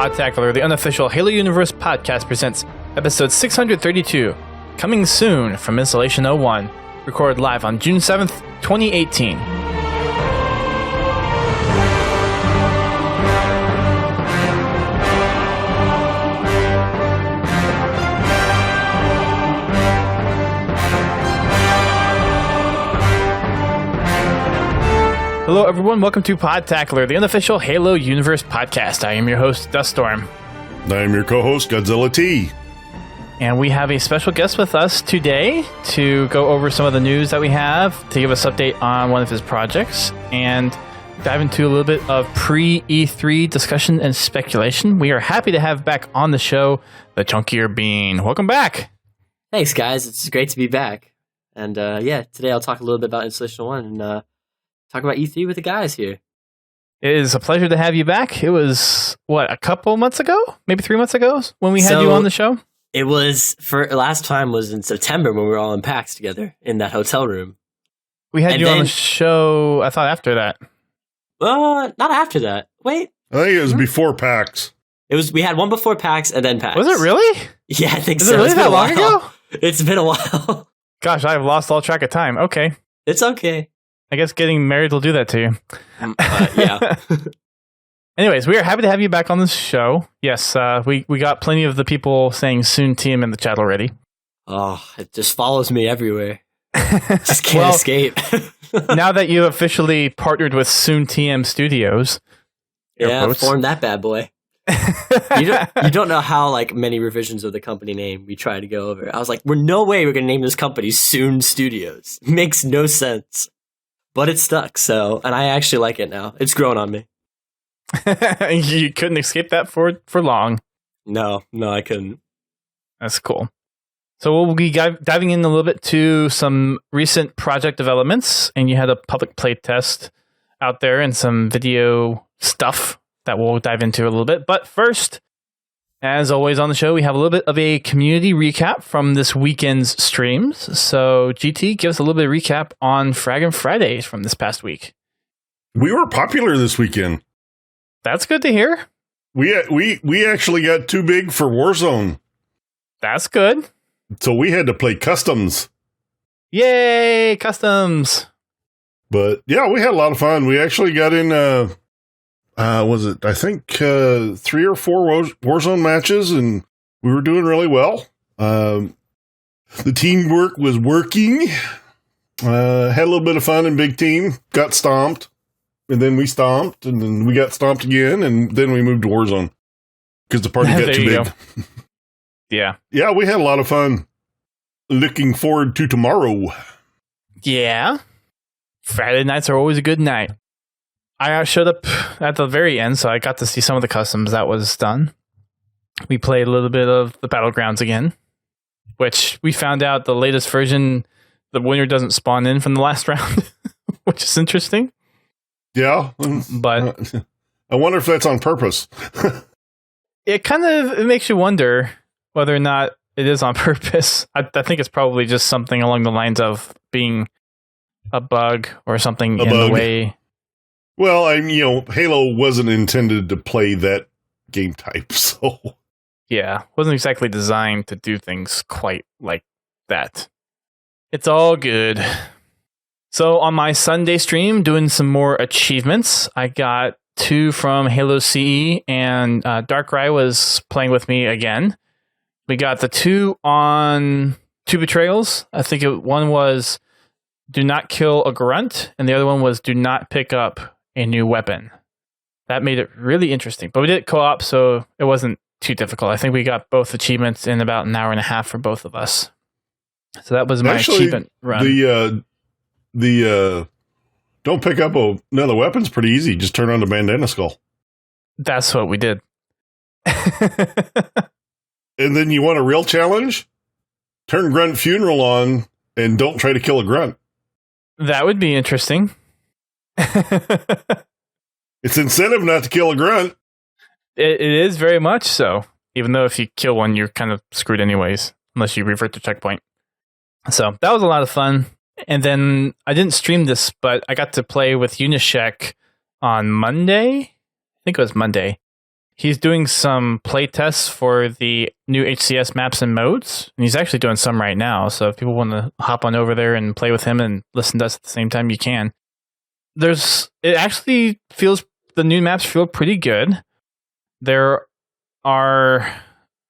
Podtacular, the unofficial Halo Universe podcast, presents episode 632, coming soon from Installation 01, recorded live on June 7th, 2018. Hello everyone, welcome to Podtacular, the unofficial Halo Universe podcast. I am your host, Duststorm. I am your co-host, Godzilla T. And we have a special guest with us today to go over some of the news that we have, to give us an update on one of his projects, and dive into a little bit of pre-E3 discussion and speculation. We are happy to have back on the show, TheChunkierBean. Welcome back. Thanks, guys. It's great to be back. And today I'll talk a little bit about Installation 1 and talk about E3 with the guys here. It is a pleasure to have you back. It was, a couple months ago? Maybe 3 months ago when we had you on the show? It was, last time was in September when we were all in PAX together in that hotel room. We had you on the show, I thought, after that. Not after that. Wait. I think it was before PAX. We had one before PAX and then PAX. Was it really? Yeah, I think so. Is it really that long ago? It's been a while. Gosh, I've lost all track of time. Okay. It's okay. I guess getting married will do that to you. Yeah. Anyways, we are happy to have you back on this show. Yes, we got plenty of the people saying soon TM in the chat already. Oh, it just follows me everywhere. Just can't escape. Now that you officially partnered with Soon TM Studios. Yeah, formed that bad boy. You don't know how many revisions of the company name we tried to go over. I was like, no way we're going to name this company Soon Studios. It makes no sense. But it stuck, and I actually like it now. It's grown on me. You couldn't escape that for long. No, I couldn't. That's cool. So we'll be diving in a little bit to some recent project developments, and you had a public play test out there and some video stuff that we'll dive into a little bit. But first, as always on the show, we have a little bit of a community recap from this weekend's streams. So, GT, give us a little bit of recap on Fraggin' Fridays from this past week. We were popular this weekend. That's good to hear. We actually got too big for Warzone. That's good. So we had to play customs. Yay, customs. But yeah, we had a lot of fun. We actually got in I think 3 or 4 Warzone matches, and we were doing really well. The teamwork was working. Had a little bit of fun in big team. Got stomped, and then we stomped, and then we got stomped again, and then we moved to Warzone because the party got too big. Yeah. Yeah, we had a lot of fun. Looking forward to tomorrow. Yeah. Friday nights are always a good night. I showed up at the very end, so I got to see some of the customs that was done. We played a little bit of the Battlegrounds again, which we found out the latest version, the winner doesn't spawn in from the last round, which is interesting. Yeah. But I wonder if that's on purpose. It makes you wonder whether or not it is on purpose. I think it's probably just something along the lines of being a bug or something the way. Well, Halo wasn't intended to play that game type, so... Yeah, wasn't exactly designed to do things quite like that. It's all good. So on my Sunday stream, doing some more achievements, I got 2 from Halo CE, and Darkrai was playing with me again. We got the 2 on 2 betrayals. I think one was do not kill a grunt, and the other one was do not pick up a new weapon. That made it really interesting. But we did co-op, so it wasn't too difficult. I think we got both achievements in about an hour and a half for both of us. So that was my achievement run. The don't pick up another weapon's pretty easy. Just turn on the bandana skull. That's what we did. And then you want a real challenge? Turn Grunt Funeral on and don't try to kill a grunt. That would be interesting. It's incentive not to kill a grunt. It is very much so. Even though if you kill one, you're kind of screwed anyways, unless you revert to checkpoint. So that was a lot of fun. And then I didn't stream this, but I got to play with Unishek on Monday. I think it was Monday. he's doing some play tests for the new HCS maps and modes, and he's actually doing some right now. So if people want to hop on over there and play with him and listen to us at the same time, you can. It actually feels, the new maps feel pretty good. There are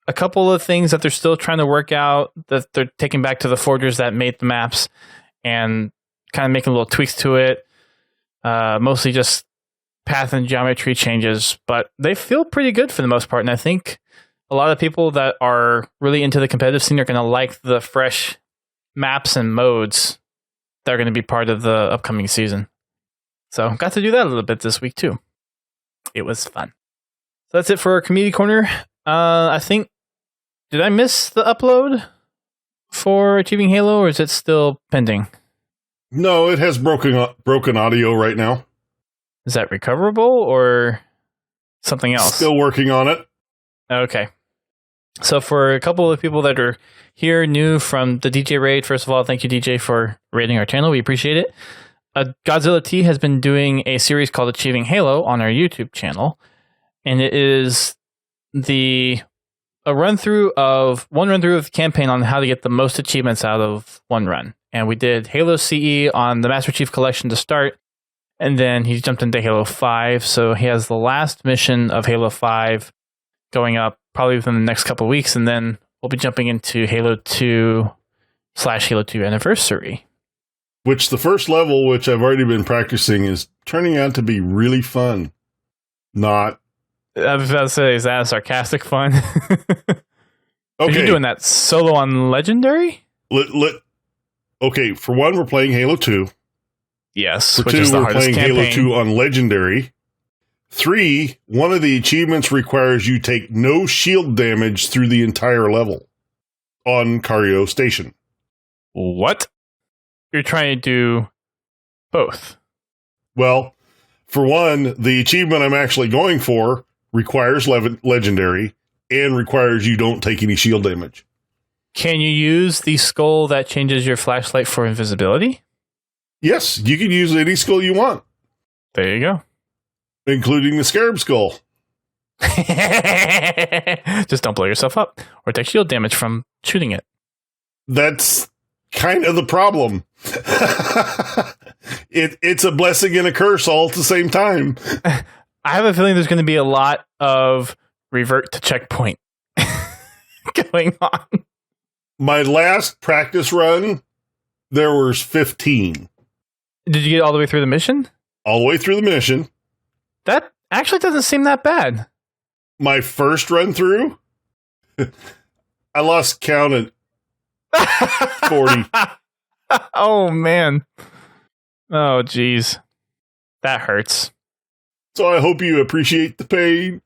a couple of things that they're still trying to work out, that they're taking back to the forgers that made the maps and kind of making little tweaks to it. Mostly just path and geometry changes, but they feel pretty good for the most part. And I think a lot of people that are really into the competitive scene are going to like the fresh maps and modes that are going to be part of the upcoming season. So got to do that a little bit this week too. It was fun. So that's it for our community corner. I think, did I miss the upload for Achieving Halo, or is it still pending? No, it has broken audio right now. Is that recoverable or something else? Still working on it. Okay. So for a couple of people that are here new from the DJ raid, first of all, thank you, DJ, for raiding our channel. We appreciate it. Godzilla T has been doing a series called Achieving Halo on our YouTube channel, and it is one run-through of the campaign on how to get the most achievements out of one run. And we did Halo CE on the Master Chief Collection to start, and then he jumped into Halo 5, so he has the last mission of Halo 5 going up probably within the next couple of weeks, and then we'll be jumping into Halo 2/Halo 2 Anniversary. Which the first level, which I've already been practicing, is turning out to be really fun. Not. I was about to say, is that sarcastic fun? Okay. You're doing that solo on Legendary? Okay, for one, we're playing Halo 2. Yes, for which two, is the we're hardest playing campaign. Halo 2 on Legendary. 3, one of the achievements requires you take no shield damage through the entire level on Cario Station. What? You're trying to do both? Well, for one, the achievement I'm actually going for requires Legendary and requires you don't take any shield damage. Can you use the skull that changes your flashlight for invisibility? Yes, you can use any skull you want. There you go. Including the Scarab Skull. Just don't blow yourself up or take shield damage from shooting it. That's kind of the problem. It's a blessing and a curse all at the same time. I have a feeling there's going to be a lot of revert to checkpoint going on. My last practice run, there was 15. Did you get all the way through the mission? All the way through the mission. That actually doesn't seem that bad. My first run through, I lost count at 40. Oh, man. Oh, geez. That hurts. So I hope you appreciate the pain.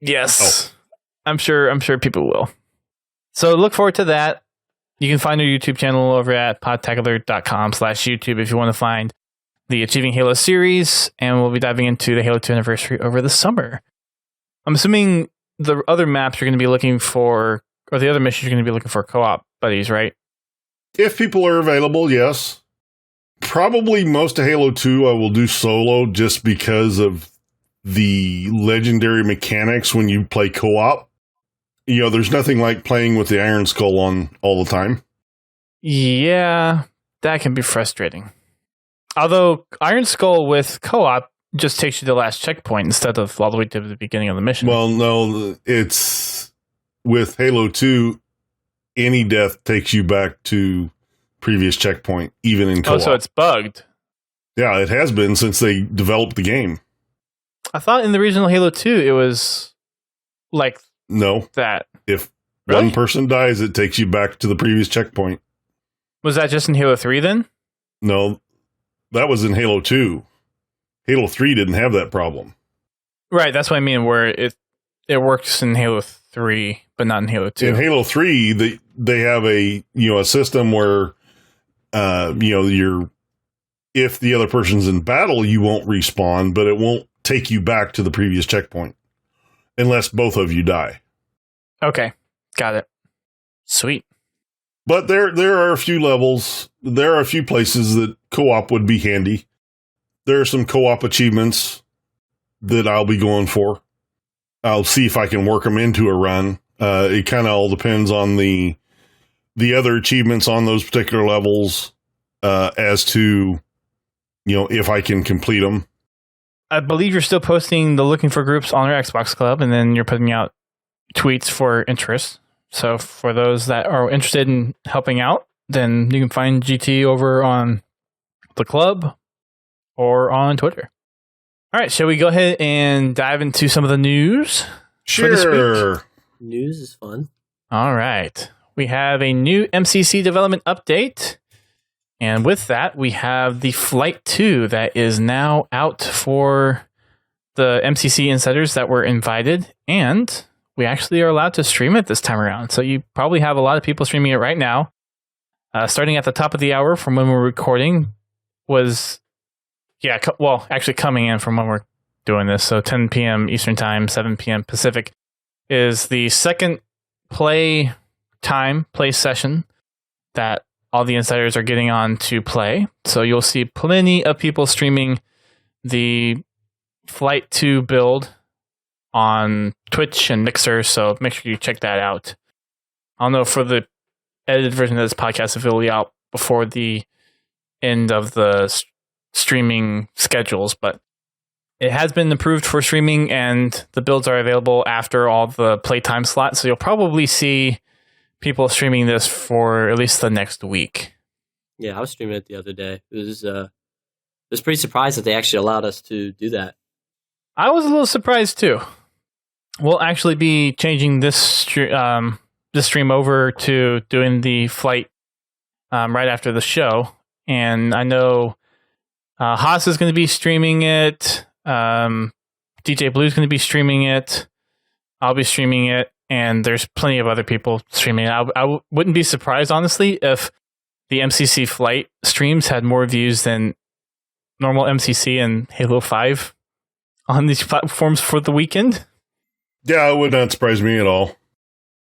Yes. Oh. I'm sure people will. So look forward to that. You can find our YouTube channel over at podtacular.com/YouTube if you want to find the Achieving Halo series, and we'll be diving into the Halo 2 Anniversary over the summer. I'm assuming the other maps you're going to be looking for, or the other missions you're going to be looking for co-op buddies, right? If people are available, yes. Probably most of Halo 2 I will do solo just because of the legendary mechanics when you play co-op. You know, there's nothing like playing with the Iron Skull on all the time. Yeah, that can be frustrating. Although Iron Skull with co-op just takes you to the last checkpoint instead of all the way to the beginning of the mission. Well, no, it's with Halo 2, any death takes you back to previous checkpoint, even in co-op. Oh, so it's bugged. Yeah, it has been since they developed the game. I thought in the original Halo 2, it was like no that. If Really? one person dies, it takes you back to the previous checkpoint. Was that just in Halo 3 then? No, that was in Halo 2. Halo 3 didn't have that problem. Right, that's what I mean, where it works in Halo 3, but not in Halo 2. In Halo 3, they have a system where if the other person's in battle, you won't respawn, but it won't take you back to the previous checkpoint unless both of you die. Okay, got it. Sweet. But there are a few levels, there are a few places that co-op would be handy. There are some co-op achievements that I'll be going for. I'll see if I can work them into a run. It kind of all depends on the other achievements on those particular levels as to, if I can complete them. I believe you're still posting the looking for groups on our Xbox Club, and then you're putting out tweets for interest. So for those that are interested in helping out, then you can find GT over on the club or on Twitter. All right, shall we go ahead and dive into some of the news? Sure. News is fun. All right. We have a new MCC development update. And with that, we have the Flight 2 that is now out for the MCC Insiders that were invited. And we actually are allowed to stream it this time around. So you probably have a lot of people streaming it right now. Starting at the top of the hour from when we're recording was, actually coming in from when we're doing this. So 10 p.m. Eastern Time, 7 p.m. Pacific is the second play session that all the insiders are getting on to play. So you'll see plenty of people streaming the Flight 2 build on Twitch and Mixer, so make sure you check that out. I don't know for the edited version of this podcast if it'll be out before the end of the streaming schedules, but it has been approved for streaming and the builds are available after all the playtime slots, so you'll probably see people streaming this for at least the next week. Yeah, I was streaming it the other day. It was pretty surprised that they actually allowed us to do that. I was a little surprised too. We'll actually be changing this stream over to doing the flight right after the show, and I know Haas is going to be streaming it. DJ Blue is going to be streaming it. I'll be streaming it. And there's plenty of other people streaming. I wouldn't be surprised, honestly, if the MCC Flight streams had more views than normal MCC and Halo 5 on these platforms for the weekend. Yeah, it would not surprise me at all.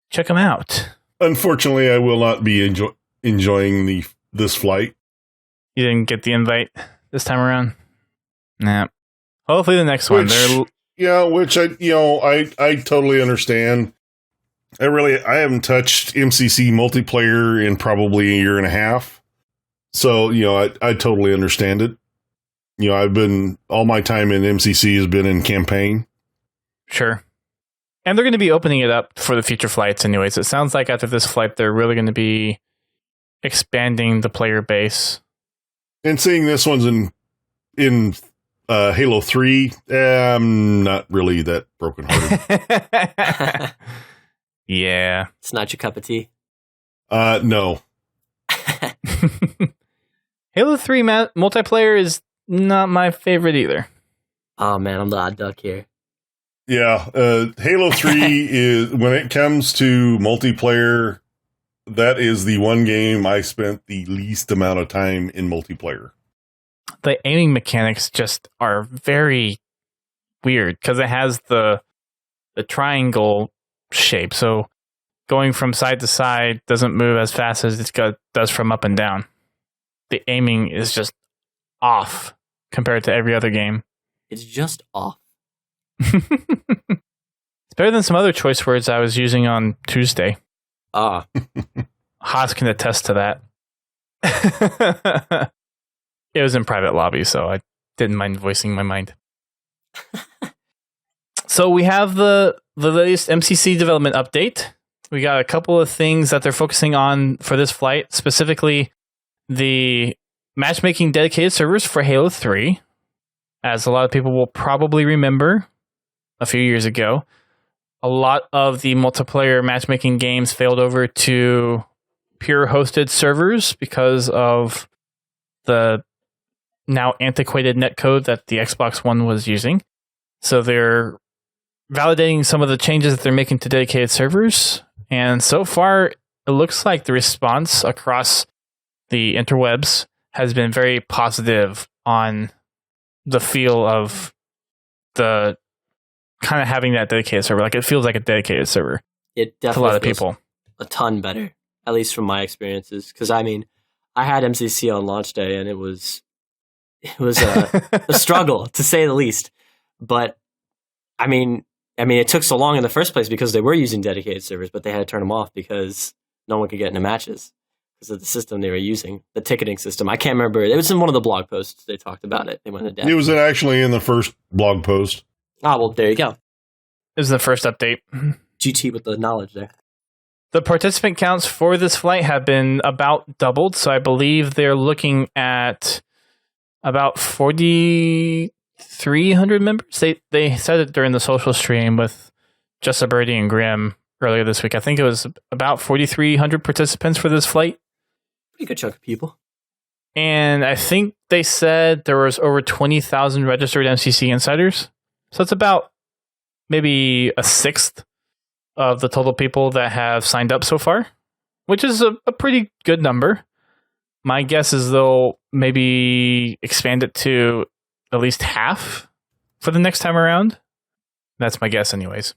Check them out. Unfortunately, I will not be enjoying this flight. You didn't get the invite this time around? Nah. Hopefully the next one. Which I totally understand. I haven't touched MCC multiplayer in probably a year and a half. So, I totally understand it. All my time in MCC has been in campaign. Sure. And they're going to be opening it up for the future flights anyways. It sounds like after this flight, they're really going to be expanding the player base. And seeing this one's in Halo 3, I'm not really that brokenhearted. Yeah. It's not your cup of tea? No. Halo 3 multiplayer is not my favorite either. Oh, man, I'm the odd duck here. Yeah, Halo 3 is, when it comes to multiplayer, that is the one game I spent the least amount of time in multiplayer. The aiming mechanics just are very weird because it has the triangle shape, so going from side to side doesn't move as fast as it does from up and down. The aiming is just off compared to every other game. It's just off. It's better than some other choice words I was using on Tuesday. Haas can attest to that. It was in private lobby, so I didn't mind voicing my mind. So we have the latest MCC development update. We got a couple of things that they're focusing on for this flight, specifically the matchmaking dedicated servers for Halo 3. As a lot of people will probably remember, a few years ago, a lot of the multiplayer matchmaking games failed over to pure hosted servers because of the now antiquated netcode that the Xbox One was using. So they're validating some of the changes that they're making to dedicated servers. And so far, it looks like the response across the interwebs has been very positive on the feel of the kind of having that dedicated server. Like, it feels like a dedicated server. It definitely to a lot of people. A ton better, at least from my experiences. Because, I mean, I had MCC on launch day, and it was a struggle, to say the least. But, I mean, I mean, it took so long in the first place because they were using dedicated servers, but they had to turn them off because no one could get into matches because of the system they were using, the ticketing system. I can't remember. It was in one of the blog posts they talked about it. They went to It was actually in the first blog post. Ah, well, there you go. This is the first update. GT with the knowledge there. The participant counts for this flight have been about doubled, so I believe they're looking at about 4,300 members. They said it during the social stream with Just a Birdie and Grim earlier this week. I think it was about 4,300 participants for this flight. Pretty good chunk of people. And I think they said there was over 20,000 registered MCC Insiders. So it's about maybe a sixth of the total people that have signed up so far, which is a pretty good number. My guess is they'll maybe expand it to at least half for the next time around. That's my guess anyways.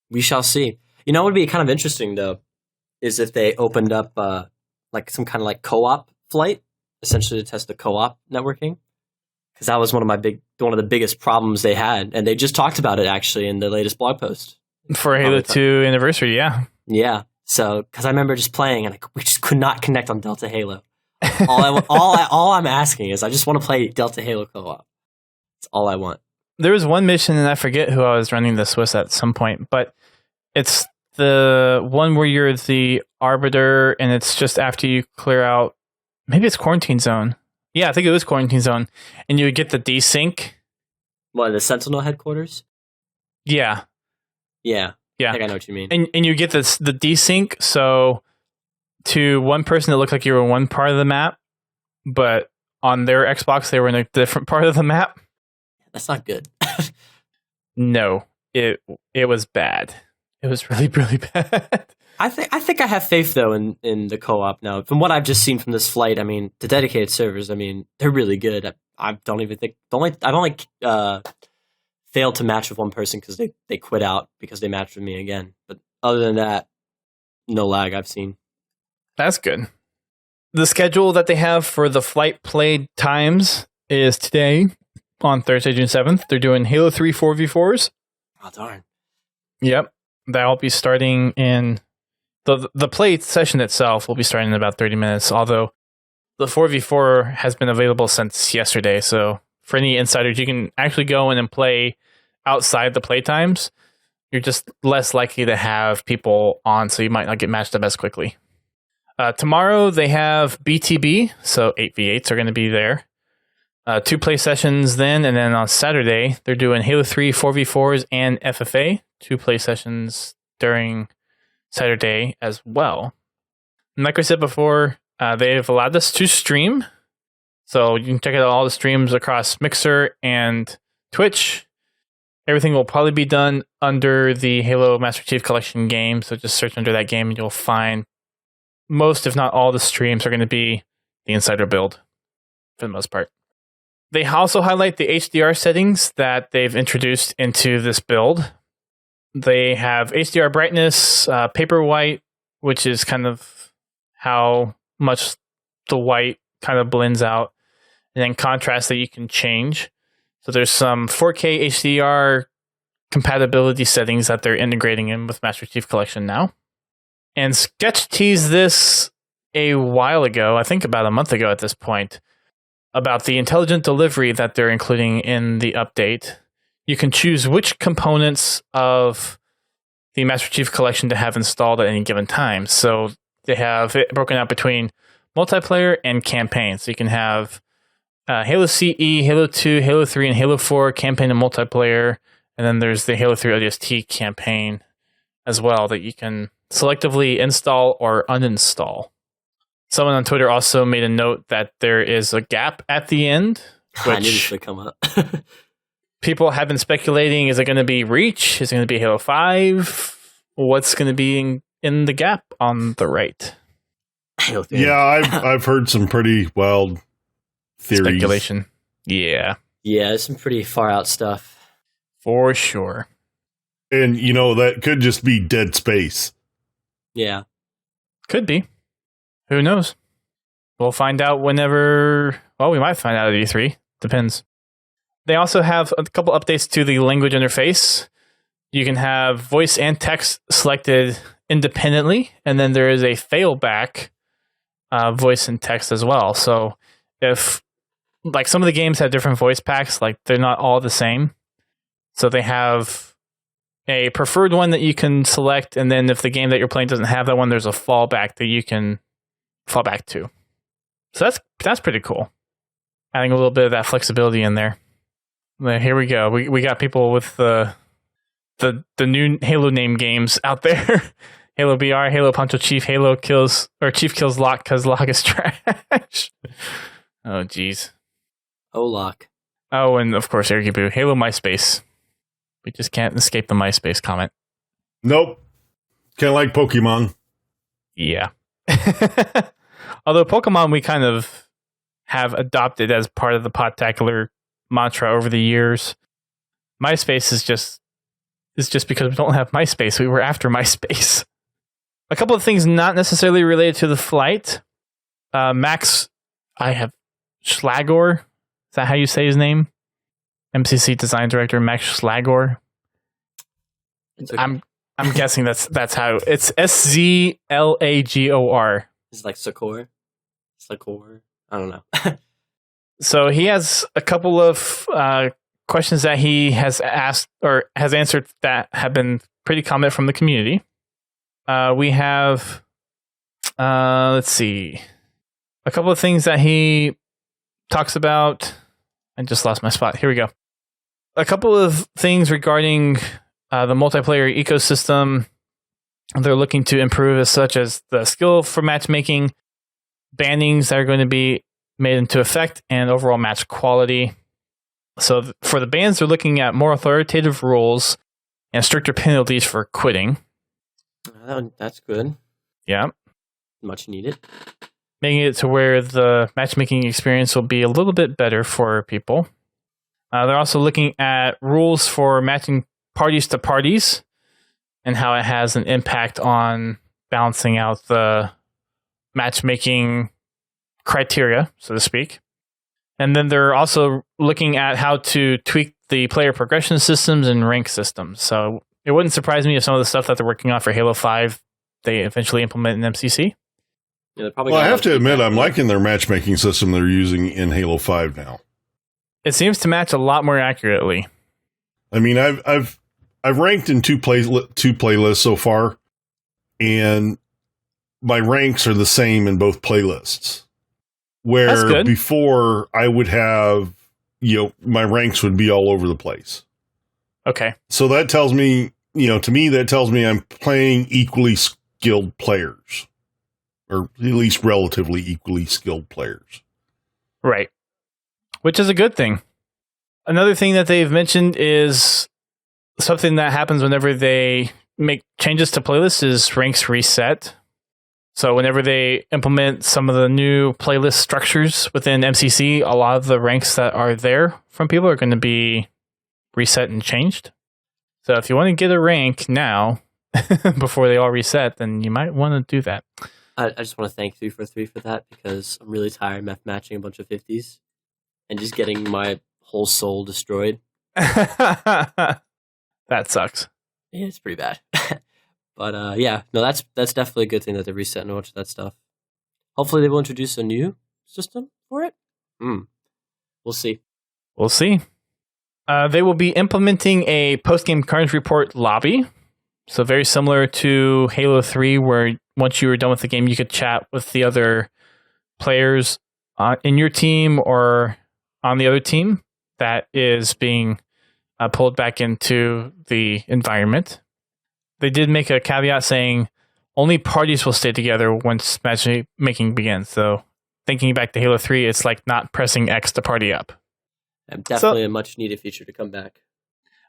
We shall see. You know what would be kind of interesting, though, is if they opened up like some kind of like co-op flight, essentially to test the co-op networking. Because that was one of the biggest problems they had. And they just talked about it, actually, in the latest blog post. For Halo 2 anniversary, yeah. Yeah. So, because I remember just playing and we just could not connect on Delta Halo. All I'm asking is I just want to play Delta Halo co-op. That's all I want. There was one mission, and I forget who I was running this with at some point, but it's the one where you're the Arbiter, and it's just after you clear out, maybe it's Quarantine Zone. Yeah, I think it was Quarantine Zone. And you would get the desync. What, the Sentinel headquarters? Yeah. Yeah. Yeah. I think I know what you mean. And you get the desync, so to one person it looked like you were in one part of the map, but on their Xbox they were in a different part of the map. That's not good. No. It was bad. It was really, really bad. I think I have faith though in the co-op now. From what I've just seen from this flight, I mean, the dedicated servers, I mean, they're really good. I don't even think I've only failed to match with one person because they quit out because they matched with me again. But other than that, no lag I've seen. That's good. The schedule that they have for the flight played times is today on Thursday, June 7th. They're doing Halo 3 4v4s. Oh darn. Yep. That'll be starting in the play session itself will be starting in about 30 minutes, although the 4v4 has been available since yesterday. So for any insiders, you can actually go in and play outside the play times. You're just less likely to have people on, so you might not get matched up as quickly. Tomorrow they have BTB, so 8v8s are going to be there. 2 play sessions then, and then on Saturday they're doing Halo 3 4v4s and FFA. 2 play sessions during Saturday as well. And like I said before, they've allowed us to stream. So you can check out all the streams across Mixer and Twitch. Everything will probably be done under the Halo Master Chief Collection game. So just search under that game and you'll find most, if not all, the streams are going to be the Insider build for the most part. They also highlight the HDR settings that they've introduced into this build. They have HDR brightness, paper white, which is kind of how much the white kind of blends out, and then contrast that you can change. So there's some 4K HDR compatibility settings that they're integrating in with Master Chief Collection now. And Sketch teased this a while ago, I think about a month ago at this point, about the intelligent delivery that they're including in the update. You can choose which components of the Master Chief Collection to have installed at any given time. So they have it broken out between multiplayer and campaign. So you can have Halo CE, Halo 2, Halo 3, and Halo 4 campaign and multiplayer. And then there's the Halo 3 ODST campaign as well that you can selectively install or uninstall. Someone on Twitter also made a note that there is a gap at the end, I knew this would come up. People have been speculating, is it going to be Reach? Is it going to be Halo 5? What's going to be in the gap on the right? Yeah, I've heard some pretty wild theories. Speculation. Yeah. Yeah, there's some pretty far out stuff. For sure. And, you know, that could just be dead space. Yeah. Could be. Who knows? We'll find out whenever... Well, we might find out at E3. Depends. They also have a couple updates to the language interface. You can have voice and text selected independently, and then there is a failback voice and text as well. So if like some of the games have different voice packs, like they're not all the same. So they have a preferred one that you can select, and then if the game that you're playing doesn't have that one, there's a fallback that you can fall back to. So that's pretty cool. Adding a little bit of that flexibility in there. Here we go. We got people with the new Halo name games out there. Halo BR, Halo Poncho Chief, Halo kills or Chief kills Locke because Locke is trash. Oh jeez. Oh Locke. Oh, and of course Eric Boo. Halo MySpace. We just can't escape the MySpace comment. Nope. Can't like Pokemon. Yeah. Although Pokemon we kind of have adopted as part of the Podtacular mantra over the years. MySpace is just because we don't have MySpace. We were after MySpace. A couple of things not necessarily related to the flight. Max, I have Schlagor. Is that how you say his name? MCC design director Max Schlagor. Okay. I'm guessing that's how it's SZLAGOR. It's like Sakor. I don't know. So he has a couple of questions that he has asked or has answered that have been pretty common from the community. We have, let's see, a couple of things that he talks about. I just lost my spot. Here we go. A couple of things regarding the multiplayer ecosystem they're looking to improve, such as the skill for matchmaking, bannings that are going to be made into effect, and overall match quality. So for the bans, they're looking at more authoritative rules and stricter penalties for quitting. That's good. Yeah. Much needed. Making it to where the matchmaking experience will be a little bit better for people. They're also looking at rules for matching parties to parties and how it has an impact on balancing out the matchmaking criteria, so to speak. And then they're also looking at how to tweak the player progression systems and rank systems. So it wouldn't surprise me if some of the stuff that they're working on for Halo 5, they eventually implement in MCC. Yeah, probably well, I have to admit, I'm liking their matchmaking system they're using in Halo 5 now. It seems to match a lot more accurately. I mean, I've ranked in two playlists so far, and my ranks are the same in both playlists. Where before I would have, my ranks would be all over the place. Okay. So that tells me, to me, that tells me I'm playing equally skilled players, or at least relatively equally skilled players. Right. Which is a good thing. Another thing that they've mentioned is something that happens whenever they make changes to playlists is ranks reset. So whenever they implement some of the new playlist structures within MCC, a lot of the ranks that are there from people are going to be reset and changed. So if you want to get a rank now, before they all reset, then you might want to do that. I just want to thank 343 for that, because I'm really tired of matching a bunch of 50s and just getting my whole soul destroyed. That sucks. Yeah, it's pretty bad. But yeah, no, that's definitely a good thing that they reset and a bunch of that stuff. Hopefully they will introduce a new system for it. We'll see. We'll see. They will be implementing a post-game carnage report lobby. So very similar to Halo 3, where once you were done with the game, you could chat with the other players in your team or on the other team that is being pulled back into the environment. They did make a caveat saying only parties will stay together once matchmaking begins. So thinking back to Halo 3, it's like not pressing X to party up. Definitely a much needed feature to come back.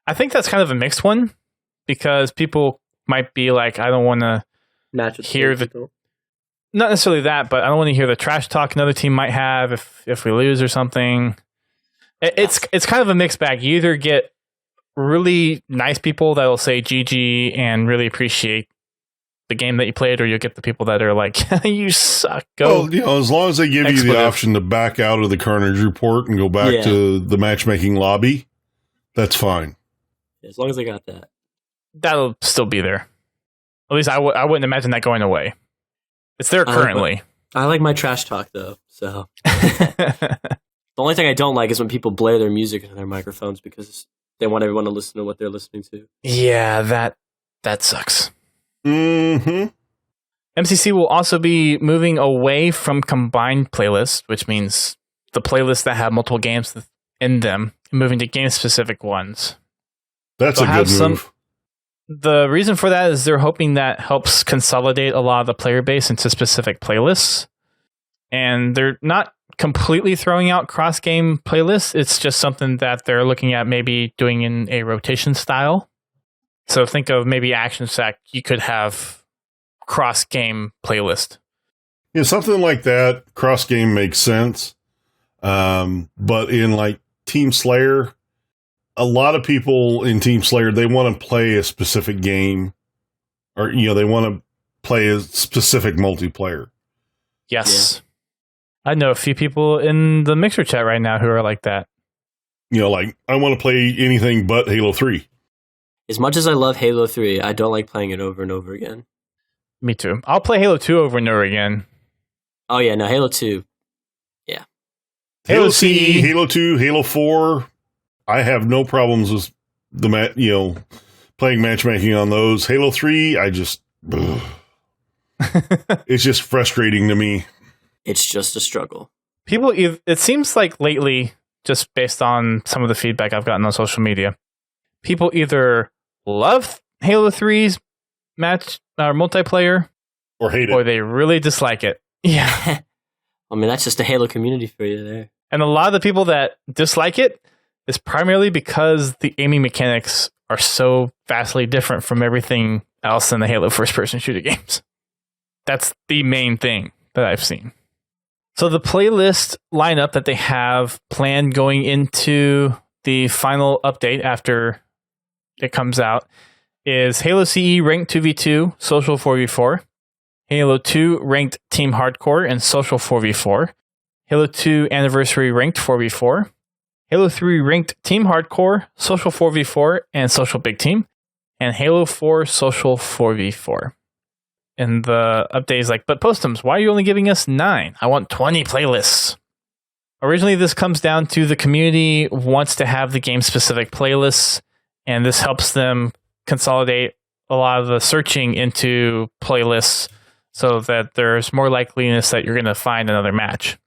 I think that's kind of a mixed one, because people might be like, I don't want to hear not necessarily that, but I don't want to hear the trash talk another team might have if we lose or something. It's kind of a mixed bag. You either get really nice people that'll say GG and really appreciate the game that you played, or you'll get the people that are like, you suck. Go. Well, as long as they give you the option to back out of the Carnage report and go back to the matchmaking lobby, that's fine. As long as I got that. that'll still be there. At least I wouldn't imagine that going away. It's there currently. I like my trash talk, though. So the only thing I don't like is when people blare their music into their microphones because they want everyone to listen to what they're listening to. Yeah, that sucks. Mm-hmm. MCC will also be moving away from combined playlists, which means the playlists that have multiple games in them, moving to game-specific ones. That's a good move. The reason for that is they're hoping that helps consolidate a lot of the player base into specific playlists. And they're not completely throwing out cross-game playlists. It's just something that they're looking at maybe doing in a rotation style. So think of maybe Action Sack. You could have cross-game playlist. Yeah, something like that. Cross-game makes sense. But in like Team Slayer, a lot of people in Team Slayer, they want to play a specific game, or they want to play a specific multiplayer. Yes. Yeah. I know a few people in the Mixer chat right now who are like that. Like, I want to play anything but Halo 3. As much as I love Halo 3, I don't like playing it over and over again. Me too. I'll play Halo 2 over and over again. Oh, yeah, no, Halo 2. Yeah. Halo CE, Halo 2, Halo 4. I have no problems with playing matchmaking on those. Halo 3, it's just frustrating to me. It's just a struggle. It seems like lately, just based on some of the feedback I've gotten on social media, people either love Halo 3's multiplayer or hate it, or they really dislike it. Yeah. I mean, that's just the Halo community for you there. And a lot of the people that dislike it is primarily because the aiming mechanics are so vastly different from everything else in the Halo first-person shooter games. That's the main thing that I've seen. So the playlist lineup that they have planned going into the final update after it comes out is Halo CE Ranked 2v2, Social 4v4, Halo 2 Ranked Team Hardcore and Social 4v4, Halo 2 Anniversary Ranked 4v4, Halo 3 Ranked Team Hardcore, Social 4v4, and Social Big Team, and Halo 4 Social 4v4. And the update is like, but Postums, why are you only giving us 9? I want 20 playlists. Originally, this comes down to the community wants to have the game-specific playlists, and this helps them consolidate a lot of the searching into playlists so that there's more likeliness that you're going to find another match.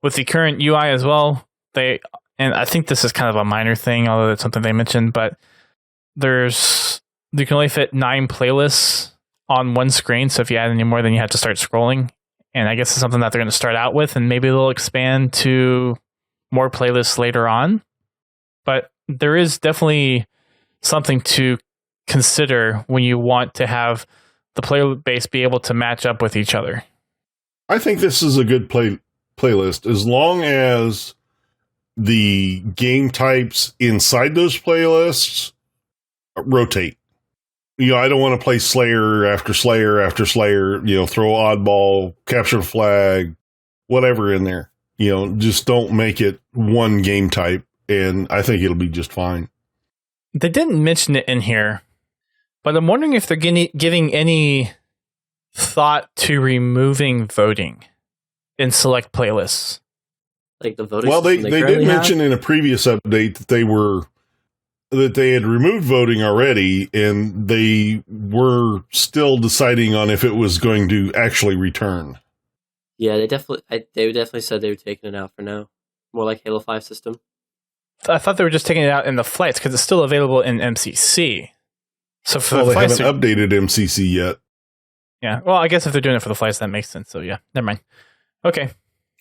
With the current UI as well, and I think this is kind of a minor thing, although it's something they mentioned, but you can only fit 9 playlists on one screen, so if you add any more, then you have to start scrolling. And I guess it's something that they're going to start out with, and maybe they'll expand to more playlists later on. But there is definitely something to consider when you want to have the player base be able to match up with each other. I think this is a good playlist, as long as the game types inside those playlists rotate. I don't want to play Slayer after Slayer after Slayer, throw oddball, capture the flag, whatever in there. Just don't make it one game type, and I think it'll be just fine. They didn't mention it in here, but I'm wondering if they're giving any thought to removing voting in select playlists. Like the voting. Well, they did mention in a previous update that they had removed voting already, and they were still deciding on if it was going to actually return. Yeah, they definitely said they were taking it out for now. More like Halo 5 system. I thought they were just taking it out in the flights because it's still available in MCC. So for they haven't updated MCC yet. Yeah, well, I guess if they're doing it for the flights, that makes sense. So yeah, never mind. Okay.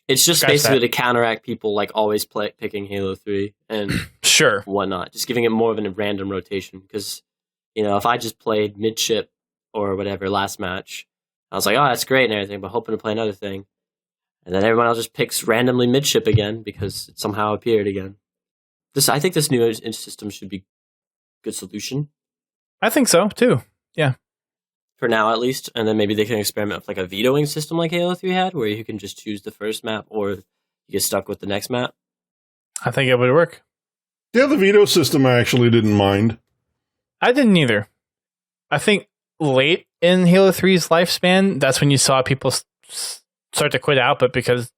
It's just basically to counteract people like always picking Halo 3 and sure whatnot. Just giving it more of a random rotation. Because, if I just played midship or whatever last match, I was like, oh, that's great and everything, but hoping to play another thing. And then everyone else just picks randomly midship again because it somehow appeared again. I think this new system should be a good solution. I think so, too. Yeah. For now, at least. And then maybe they can experiment with like a vetoing system like Halo 3 had, where you can just choose the first map or you get stuck with the next map. I think it would work. Yeah, the veto system I actually didn't mind. I didn't either. I think late in Halo 3's lifespan, that's when you saw people start to quit out, but because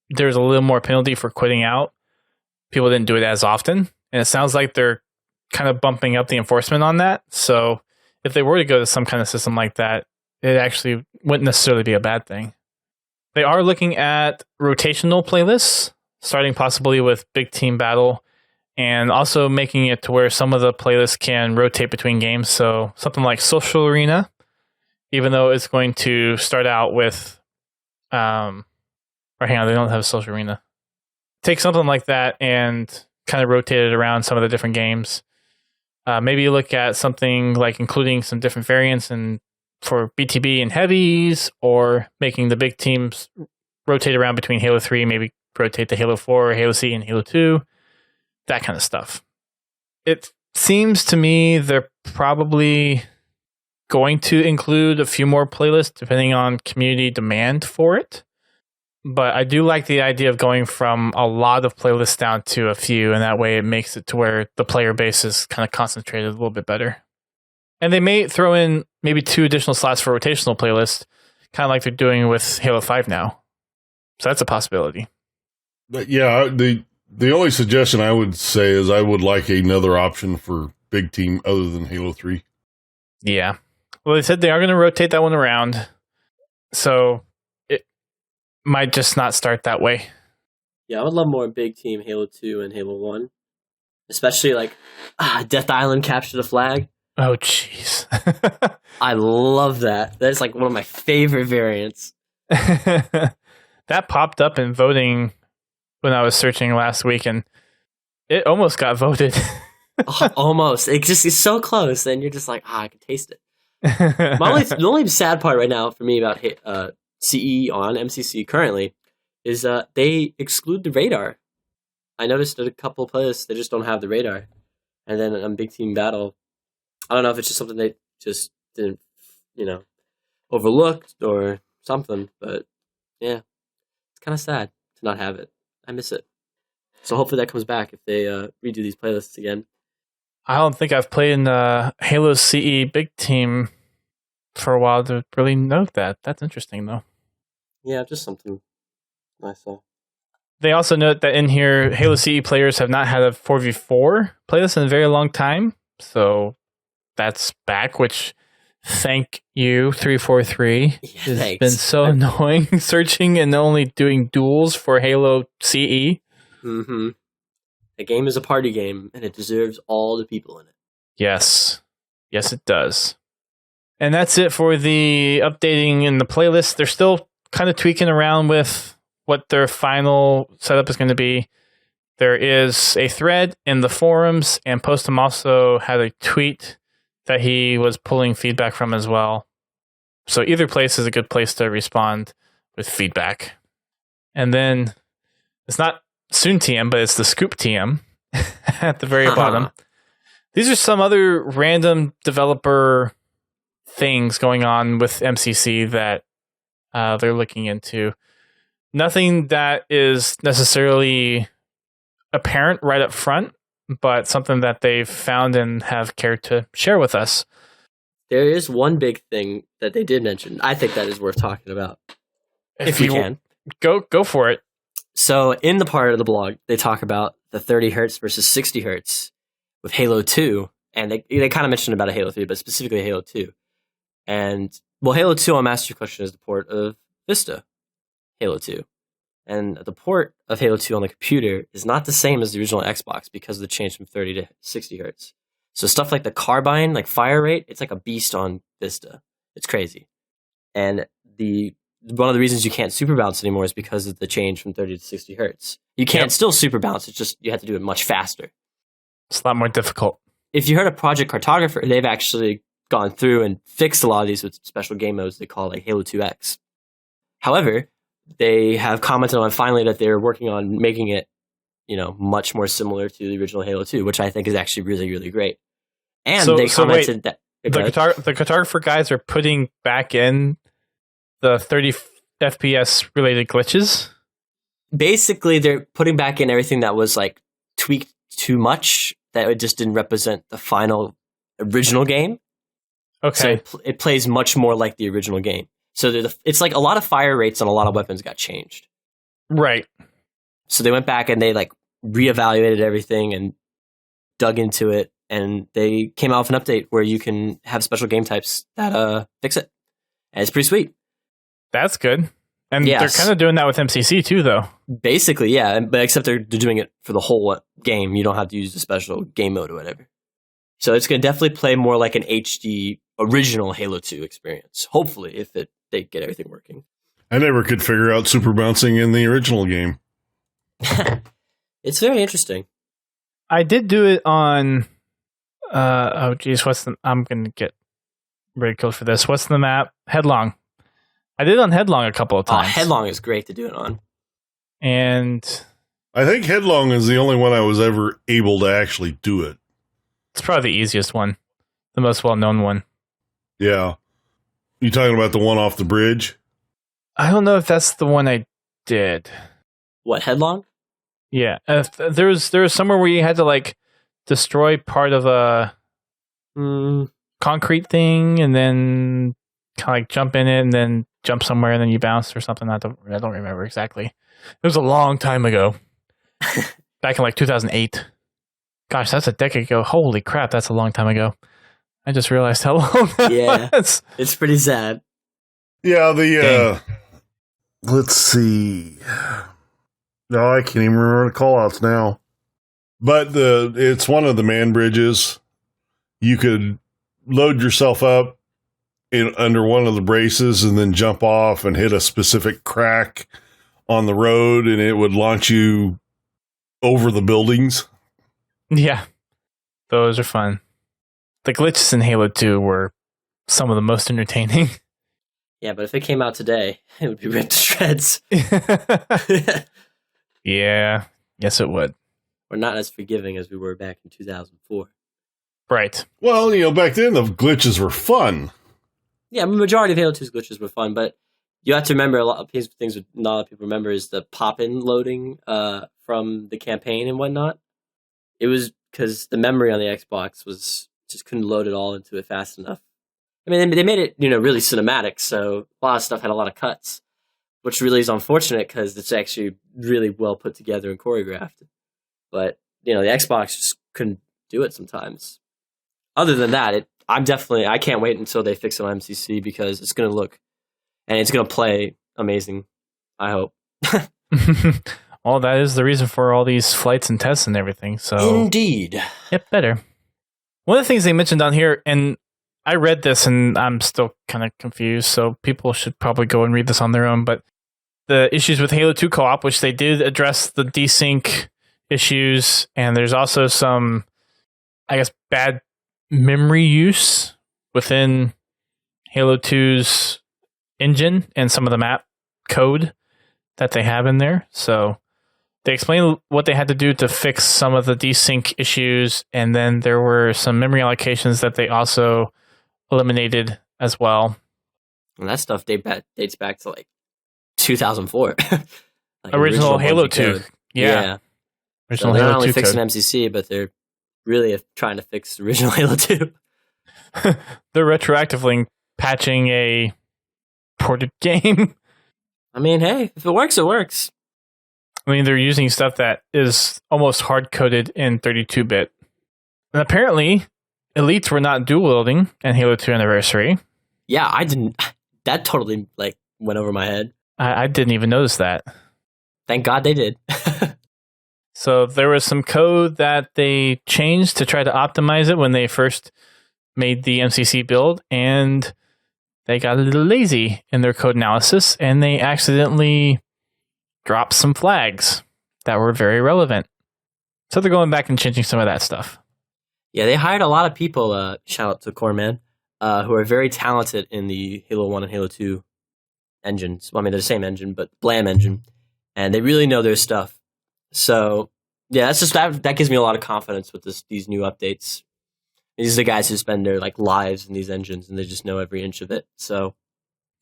there's a little more penalty for quitting out, people didn't do it as often. And it sounds like they're kind of bumping up the enforcement on that. So if they were to go to some kind of system like that, it actually wouldn't necessarily be a bad thing. They are looking at rotational playlists, starting possibly with Big Team Battle, and also making it to where some of the playlists can rotate between games. So something like Social Arena, even though it's going to start out with, or hang on, they don't have a Social Arena. Take something like that and kind of rotate it around some of the different games. Maybe look at something like including some different variants and for BTB and heavies, or making the big teams rotate around between Halo 3, maybe rotate to Halo 4, Halo C, and Halo 2, that kind of stuff. It seems to me they're probably going to include a few more playlists depending on community demand for it. But I do like the idea of going from a lot of playlists down to a few, and that way it makes it to where the player base is kind of concentrated a little bit better. And they may throw in maybe 2 additional slots for rotational playlists, kind of like they're doing with Halo 5 now. So that's a possibility. But yeah, the only suggestion I would say is I would like another option for Big Team other than Halo 3. Yeah. Well, they said they are going to rotate that one around. So it might just not start that way. Yeah, I would love more Big Team Halo 2 and Halo 1. Especially like Death Island capture the flag. Oh, jeez. I love that. That's like one of my favorite variants. That popped up in voting when I was searching last week, and it almost got voted. Almost. It just is so close, and you're just like, I can taste it. The only sad part right now for me about CE on MCC currently is they exclude the radar. I noticed that a couple of playlists, they just don't have the radar. And then on Big Team Battle, I don't know if it's just something they just didn't, overlooked or something. But yeah, it's kind of sad to not have it. I miss it. So hopefully that comes back if they redo these playlists again. I don't think I've played in Halo CE Big Team for a while to really note that. That's interesting, though. Yeah, just something I saw. They also note that in here, Halo CE players have not had a 4v4 playlist in a very long time. So that's back, which thank you, 343. Yeah, it's thanks. been so annoying searching and only doing duels for Halo CE. Mm-hmm. The game is a party game, and it deserves all the people in it. Yes. Yes, it does. And that's it for the updating in the playlist. They're still kind of tweaking around with what their final setup is going to be. There is a thread in the forums, and Postum also had a tweet that he was pulling feedback from as well. So either place is a good place to respond with feedback. And then it's not Soon TM, but it's the Scoop TM at the very bottom. These are some other random developer things going on with MCC that they're looking into. Nothing that is necessarily apparent right up front, but something that they've found and have cared to share with us. There is one big thing that they did mention. I think that is worth talking about. If you can. Go for it. So in the part of the blog, they talk about the 30 hertz versus 60 hertz with Halo 2. And they kind of mentioned about a Halo 3, but specifically Halo 2. And, well, Halo 2 on Master Chief Collection is the port of Vista Halo 2. And the port of Halo 2 on the computer is not the same as the original Xbox because of the change from 30 to 60 hertz. So stuff like the carbine, like fire rate, it's like a beast on Vista. It's crazy. And one of the reasons you can't super bounce anymore is because of the change from 30 to 60 hertz. You can't still super bounce, it's just you have to do it much faster. It's a lot more difficult. If you heard of Project Cartographer, they've actually gone through and fixed a lot of these with special game modes they call like Halo 2X. However, they have commented on finally that they're working on making it, much more similar to the original Halo 2, which I think is actually really, really great. And they commented that the cartographer guys are putting back in the 30 FPS related glitches. Basically, they're putting back in everything that was like tweaked too much, that it just didn't represent the final original game. Okay. So it plays much more like the original game. So it's like a lot of fire rates on a lot of weapons got changed. Right. So they went back and they like reevaluated everything and dug into it, and they came out with an update where you can have special game types that fix it. And it's pretty sweet. That's good. And Yes. they're kind of doing that with MCC too, though. Basically, yeah, but except they're doing it for the whole game. You don't have to use the special game mode or whatever. So it's going to definitely play more like an HD original Halo 2 experience. Hopefully, if they get everything working. I never could figure out super bouncing in the original game. It's very interesting. I did do it on. Oh, geez, I'm going to get ridiculed for this. What's the map? Headlong. I did it on Headlong a couple of times. Headlong is great to do it on. And I think Headlong is the only one I was ever able to actually do it. it's probably the easiest one, the most well-known one. Yeah. You talking about the one off the bridge? I don't know if that's the one I did. What, Headlong? Yeah, there was somewhere where you had to like destroy part of a concrete thing, and then kind of like jump in it, and then jump somewhere, and then you bounce or something. I don't remember exactly. It was a long time ago, back in like 2008. Gosh, that's a decade ago. Holy crap, that's a long time ago. I just realized how long that was. It's pretty sad. Yeah, let's see. No, I can't even remember the callouts now. But it's one of the man bridges. You could load yourself up under one of the braces and then jump off and hit a specific crack on the road, and it would launch you over the buildings. Yeah, those are fun. The glitches in Halo 2 were some of the most entertaining. Yeah, but if it came out today, it would be ripped to shreds. Yeah, yes it would. We're not as forgiving as we were back in 2004. Right. Well, back then the glitches were fun. Yeah, the majority of Halo 2's glitches were fun, but you have to remember a lot of things that not a lot of people remember is the pop-in loading from the campaign and whatnot. It was because the memory on the Xbox just couldn't load it all into it fast enough. I mean, they made it really cinematic, so a lot of stuff had a lot of cuts, which really is unfortunate because it's actually really well put together and choreographed. But the Xbox just couldn't do it sometimes. Other than that, I can't wait until they fix it on MCC because it's going to look and it's going to play amazing. I hope. Well, that is the reason for all these flights and tests and everything. So indeed, yep, better. One of the things they mentioned on here, and I read this and I'm still kind of confused, so people should probably go and read this on their own. But the issues with Halo 2 co-op, which they did address the desync issues, and there's also some, I guess, bad memory use within Halo 2's engine and some of the map code that they have in there. So they explained what they had to do to fix some of the desync issues, and then there were some memory allocations that they also eliminated as well. And that stuff dates back to like 2004. Like original Halo 2. Yeah. Original Halo 2 not only fixing MCC, but they're really trying to fix the original Halo 2. They're retroactively patching a ported game. I mean, hey, if it works, it works. I mean, they're using stuff that is almost hard-coded in 32-bit. And apparently, elites were not dual-wielding in Halo 2 Anniversary. Yeah, I didn't. That totally went over my head. I didn't even notice that. Thank God they did. So there was some code that they changed to try to optimize it when they first made the MCC build, and they got a little lazy in their code analysis, and they accidentally dropped some flags that were very relevant. So they're going back and changing some of that stuff. Yeah, they hired a lot of people, shout out to Corman, who are very talented in the Halo 1 and Halo 2 engines. Well, I mean, they're the same engine, but Blam engine. And they really know their stuff. So, yeah, that's just that gives me a lot of confidence with these new updates. These are the guys who spend their lives in these engines, and they just know every inch of it. So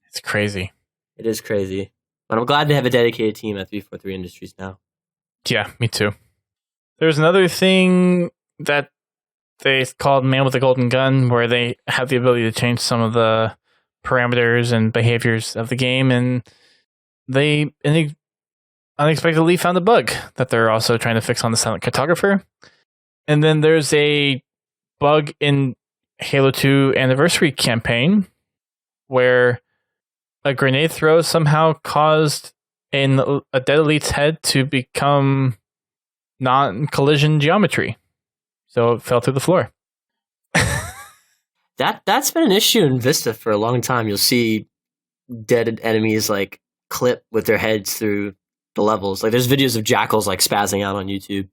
it's crazy. It is crazy. But I'm glad they have a dedicated team at 343 Industries now. Yeah, me too. There's another thing that they called Man with the Golden Gun, where they have the ability to change some of the parameters and behaviors of the game, and they unexpectedly found a bug that they're also trying to fix on the Silent Cartographer. And then there's a bug in Halo 2 Anniversary campaign where a grenade throw somehow caused a dead elite's head to become non-collision geometry. So it fell through the floor. That's been an issue in Vista for a long time. You'll see dead enemies like clip with their heads through the levels. Like there's videos of jackals like spazzing out on YouTube.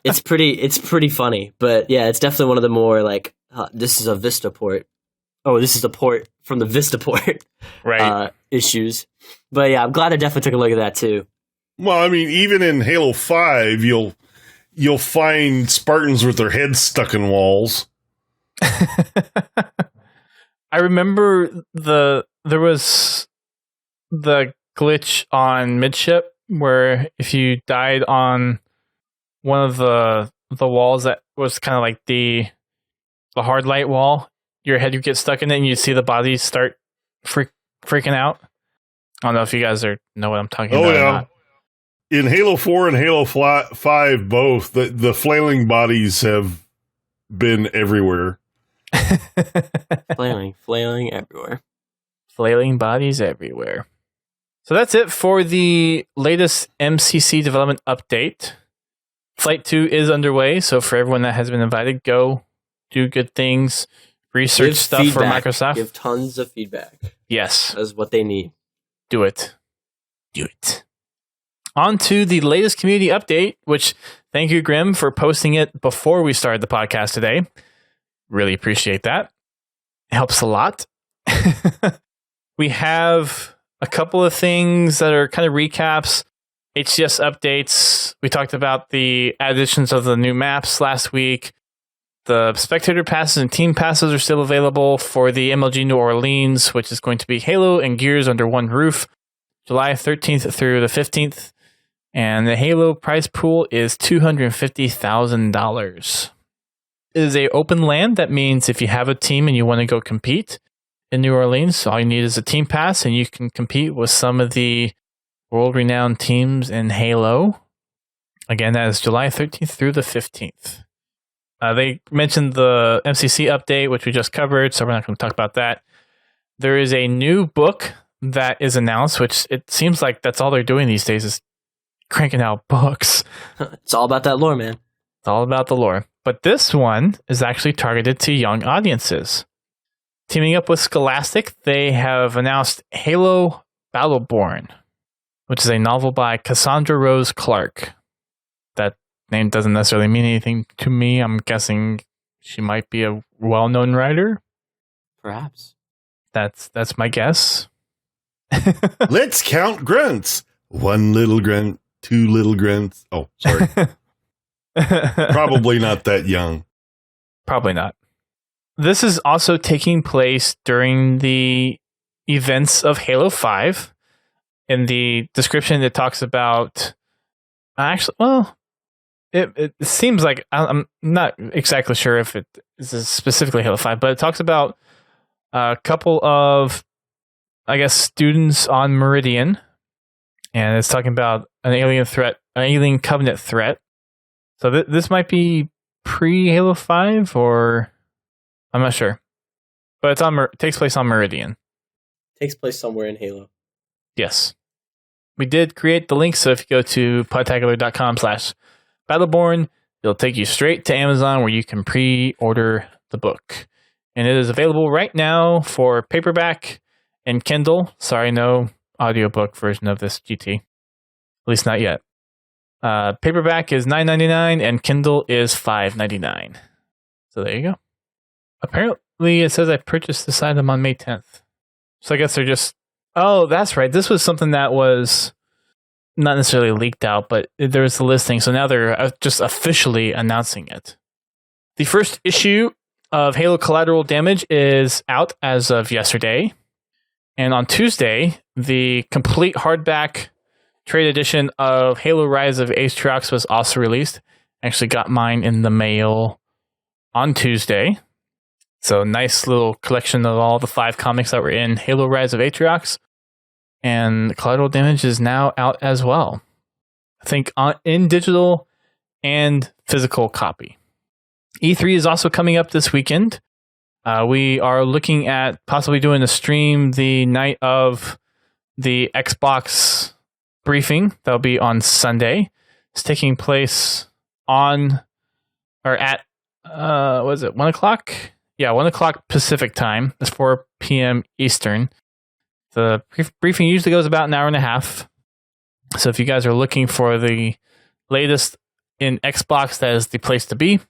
It's pretty funny. But yeah, it's definitely one of the more like this is a Vista port. Oh, this is the port from the Vista port. Right. Issues. But yeah, I'm glad I definitely took a look at that too. Well, I mean, even in Halo 5, you'll find Spartans with their heads stuck in walls. I remember there was the glitch on midship where if you died on one of the walls that was kind of like the hard light wall, your head would get stuck in it and you'd see the bodies start freaking out. I don't know if you guys know what I'm talking about. Yeah. Or not. In Halo 4 and Halo 5, both, the flailing bodies have been everywhere. flailing everywhere. Flailing bodies everywhere. So that's it for the latest MCC development update. Flight 2 is underway, so for everyone that has been invited, go do good things, research stuff for Microsoft. Give tons of feedback. Yes. That's what they need. Do it. On to the latest community update, which thank you, Grim, for posting it before we started the podcast today. Really appreciate that. It helps a lot. We have a couple of things that are kind of recaps, HCS updates. We talked about the additions of the new maps last week. The spectator passes and team passes are still available for the MLG New Orleans, which is going to be Halo and Gears under one roof, July 13th through the 15th. And the Halo prize pool is $250,000. It is a open land. That means if you have a team and you want to go compete in New Orleans, all you need is a team pass and you can compete with some of the world-renowned teams in Halo. Again, that is July 13th through the 15th. They mentioned the MCC update, which we just covered, so we're not going to talk about that. There is a new book that is announced, which it seems like that's all they're doing these days is cranking out books. It's all about that lore, man. It's all about the lore. But this one is actually targeted to young audiences. Teaming up with Scholastic, they have announced Halo Battleborn, which is a novel by Cassandra Rose Clark. That name doesn't necessarily mean anything to me. I'm guessing she might be a well-known writer. Perhaps. That's my guess. Let's count grunts. 1 little grunt, 2 little grunts. Oh, sorry. Probably not that young. Probably not. This is also taking place during the events of Halo 5. In the description, it talks about... It seems like... I'm not exactly sure if it is specifically Halo 5, but it talks about a couple of, I guess, students on Meridian. And it's talking about an alien covenant threat. So this might be pre-Halo 5, or I'm not sure. But it's it takes place on Meridian. Takes place somewhere in Halo. Yes. We did create the link, so if you go to podtacular.com/Battleborn, it'll take you straight to Amazon where you can pre-order the book. And it is available right now for paperback and Kindle. Sorry, no audiobook version of this GT. At least not yet. Paperback is $9.99 and Kindle is $5.99. So there you go. Apparently, it says I purchased this item on May 10th. So I guess they're just... Oh, that's right. This was something that was not necessarily leaked out, but there was a listing. So now they're just officially announcing it. The first issue of Halo Collateral Damage is out as of yesterday. And on Tuesday, the complete hardback trade edition of Halo Rise of Atriox was also released. I actually got mine in the mail on Tuesday. So nice little collection of all the 5 comics that were in Halo Rise of Atriox. And Collateral Damage is now out as well. I think in digital and physical copy. E3 is also coming up this weekend. We are looking at possibly doing a stream the night of the Xbox briefing. That'll be on Sunday. It's taking place at 1 o'clock? Yeah, 1 o'clock Pacific time. That's 4 p.m. Eastern. The briefing usually goes about an hour and a half. So if you guys are looking for the latest in Xbox, that is the place to be.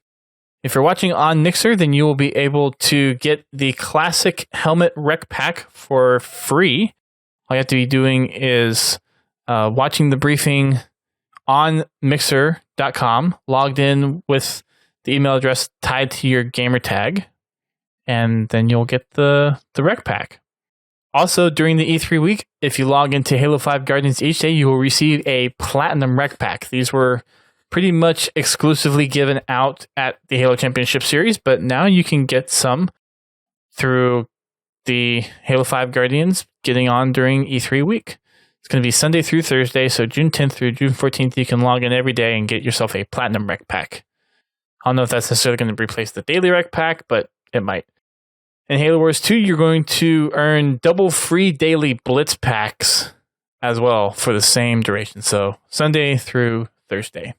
If you're watching on Mixer, then you will be able to get the classic helmet rec pack for free. All you have to be doing is watching the briefing on Mixer.com, logged in with the email address tied to your gamer tag, and then you'll get the rec pack. Also, during the E3 week, if you log into Halo 5 Guardians each day, you will receive a Platinum Rec Pack. These were pretty much exclusively given out at the Halo Championship Series, but now you can get some through the Halo 5 Guardians getting on during E3 week. It's going to be Sunday through Thursday, so June 10th through June 14th, you can log in every day and get yourself a Platinum Rec Pack. I don't know if that's necessarily going to replace the Daily Rec Pack, but it might. In Halo Wars 2, you're going to earn double free daily Blitz packs as well for the same duration. So Sunday through Thursday.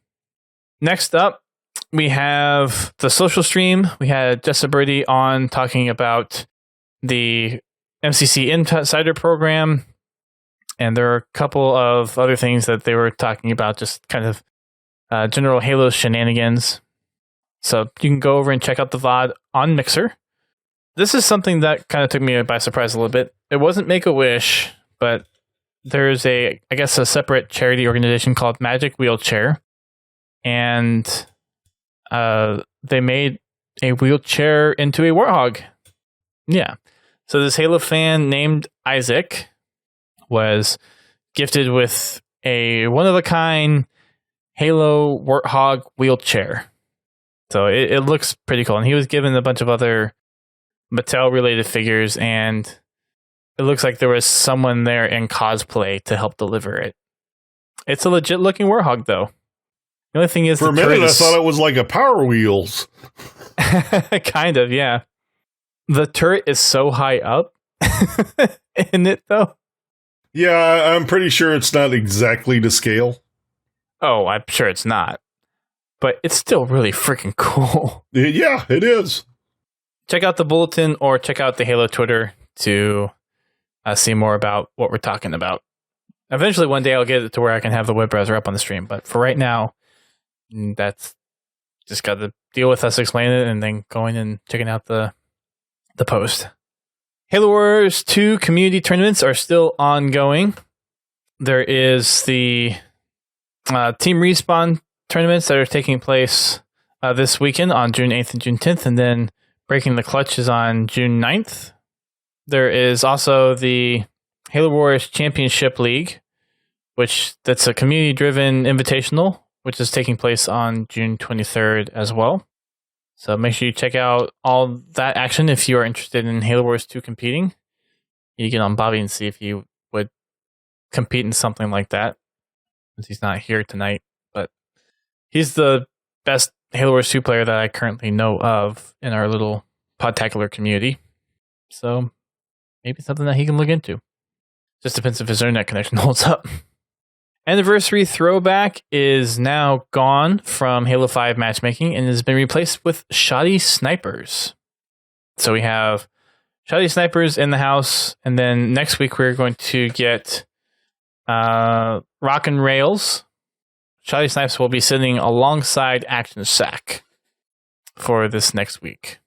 Next up, we have the social stream. We had Jessa Birdie on talking about the MCC Insider program. And there are a couple of other things that they were talking about, just kind of general Halo shenanigans. So you can go over and check out the VOD on Mixer. This is something that kind of took me by surprise a little bit. It wasn't Make-A-Wish, but there's a separate charity organization called Magic Wheelchair. And they made a wheelchair into a warthog. Yeah. So this Halo fan named Isaac was gifted with a one-of-a-kind Halo warthog wheelchair. So it looks pretty cool. And he was given a bunch of other Mattel-related figures, and it looks like there was someone there in cosplay to help deliver it. It's a legit-looking warthog, though. The only thing is, for a minute, I thought it was like a Power Wheels. Kind of, yeah. The turret is so high up, isn't it, though? Yeah, I'm pretty sure it's not exactly to scale. Oh, I'm sure it's not. But it's still really freaking cool. Yeah, it is. Check out the bulletin or check out the Halo Twitter to see more about what we're talking about. Eventually, one day I'll get it to where I can have the web browser up on the stream. But for right now, that's just got to deal with us explaining it and then going and checking out the post. Halo Wars 2 community tournaments are still ongoing. There is the Team Respawn tournaments that are taking place this weekend on June 8th and June 10th, and then Breaking the Clutch is on June 9th. There is also the Halo Wars Championship League, that's a community-driven invitational, which is taking place on June 23rd as well. So make sure you check out all that action if you are interested in Halo Wars 2 competing. You get on Bobby and see if you would compete in something like that, since he's not here tonight. But he's the best Halo Wars 2 player that I currently know of in our little Podtacular community. So maybe something that he can look into. Just depends if his internet connection holds up. Anniversary Throwback is now gone from Halo 5 matchmaking and has been replaced with Shoddy Snipers. So we have Shoddy Snipers in the house, and then next week we're going to get Rock and Rails. Shoddy Snipes will be sitting alongside Action Sack for this next week.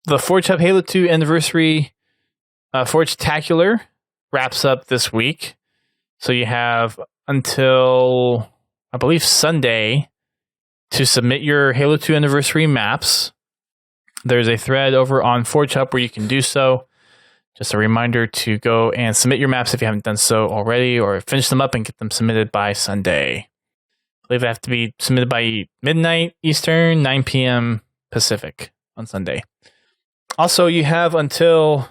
The Forge Hub Halo 2 Anniversary Podtacular wraps up this week. So you have until, I believe, Sunday to submit your Halo 2 Anniversary maps. There's a thread over on Forge Hub where you can do so. Just a reminder to go and submit your maps if you haven't done so already, or finish them up and get them submitted by Sunday. I believe they have to be submitted by midnight Eastern, 9 p.m. Pacific on Sunday. Also, you have until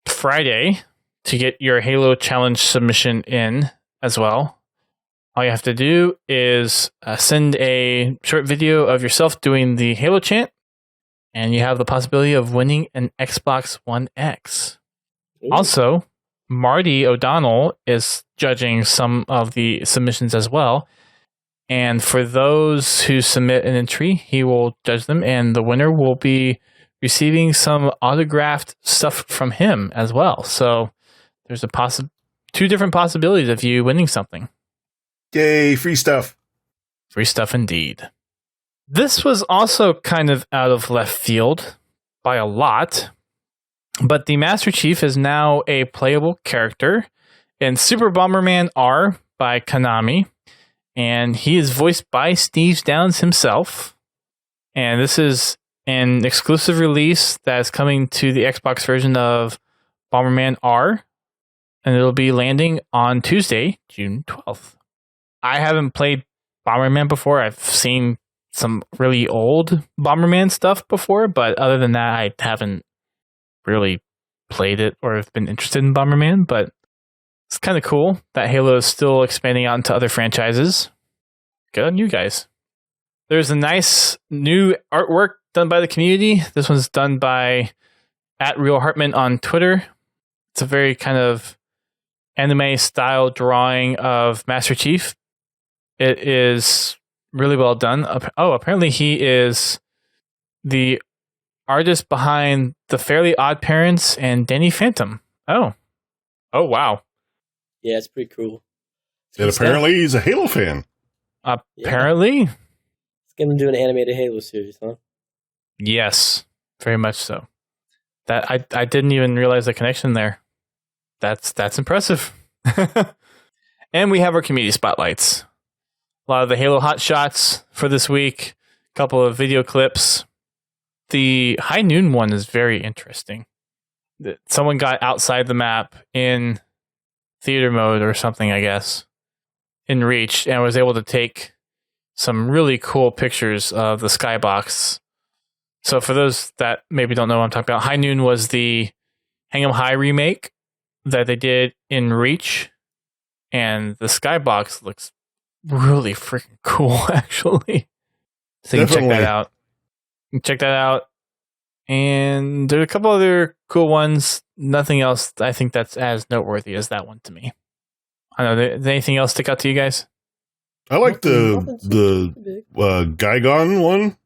Friday to get your Halo Challenge submission in as well. All you have to do is send a short video of yourself doing the Halo chant, and you have the possibility of winning an Xbox One X. Ooh. Also, Marty O'Donnell is judging some of the submissions as well. And for those who submit an entry, he will judge them, and the winner will be receiving some autographed stuff from him as well. So there's two different possibilities of you winning something. Yay, free stuff. Free stuff indeed. This was also kind of out of left field by a lot, but the Master Chief is now a playable character in Super Bomberman R by Konami, and he is voiced by Steve Downes himself. And this is an exclusive release that is coming to the Xbox version of Bomberman R, and it'll be landing on Tuesday, June 12th. I haven't played Bomberman before. I've seen some really old Bomberman stuff before, but other than that, I haven't really played it or have been interested in Bomberman. But it's kind of cool that Halo is still expanding out into other franchises. Good on you guys. There's a nice new artwork done by the community. This one's done by @RealHartman on Twitter. It's a very kind of anime style drawing of Master Chief. It is really well done. Oh, apparently he is the artist behind The Fairly Odd Parents and Danny Phantom. Oh, wow. Yeah, it's pretty cool. And apparently he's a Halo fan. Apparently. Yeah. It's going to do an animated Halo series, huh? Yes, very much so. That I didn't even realize the connection there. That's impressive. And we have our community spotlights. A lot of the Halo hot shots for this week. A couple of video clips. The High Noon one is very interesting. Someone got outside the map in theater mode or something, I guess, in Reach, and was able to take some really cool pictures of the skybox. So for those that maybe don't know what I'm talking about, High Noon was the Hang 'em High remake that they did in Reach, and the skybox looks really freaking cool, actually. So you can check that out. Check that out. And there are a couple other cool ones. Nothing else I think that's as noteworthy as that one to me. I don't know. Did anything else stick out to you guys? I like the Gigon one,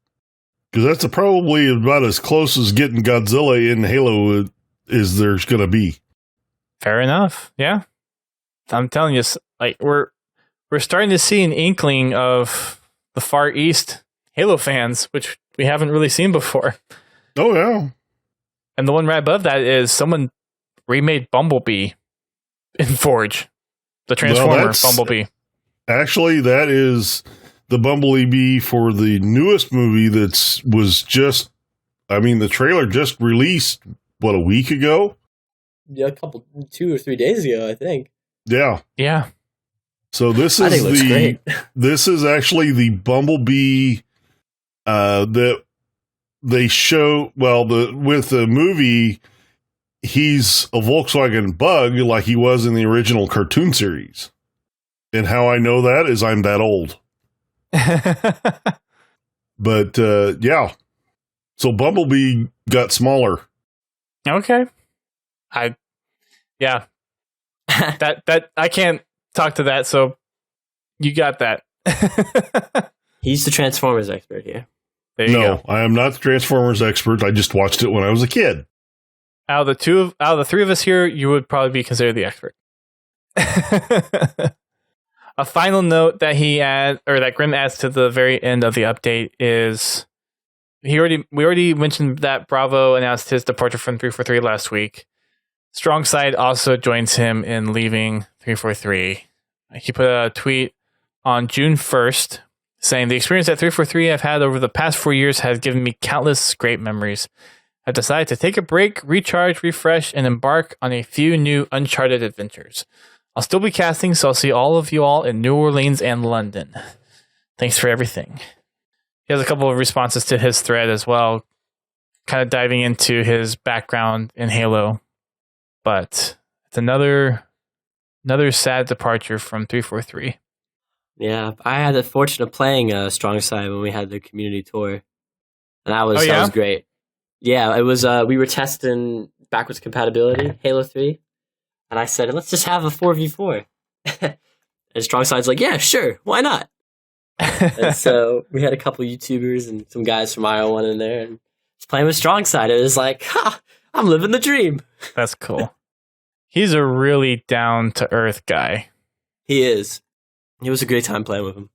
because that's probably about as close as getting Godzilla in Halo as there's going to be. Fair enough. Yeah. I'm telling you, like we're starting to see an inkling of the Far East Halo fans, which we haven't really seen before. Oh, yeah. And the one right above that is someone remade Bumblebee in Forge. The Transformer Bumblebee. Actually, that is the Bumblebee for the newest movie the trailer just released, a week ago? Yeah, 2 or 3 days ago, I think. Yeah. Yeah. So this is this is actually the Bumblebee that they show. Well, with the movie, he's a Volkswagen Bug like he was in the original cartoon series. And how I know that is I'm that old. But yeah. So Bumblebee got smaller. Okay. Yeah. that I can't talk to that, so you got that. He's the Transformers expert here. There you go. I am not the Transformers expert. I just watched it when I was a kid. Out of the three of us here, you would probably be considered the expert. A final note that that Grim adds to the very end of the update is we already mentioned that Bravo announced his departure from 343 last week. Strongside also joins him in leaving 343. He put a tweet on June 1st saying, "The experience at 343 I've had over the past 4 years has given me countless great memories. I've decided to take a break, recharge, refresh, and embark on a few new uncharted adventures. I'll still be casting, so I'll see all of you all in New Orleans and London. Thanks for everything." He has a couple of responses to his thread as well. kind of diving into his background in Halo. But it's another sad departure from 343. Yeah, I had the fortune of playing Strong Side when we had the community tour, and that was great. Yeah, it was. We were testing backwards compatibility, Halo 3, and I said, let's just have a 4v4. And Strong Side's like, yeah, sure, why not? And so we had a couple YouTubers and some guys from IO1 in there, and just playing with Strong Side. It was like, I'm living the dream. That's cool. He's a really down-to-earth guy. He is. It was a great time playing with him.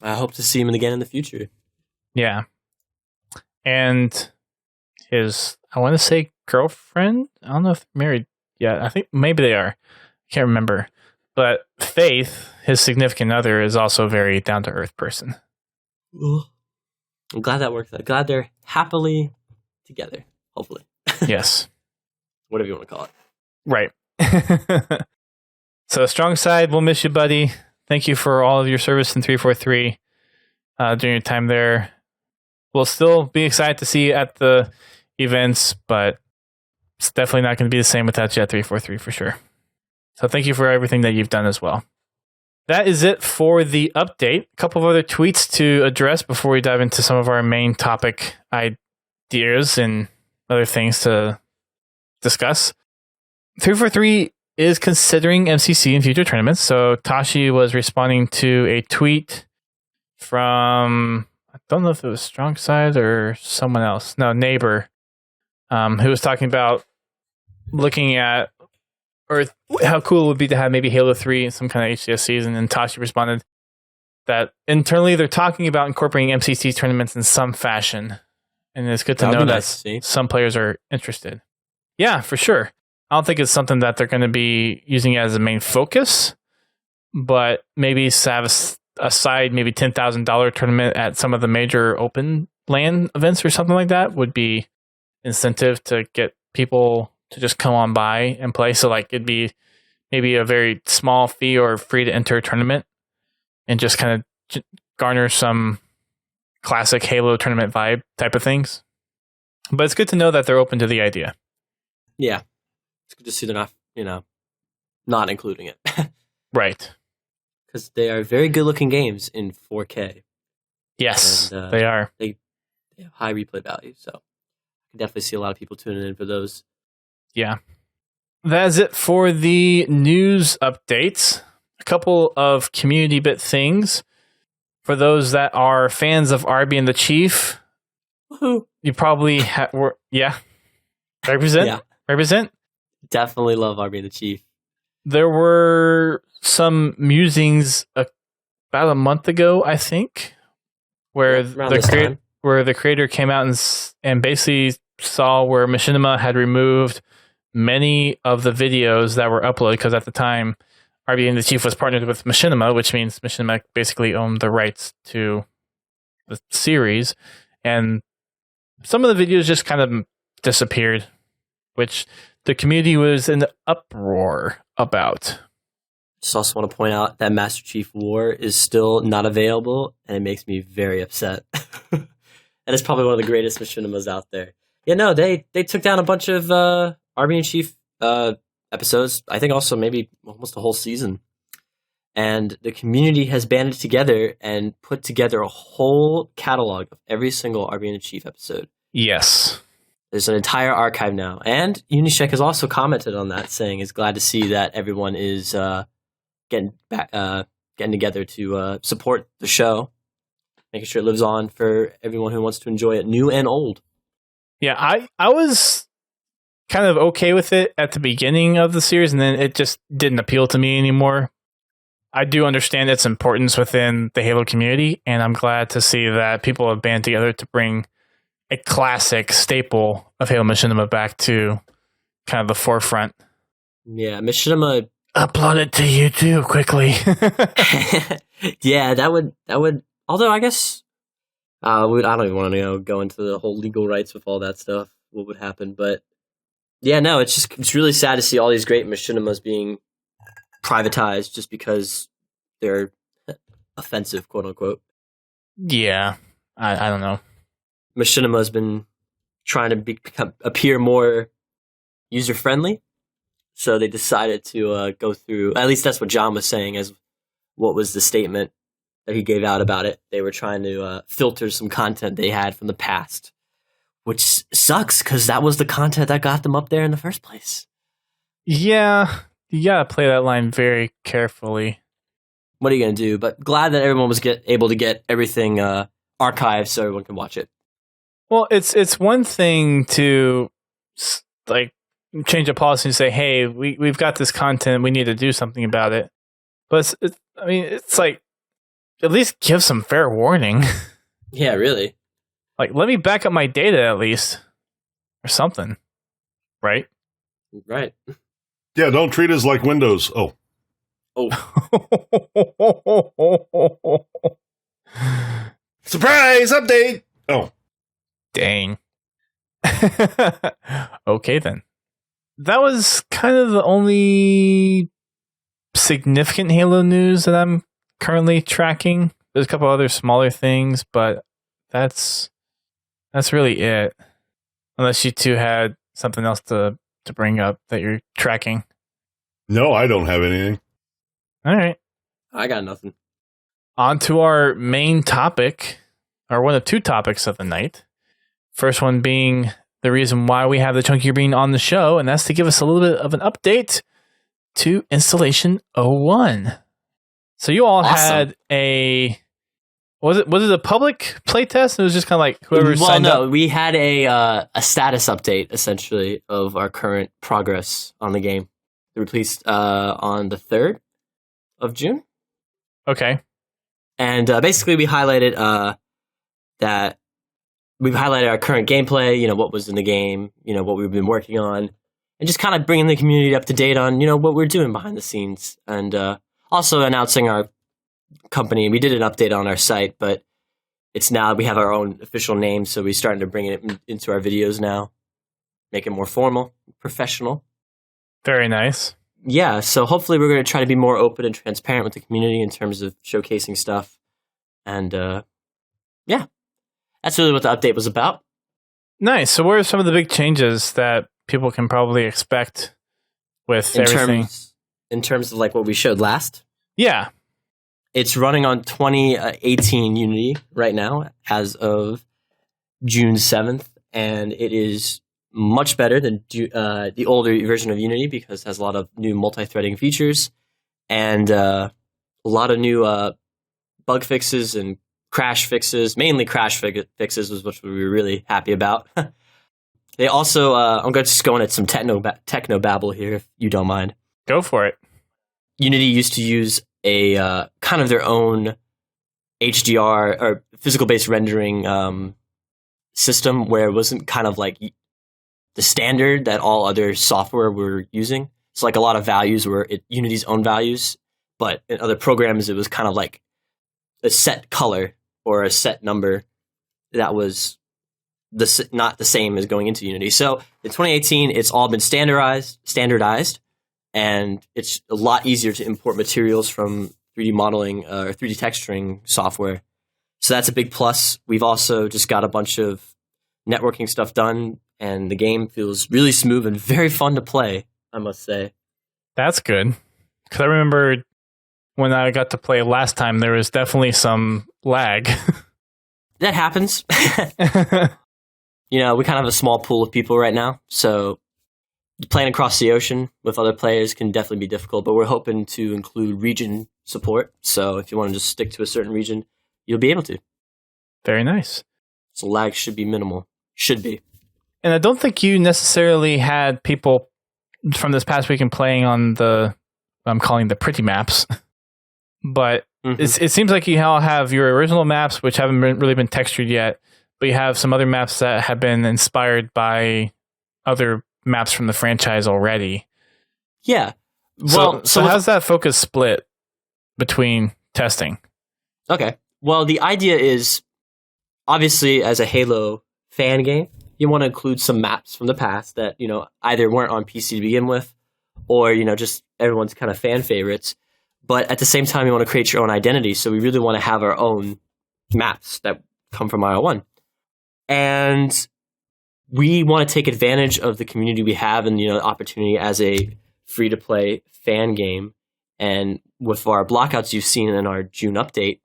I hope to see him again in the future. Yeah. And his, I want to say girlfriend? I don't know if they're married yet. I think maybe they are. I can't remember. But Faith, his significant other, is also a very down-to-earth person. I'm glad that worked out. Glad they're happily together, hopefully. Yes. Whatever you want to call it. Right. So, Strong Side, we'll miss you, buddy. Thank you for all of your service in 343 during your time there. We'll still be excited to see you at the events, but it's definitely not going to be the same without you at 343 for sure. So thank you for everything that you've done as well. That is it for the update. A couple of other tweets to address before we dive into some of our main topic ideas and other things to discuss. 343 is considering MCC in future tournaments. So Tashi was responding to a tweet from, I don't know if it was Strong Side or someone else. No, Neighbor, who was talking about looking at, or how cool it would be to have maybe Halo 3 in some kind of HCS season. And Tashi responded that internally they're talking about incorporating MCC tournaments in some fashion. And it's good to know that some players are interested. Yeah, for sure. I don't think it's something that they're going to be using as a main focus, but maybe have a side, maybe $10,000 tournament at some of the major open LAN events or something like that would be incentive to get people to just come on by and play. So like it'd be maybe a very small fee or free to enter a tournament and just kind of garner some classic Halo tournament vibe type of things. But it's good to know that they're open to the idea. Yeah. It's good to see they're not including it. Right. Because they are very good-looking games in 4K. Yes, and, they are. They have high replay value, so I can definitely see a lot of people tuning in for those. Yeah. That's it for the news updates. A couple of community bit things. For those that are fans of RB and the Chief, woohoo, you probably were, yeah. Represent? Yeah. Represent? Definitely love RB and the Chief. There were some musings about a month ago, I think, where the creator came out and basically saw where Machinima had removed many of the videos that were uploaded, because at the time, RB and the Chief was partnered with Machinima, which means Machinima basically owned the rights to the series, and some of the videos just kind of disappeared, which the community was in uproar about. Just also want to point out that Master Chief War is still not available, and it makes me very upset. And it's probably one of the greatest machinimas out there. Yeah, no, they took down a bunch of RB and Chief episodes. I think also maybe almost a whole season. And the community has banded together and put together a whole catalog of every single RB and Chief episode. Yes. There's an entire archive now. And Unishek has also commented on that, saying he's glad to see that everyone is getting together to support the show, making sure it lives on for everyone who wants to enjoy it, new and old. Yeah, I was kind of okay with it at the beginning of the series, and then it just didn't appeal to me anymore. I do understand its importance within the Halo community, and I'm glad to see that people have banded together to bring a classic staple of Halo Machinima back to kind of the forefront. Yeah, Machinima. Upload it to YouTube quickly. Yeah, that would. Although I guess I don't even want to go into the whole legal rights with all that stuff. What would happen? But yeah, no, it's really sad to see all these great Machinimas being privatized just because they're offensive, quote unquote. Yeah, I don't know. Machinima has been trying to appear more user-friendly. So they decided to go through, at least that's what John was saying, as what was the statement that he gave out about it. They were trying to filter some content they had from the past, which sucks because that was the content that got them up there in the first place. Yeah, you gotta play that line very carefully. What are you gonna do? But glad that everyone was able to get everything archived so everyone can watch it. Well, it's one thing to like change a policy and say, "Hey, we've got this content, we need to do something about it." But it's like at least give some fair warning. Yeah, really. Like, let me back up my data at least, or something, right? Right. Yeah, don't treat us like Windows. Oh. Surprise update. Oh. Dang. Okay, then. That was kind of the only significant Halo news that I'm currently tracking. There's a couple other smaller things, but that's really it. Unless you two had something else to bring up that you're tracking. No, I don't have anything. All right. I got nothing. On to our main topic, or one of two topics of the night. First one being the reason why we have the TheChunkierBean on the show, and that's to give us a little bit of an update to Installation 01. So you all had a... Was it a public playtest? It was just kind of like whoever signed up? Well, no, we had a status update, essentially, of our current progress on the game. It released on the 3rd of June. Okay. And basically we highlighted that we've highlighted our current gameplay, what was in the game, what we've been working on, and just kind of bringing the community up to date on, what we're doing behind the scenes. And also announcing our company. We did an update on our site, but it's now we have our own official name, so we're starting to bring it into our videos now, make it more formal, professional. Very nice. Yeah, so hopefully we're going to try to be more open and transparent with the community in terms of showcasing stuff. And yeah, that's really what the update was about. Nice. So what are some of the big changes that people can probably expect with everything? In terms of like what we showed last? Yeah. It's running on 2018 Unity right now as of June 7th, and it is much better than the older version of Unity because it has a lot of new multi-threading features and a lot of new bug fixes and crash fixes. Mainly crash fixes was what we were really happy about. They also, I'm going to just go into some techno babble here if you don't mind. Go for it. Unity used to use a kind of their own HDR or physical-based rendering system where it wasn't kind of like the standard that all other software were using. So like a lot of values were Unity's own values, but in other programs it was kind of like a set color or a set number that was not the same as going into Unity. So in 2018, it's all been standardized. And it's a lot easier to import materials from 3D modeling or 3D texturing software. So that's a big plus. We've also just got a bunch of networking stuff done, and the game feels really smooth and very fun to play, I must say. That's good. Because I remember when I got to play last time, there was definitely some lag. That happens. We kind of have a small pool of people right now, so playing across the ocean with other players can definitely be difficult, but we're hoping to include region support. So if you want to just stick to a certain region, you'll be able to. Very nice. So lag should be minimal. Should be. And I don't think you necessarily had people from this past weekend playing on I'm calling the pretty maps. But it seems like you all have your original maps, which haven't really been textured yet, but you have some other maps that have been inspired by other maps from the franchise already. Yeah. Well, so how's that focus split between testing? Okay. Well, the idea is obviously as a Halo fan game, you want to include some maps from the past that, either weren't on PC to begin with or, just everyone's kind of fan favorites. But at the same time, you want to create your own identity. So we really want to have our own maps that come from IO1. And we want to take advantage of the community we have and, the opportunity as a free-to-play fan game. And with our blockouts you've seen in our June update,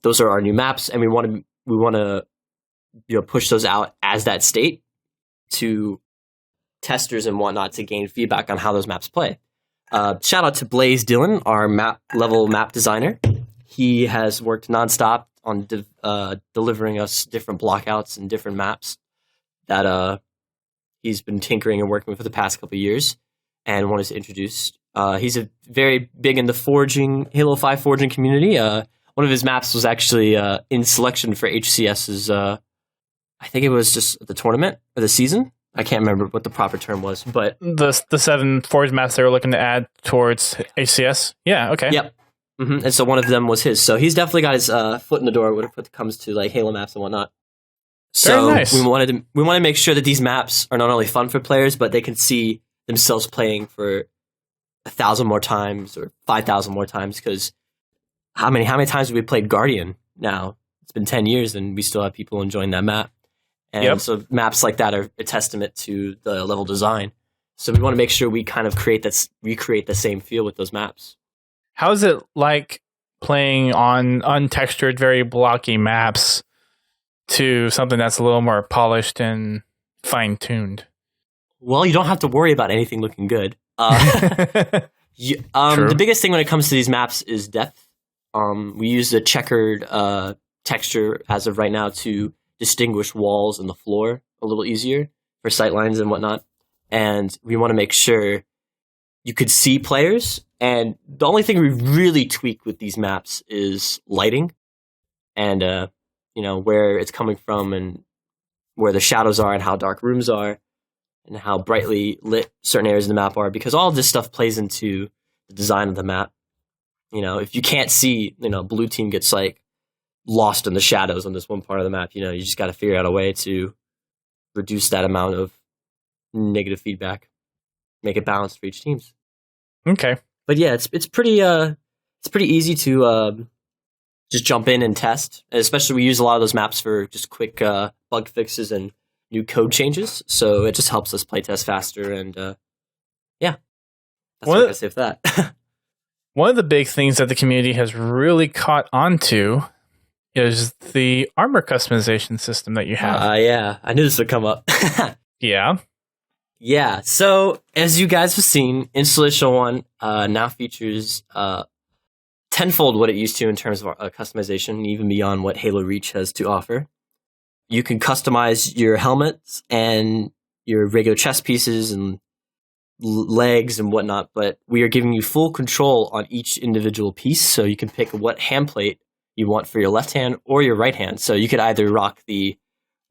those are our new maps, and we want to push those out as that state to testers and whatnot to gain feedback on how those maps play. Shout out to Blaze Dillon, our map designer. He has worked nonstop on delivering us different blockouts and different maps that he's been tinkering and working with for the past couple of years and wanted to introduce. He's a very big in the Halo 5 forging community. One of his maps was actually in selection for HCS's, I think it was just the tournament or the season. I can't remember what the proper term was, but the 7 forged maps they were looking to add towards HCS. Yeah, okay. Yep. Mm-hmm. And so one of them was his. So he's definitely got his foot in the door when it comes to like Halo maps and whatnot. So very nice. we want to make sure that these maps are not only fun for players, but they can see themselves playing for 1,000 more times or 5,000 more times. Because how many times have we played Guardian now? It's been 10 years and we still have people enjoying that map. And so maps like that are a testament to the level design. So we want to make sure we kind of recreate the same feel with those maps. How is it like playing on untextured, very blocky maps to something that's a little more polished and fine-tuned? Well, you don't have to worry about anything looking good. The biggest thing when it comes to these maps is depth. We use a checkered texture as of right now to distinguish walls and the floor a little easier for sightlines and whatnot. And we want to make sure you could see players. And the only thing we really tweak with these maps is lighting and, where it's coming from and where the shadows are and how dark rooms are and how brightly lit certain areas of the map are, because all of this stuff plays into the design of the map. If you can't see, blue team gets like lost in the shadows on this one part of the map. You just got to figure out a way to reduce that amount of negative feedback, make it balanced for each teams. Okay. But yeah, it's pretty easy to just jump in and test. And especially we use a lot of those maps for just quick bug fixes and new code changes. So it just helps us play test faster. And that's what I gotta say for that. One of the big things that the community has really caught on to is the armor customization system that you have. Yeah, I knew this would come up. Yeah. Yeah, so as you guys have seen, Installation 1 now features tenfold what it used to in terms of customization, even beyond what Halo Reach has to offer. You can customize your helmets and your regular chest pieces and legs and whatnot, but we are giving you full control on each individual piece, so you can pick what handplate you want for your left hand or your right hand. So you could either rock the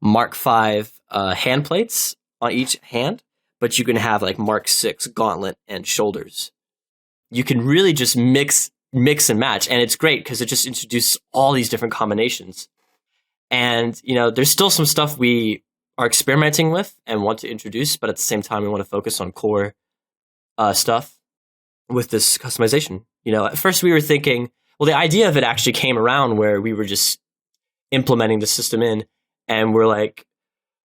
Mark V hand plates on each hand, but you can have like Mark VI gauntlet and shoulders. You can really just mix and match, and it's great because it just introduces all these different combinations. And there's still some stuff we are experimenting with and want to introduce, but at the same time we want to focus on core stuff with this customization. At first we were thinking, well, the idea of it actually came around where we were just implementing the system in, and we're like,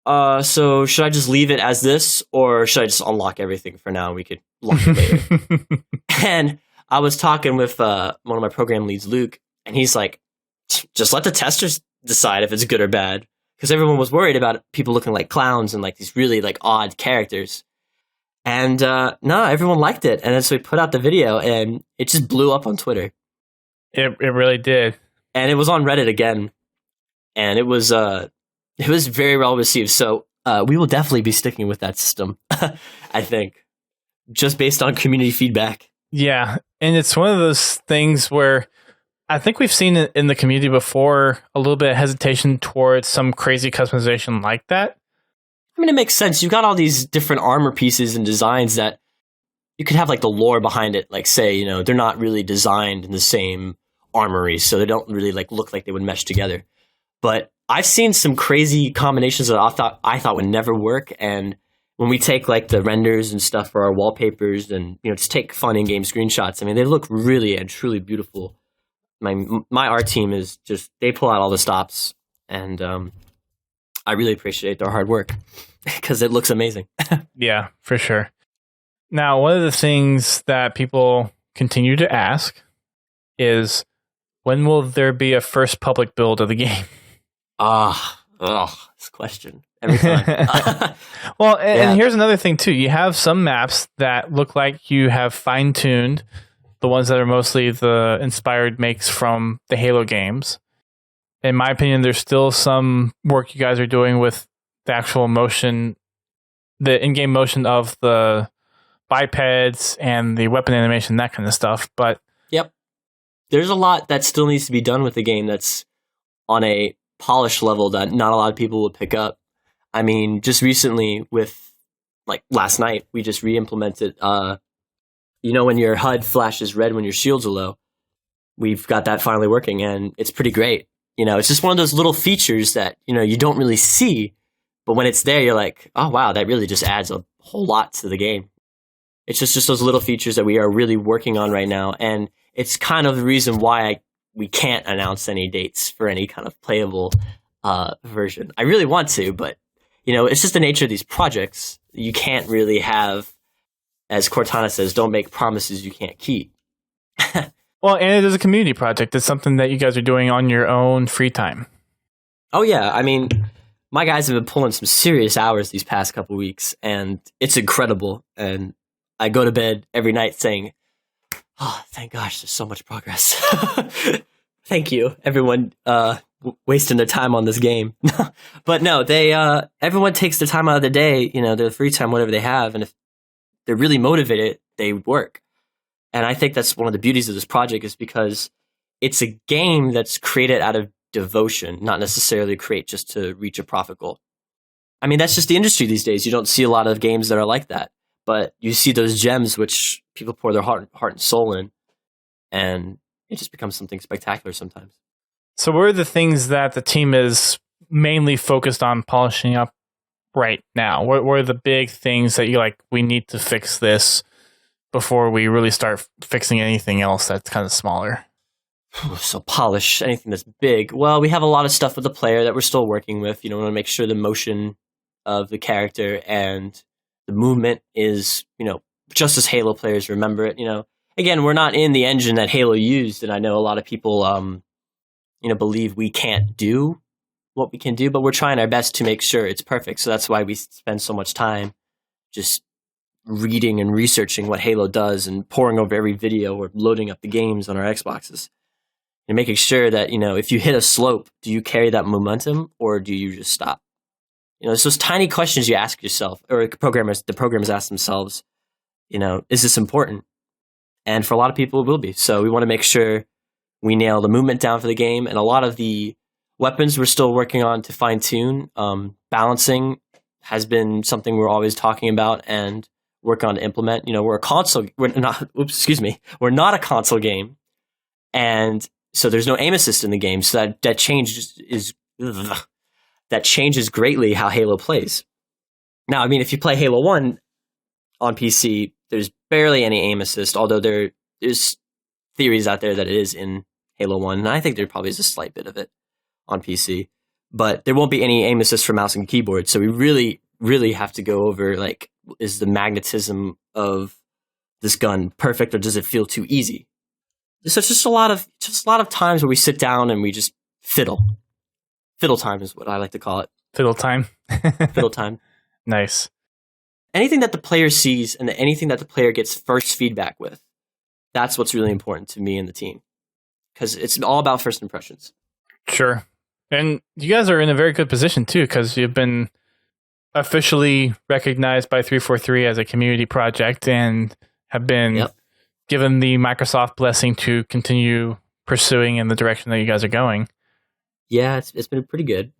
so should I just leave it as this, or should I just unlock everything for now and we could lock it later? And I was talking with one of my program leads, Luke, and he's like, just let the testers decide if it's good or bad, because everyone was worried about people looking like clowns and like these really like odd characters. And no, everyone liked it, and then so we put out the video, and it just blew up on Twitter. It really did, and it was on Reddit again, and it was very well received. So we will definitely be sticking with that system, I think, just based on community feedback. Yeah, and it's one of those things where I think we've seen it in the community before, a little bit of hesitation towards some crazy customization like that. I mean, it makes sense. You've got all these different armor pieces and designs that you could have like the lore behind it. Like say, they're not really designed in the same armory, so they don't really like look like they would mesh together. But I've seen some crazy combinations that I thought would never work. And when we take like the renders and stuff for our wallpapers and just take fun in-game screenshots, I mean, they look really and truly beautiful. My art team is just, they pull out all the stops, and I really appreciate their hard work because it looks amazing. Yeah, for sure. Now, one of the things that people continue to ask is, when will there be a first public build of the game? This question every time. Well, and here's another thing too. You have some maps that look like you have fine-tuned, the ones that are mostly the inspired makes from the Halo games. In my opinion, there's still some work you guys are doing with the actual motion, the in-game motion of the bipeds and the weapon animation, that kind of stuff. But yep, there's a lot that still needs to be done with the game that's on a polished level that not a lot of people will pick up. I mean, just recently like last night, we just re-implemented, when your HUD flashes red when your shields are low, we've got that finally working and it's pretty great. It's just one of those little features that, you don't really see, but when it's there, you're like, oh wow, that really just adds a whole lot to the game. It's just those little features that we are really working on right now. And it's kind of the reason why we can't announce any dates for any kind of playable version. I really want to, but it's just the nature of these projects. You can't really have, as Cortana says, don't make promises you can't keep. Well, and it is a community project. It's something that you guys are doing on your own free time. Oh yeah, I mean, my guys have been pulling some serious hours these past couple weeks, and it's incredible. And I go to bed every night saying, oh, thank gosh, there's so much progress. Thank you, everyone, wasting their time on this game. But no, everyone takes their time out of the day, their free time, whatever they have, and if they're really motivated, they work. And I think that's one of the beauties of this project, is because it's a game that's created out of devotion, not necessarily create just to reach a profit goal. I mean, that's just the industry these days. You don't see a lot of games that are like that. But you see those gems which people pour their heart and soul in, and it just becomes something spectacular sometimes. So what are the things that the team is mainly focused on polishing up right now? What are the big things that we need to fix this before we really start fixing anything else that's kind of smaller? So polish anything that's big. Well, we have a lot of stuff with the player that we're still working with. We want to make sure the motion of the character and the movement is, just as Halo players remember it. Again, we're not in the engine that Halo used, and I know a lot of people, believe we can't do what we can do, but we're trying our best to make sure it's perfect. So that's why we spend so much time just reading and researching what Halo does and poring over every video or loading up the games on our Xboxes and making sure that, if you hit a slope, do you carry that momentum or do you just stop? It's those tiny questions you ask yourself, or the programmers ask themselves, is this important? And for a lot of people, it will be. So we want to make sure we nail the movement down for the game. And a lot of the weapons we're still working on to fine tune. Balancing has been something we're always talking about and working on to implement. We're not a console game. And so there's no aim assist in the game. So that changes greatly how Halo plays. Now, I mean, if you play Halo 1 on PC, there's barely any aim assist, although there is theories out there that it is in Halo 1, and I think there probably is a slight bit of it on PC. But there won't be any aim assist for mouse and keyboard, so we really, really have to go over, is the magnetism of this gun perfect, or does it feel too easy? So it's just a lot of times where we sit down and we just fiddle. Fiddle time is what I like to call it. Fiddle time. Fiddle time. Nice. Anything that the player sees and anything that the player gets first feedback with, that's what's really important to me and the team. Because it's all about first impressions. Sure. And you guys are in a very good position, too, because you've been officially recognized by 343 as a community project and have been given the Microsoft blessing to continue pursuing in the direction that you guys are going. Yeah, it's been pretty good.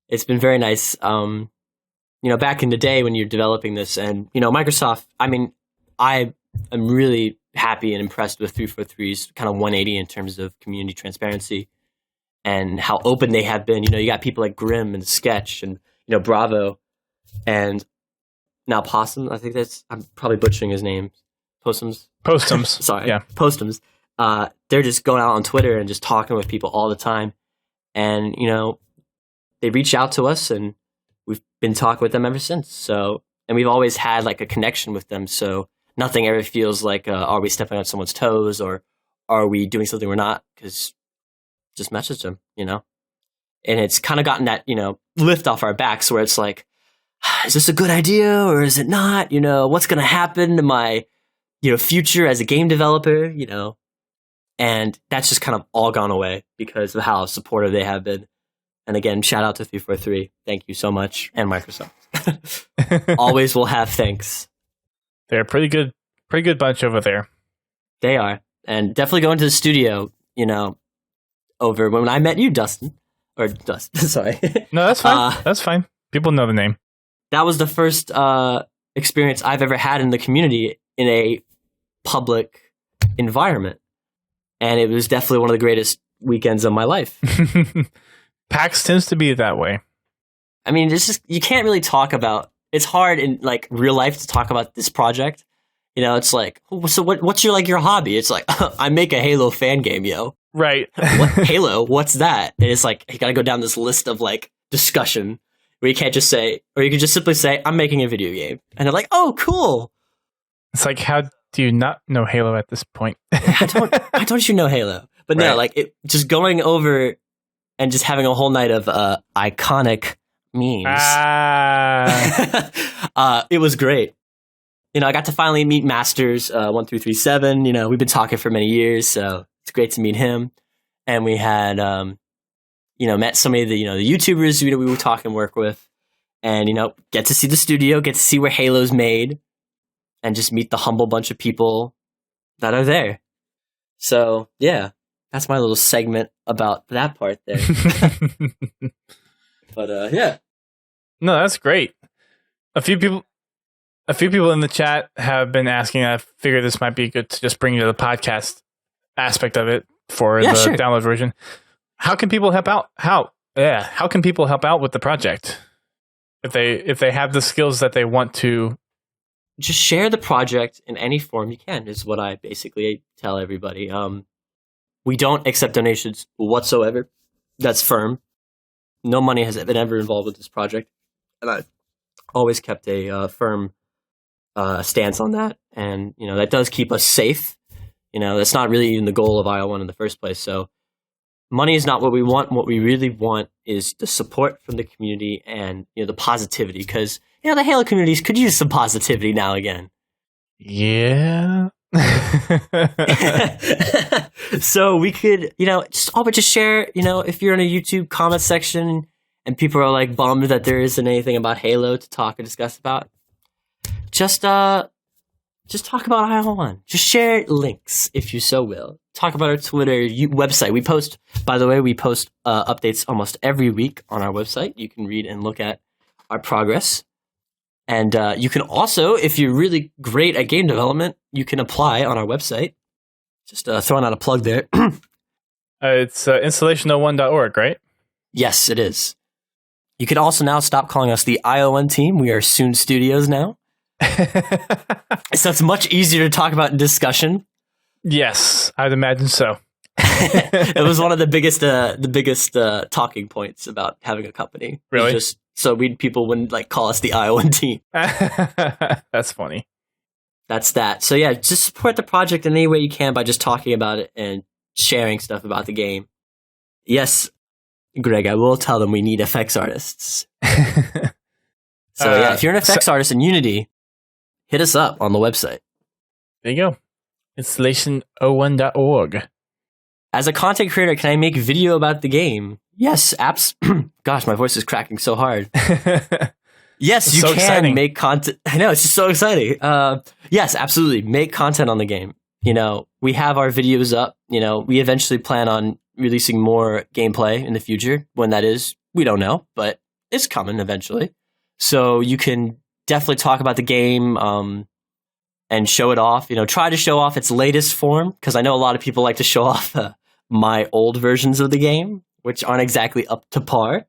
It's been very nice. Back in the day when you're developing this, and Microsoft, I mean, I am really happy and impressed with 343's kind of 180 in terms of community transparency and how open they have been. You got people like Grimm and Sketch and Bravo, and now Possum. I think I'm probably butchering his name. Postums. Sorry. Yeah. Postums. They're just going out on Twitter and just talking with people all the time. And, they reach out to us, and we've been talking with them ever since. So, and we've always had like a connection with them. So nothing ever feels like, are we stepping on someone's toes, or are we doing something we're not? Because just message them, and it's kind of gotten that, lift off our backs where it's like, is this a good idea or is it not? What's going to happen to my, future as a game developer, and that's just kind of all gone away because of how supportive they have been. And again, shout out to 343. Thank you so much. And Microsoft. Always will have thanks. They're a pretty good bunch over there. They are. And definitely go into the studio, over when I met you, Dustin. Or Dustin, sorry. No, that's fine. That's fine. People know the name. That was the first experience I've ever had in the community in a public environment. And it was definitely one of the greatest weekends of my life. PAX tends to be that way. I mean, it's just, you can't really talk about, it's hard in like real life to talk about this project. It's like, so what's your hobby? It's like, I make a Halo fan game, yo. Right. What, Halo? What's that? And it's like, you gotta go down this list of like discussion where you can't just say, or you can just simply say, I'm making a video game. And they're like, oh, cool. It's like, how do you not know Halo at this point? How don't you know Halo? But no, like just going over and just having a whole night of iconic memes. It was great. I got to finally meet Masters 1337. We've been talking for many years, so it's great to meet him. And we had, met some of the, the YouTubers we were talking work with, and get to see the studio, get to see where Halo's made, and just meet the humble bunch of people that are there. So yeah, that's my little segment about that part there. But yeah. No, that's great. A few people in the chat have been asking. I figure this might be good to just bring you to the podcast aspect of it for the download version. How can people help out? How can people help out with the project if they have the skills that they want to? Just share the project in any form you can is what I basically tell everybody. We don't accept donations whatsoever. That's firm. No money has been ever involved with this project, and I've always kept a firm stance on that. And that does keep us safe. That's not really even the goal of IO1 in the first place. So money is not what we want. What we really want is the support from the community and the positivity, because the Halo communities could use some positivity now and again. Yeah. So we could, just share, if you're in a YouTube comment section and people are like bummed that there isn't anything about Halo to talk and discuss about, just talk about IO1. Just share links if you so will. Talk about our Twitter, website. We post updates almost every week on our website. You can read and look at our progress. And you can also, if you're really great at game development, you can apply on our website. Just throwing out a plug there. It's installation01.org, right? Yes, it is. You can also now stop calling us the IO1 team. We are Soon Studios now. So it's much easier to talk about in discussion. Yes, I'd imagine so. It was one of the biggest talking points about having a company. Really? Just so people wouldn't call us the IO1 team. That's funny. That's that. So yeah, just support the project in any way you can by just talking about it and sharing stuff about the game. Yes, Greg, I will tell them we need effects artists. So yeah, if you're an effects artist in Unity, hit us up on the website. There you go. Installation01.org. As a content creator, can I make video about the game? Yes, gosh, my voice is cracking so hard. Yes, you can make content. I know, it's just so exciting. Yes, absolutely. Make content on the game. We have our videos up. We eventually plan on releasing more gameplay in the future. When that is, we don't know, but it's coming eventually. So you can definitely talk about the game and show it off. Try to show off its latest form, because I know a lot of people like to show off my old versions of the game, which aren't exactly up to par.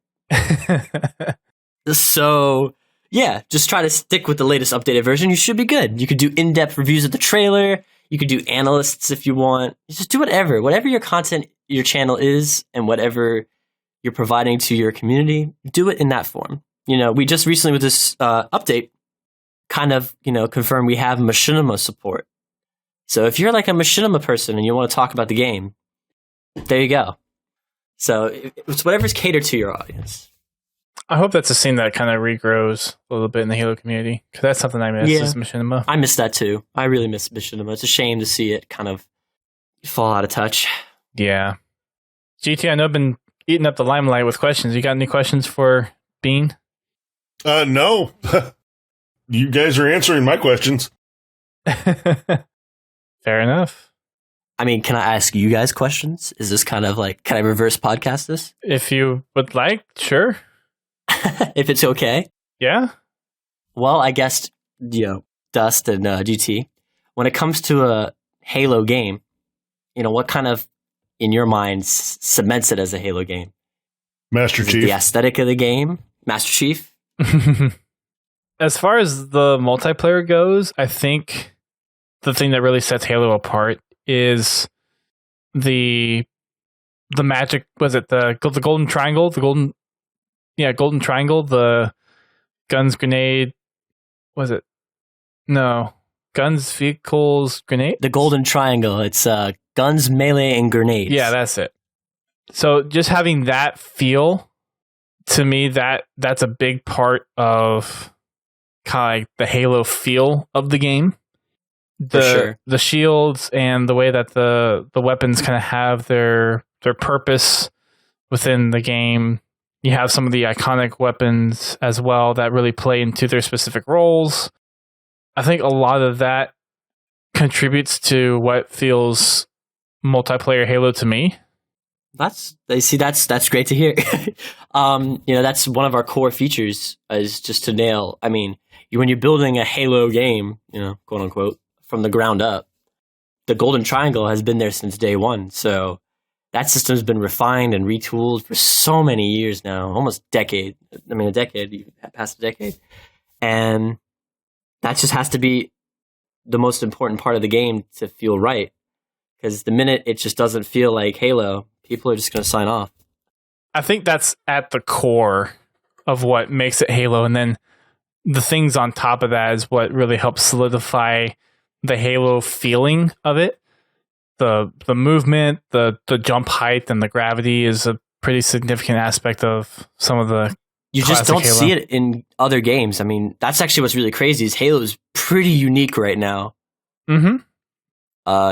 So yeah, just try to stick with the latest updated version. You should be good. You could do in-depth reviews of the trailer. You could do analysts if you want. Just do whatever your content, your channel is, and whatever you're providing to your community, do it in that form. We just recently with this update kind of, confirmed we have machinima support. So if you're like a machinima person and you want to talk about the game, there you go. So it's whatever's catered to your audience. I hope that's a scene that kind of regrows a little bit in the Halo community, because that's something I miss, is machinima. I miss that too. I really miss machinima. It's a shame to see it kind of fall out of touch. Yeah. GT, I know I've been eating up the limelight with questions. You got any questions for Bean? No. You guys are answering my questions. Fair enough. I mean, can I ask you guys questions? Is this kind of like, can I reverse podcast this? If you would like, sure. If it's okay. Yeah. Well, I guess, Dust and GT, when it comes to a Halo game, what kind of, in your mind, cements it as a Halo game? Master Chief. The aesthetic of the game? Master Chief? As far as the multiplayer goes, I think the thing that really sets Halo apart is the magic. Was it the golden triangle? Golden triangle. The guns, grenade. Was it? No, guns, vehicles, grenade. The golden triangle. It's guns, melee, and grenades. Yeah, that's it. So just having that feel, to me, that's a big part of kind of like the Halo feel of the game. The shields and the way that the weapons kind of have their purpose within the game. You have some of the iconic weapons as well that really play into their specific roles. I think a lot of that contributes to what feels multiplayer Halo to me. That's great to hear. That's one of our core features, is just to nail. I mean, when you're building a Halo game, quote unquote, from the ground up, the golden triangle has been there since day one. So that system's been refined and retooled for so many years now, almost a decade, past a decade. And that just has to be the most important part of the game to feel right. Because the minute it just doesn't feel like Halo, people are just going to sign off. I think that's at the core of what makes it Halo. And then the things on top of that is what really helps solidify the Halo feeling of it. The movement, the jump height, and the gravity is a pretty significant aspect of some of the You just don't see it in other games. I mean, that's actually what's really crazy, is Halo is pretty unique right now. Mm-hmm.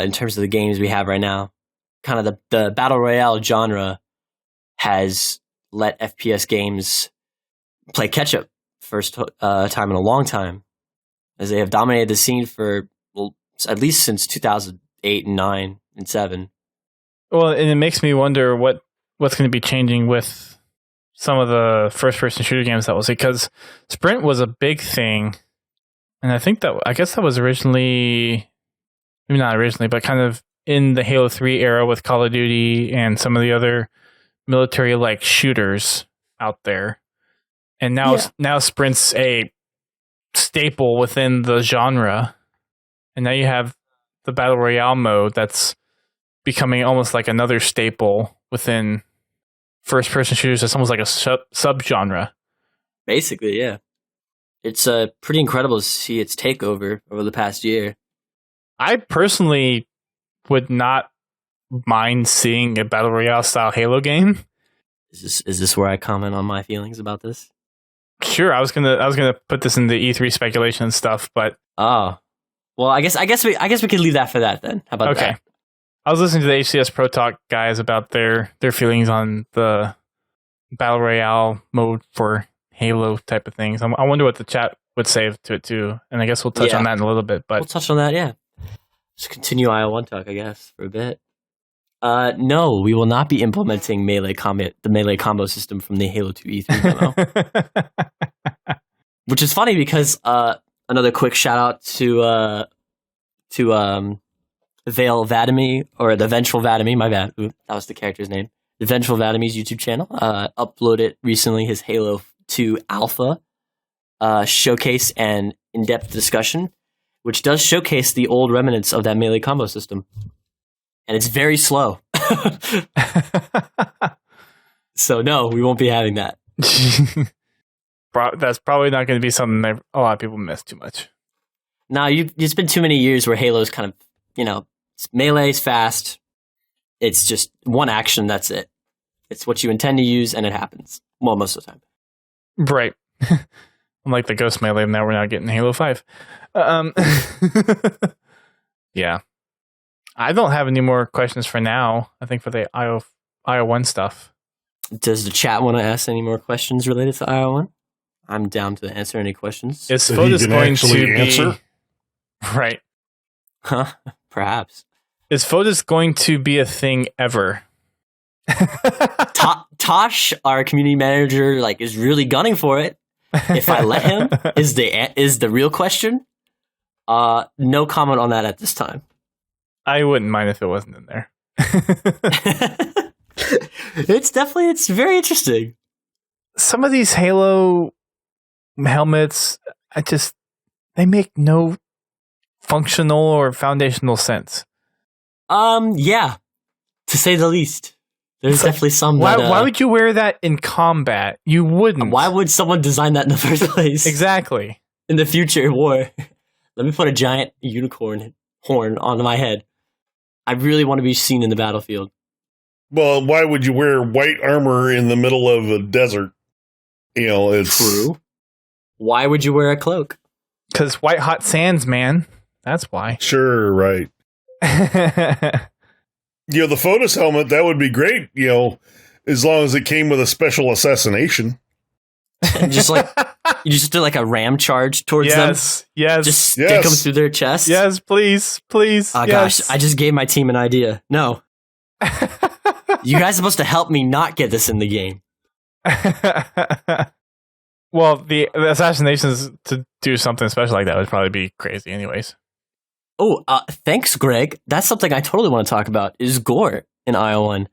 In terms of the games we have right now. Kind of the Battle Royale genre has let FPS games play catch-up first time in a long time, as they have dominated the scene for, at least since 2008 and 9 and 7. Well, and it makes me wonder what's going to be changing with some of the first-person shooter games that was, because Sprint was a big thing, and I guess that was originally, maybe not originally, but kind of in the Halo 3 era with Call of Duty and some of the other military-like shooters out there. And now Sprint's a staple within the genre. And now you have the Battle Royale mode that's becoming almost like another staple within first-person shooters. It's almost like a sub-genre. Basically, yeah. It's pretty incredible to see its takeover over the past year. I personally would not mind seeing a Battle Royale style Halo game. Is this where I comment on my feelings about this? Sure, I was gonna put this in the E3 speculation and stuff, but well, I guess we could leave that for that then. How about that? I was listening to the HCS Pro Talk guys about their feelings on the Battle Royale mode for Halo type of things. I wonder what the chat would say to it too, and I guess we'll touch on that in a little bit. But we'll touch on that, yeah. Just continue IL1 talk, I guess, for a bit. No, we will not be implementing the melee combo system from the Halo 2 E3 demo. Which is funny because another quick shout out to Vale Vademy, or the Vengeful Vademy, my bad. Ooh, that was the character's name. The Vengeful Vademy's YouTube channel uploaded recently his Halo 2 Alpha showcase and in-depth discussion, which does showcase the old remnants of that melee combo system. And it's very slow. So no, we won't be having that. That's probably not going to be something that a lot of people miss too much. Now, it's been too many years where Halo's kind of, melee's fast. It's just one action, that's it. It's what you intend to use, and it happens. Well, most of the time. Right. Unlike the Ghost Melee, now we're not getting Halo 5. Yeah. I don't have any more questions for now. I think for the IO1 stuff. Does the chat want to ask any more questions related to IO1? I'm down to answer any questions. Is Fotis going to answer? Be... Right. Huh? Perhaps. Is Fotis going to be a thing ever? Tosh, our community manager, is really gunning for it. If I let him, is the real question. No comment on that at this time. I wouldn't mind if it wasn't in there. It's very interesting. Some of these Halo helmets, they make no functional or foundational sense. Yeah, to say the least. There's definitely some. Why would you wear that in combat? You wouldn't. Why would someone design that in the first place? Exactly. In the future war, let me put a giant unicorn horn on my head. I really want to be seen in the battlefield. Well, why would you wear white armor in the middle of a desert? It's true. Why would you wear a cloak? Because white hot sands, man. That's why. Sure, right. The Fotis helmet, that would be great, as long as it came with a special assassination. Just you just do a ram charge towards them. Yes. Just stick them through their chest. Yes, please. Oh gosh, I just gave my team an idea. No. You guys are supposed to help me not get this in the game. Well, the assassinations to do something special like that would probably be crazy anyways. Oh, thanks, Greg. That's something I totally want to talk about, is gore in IO1.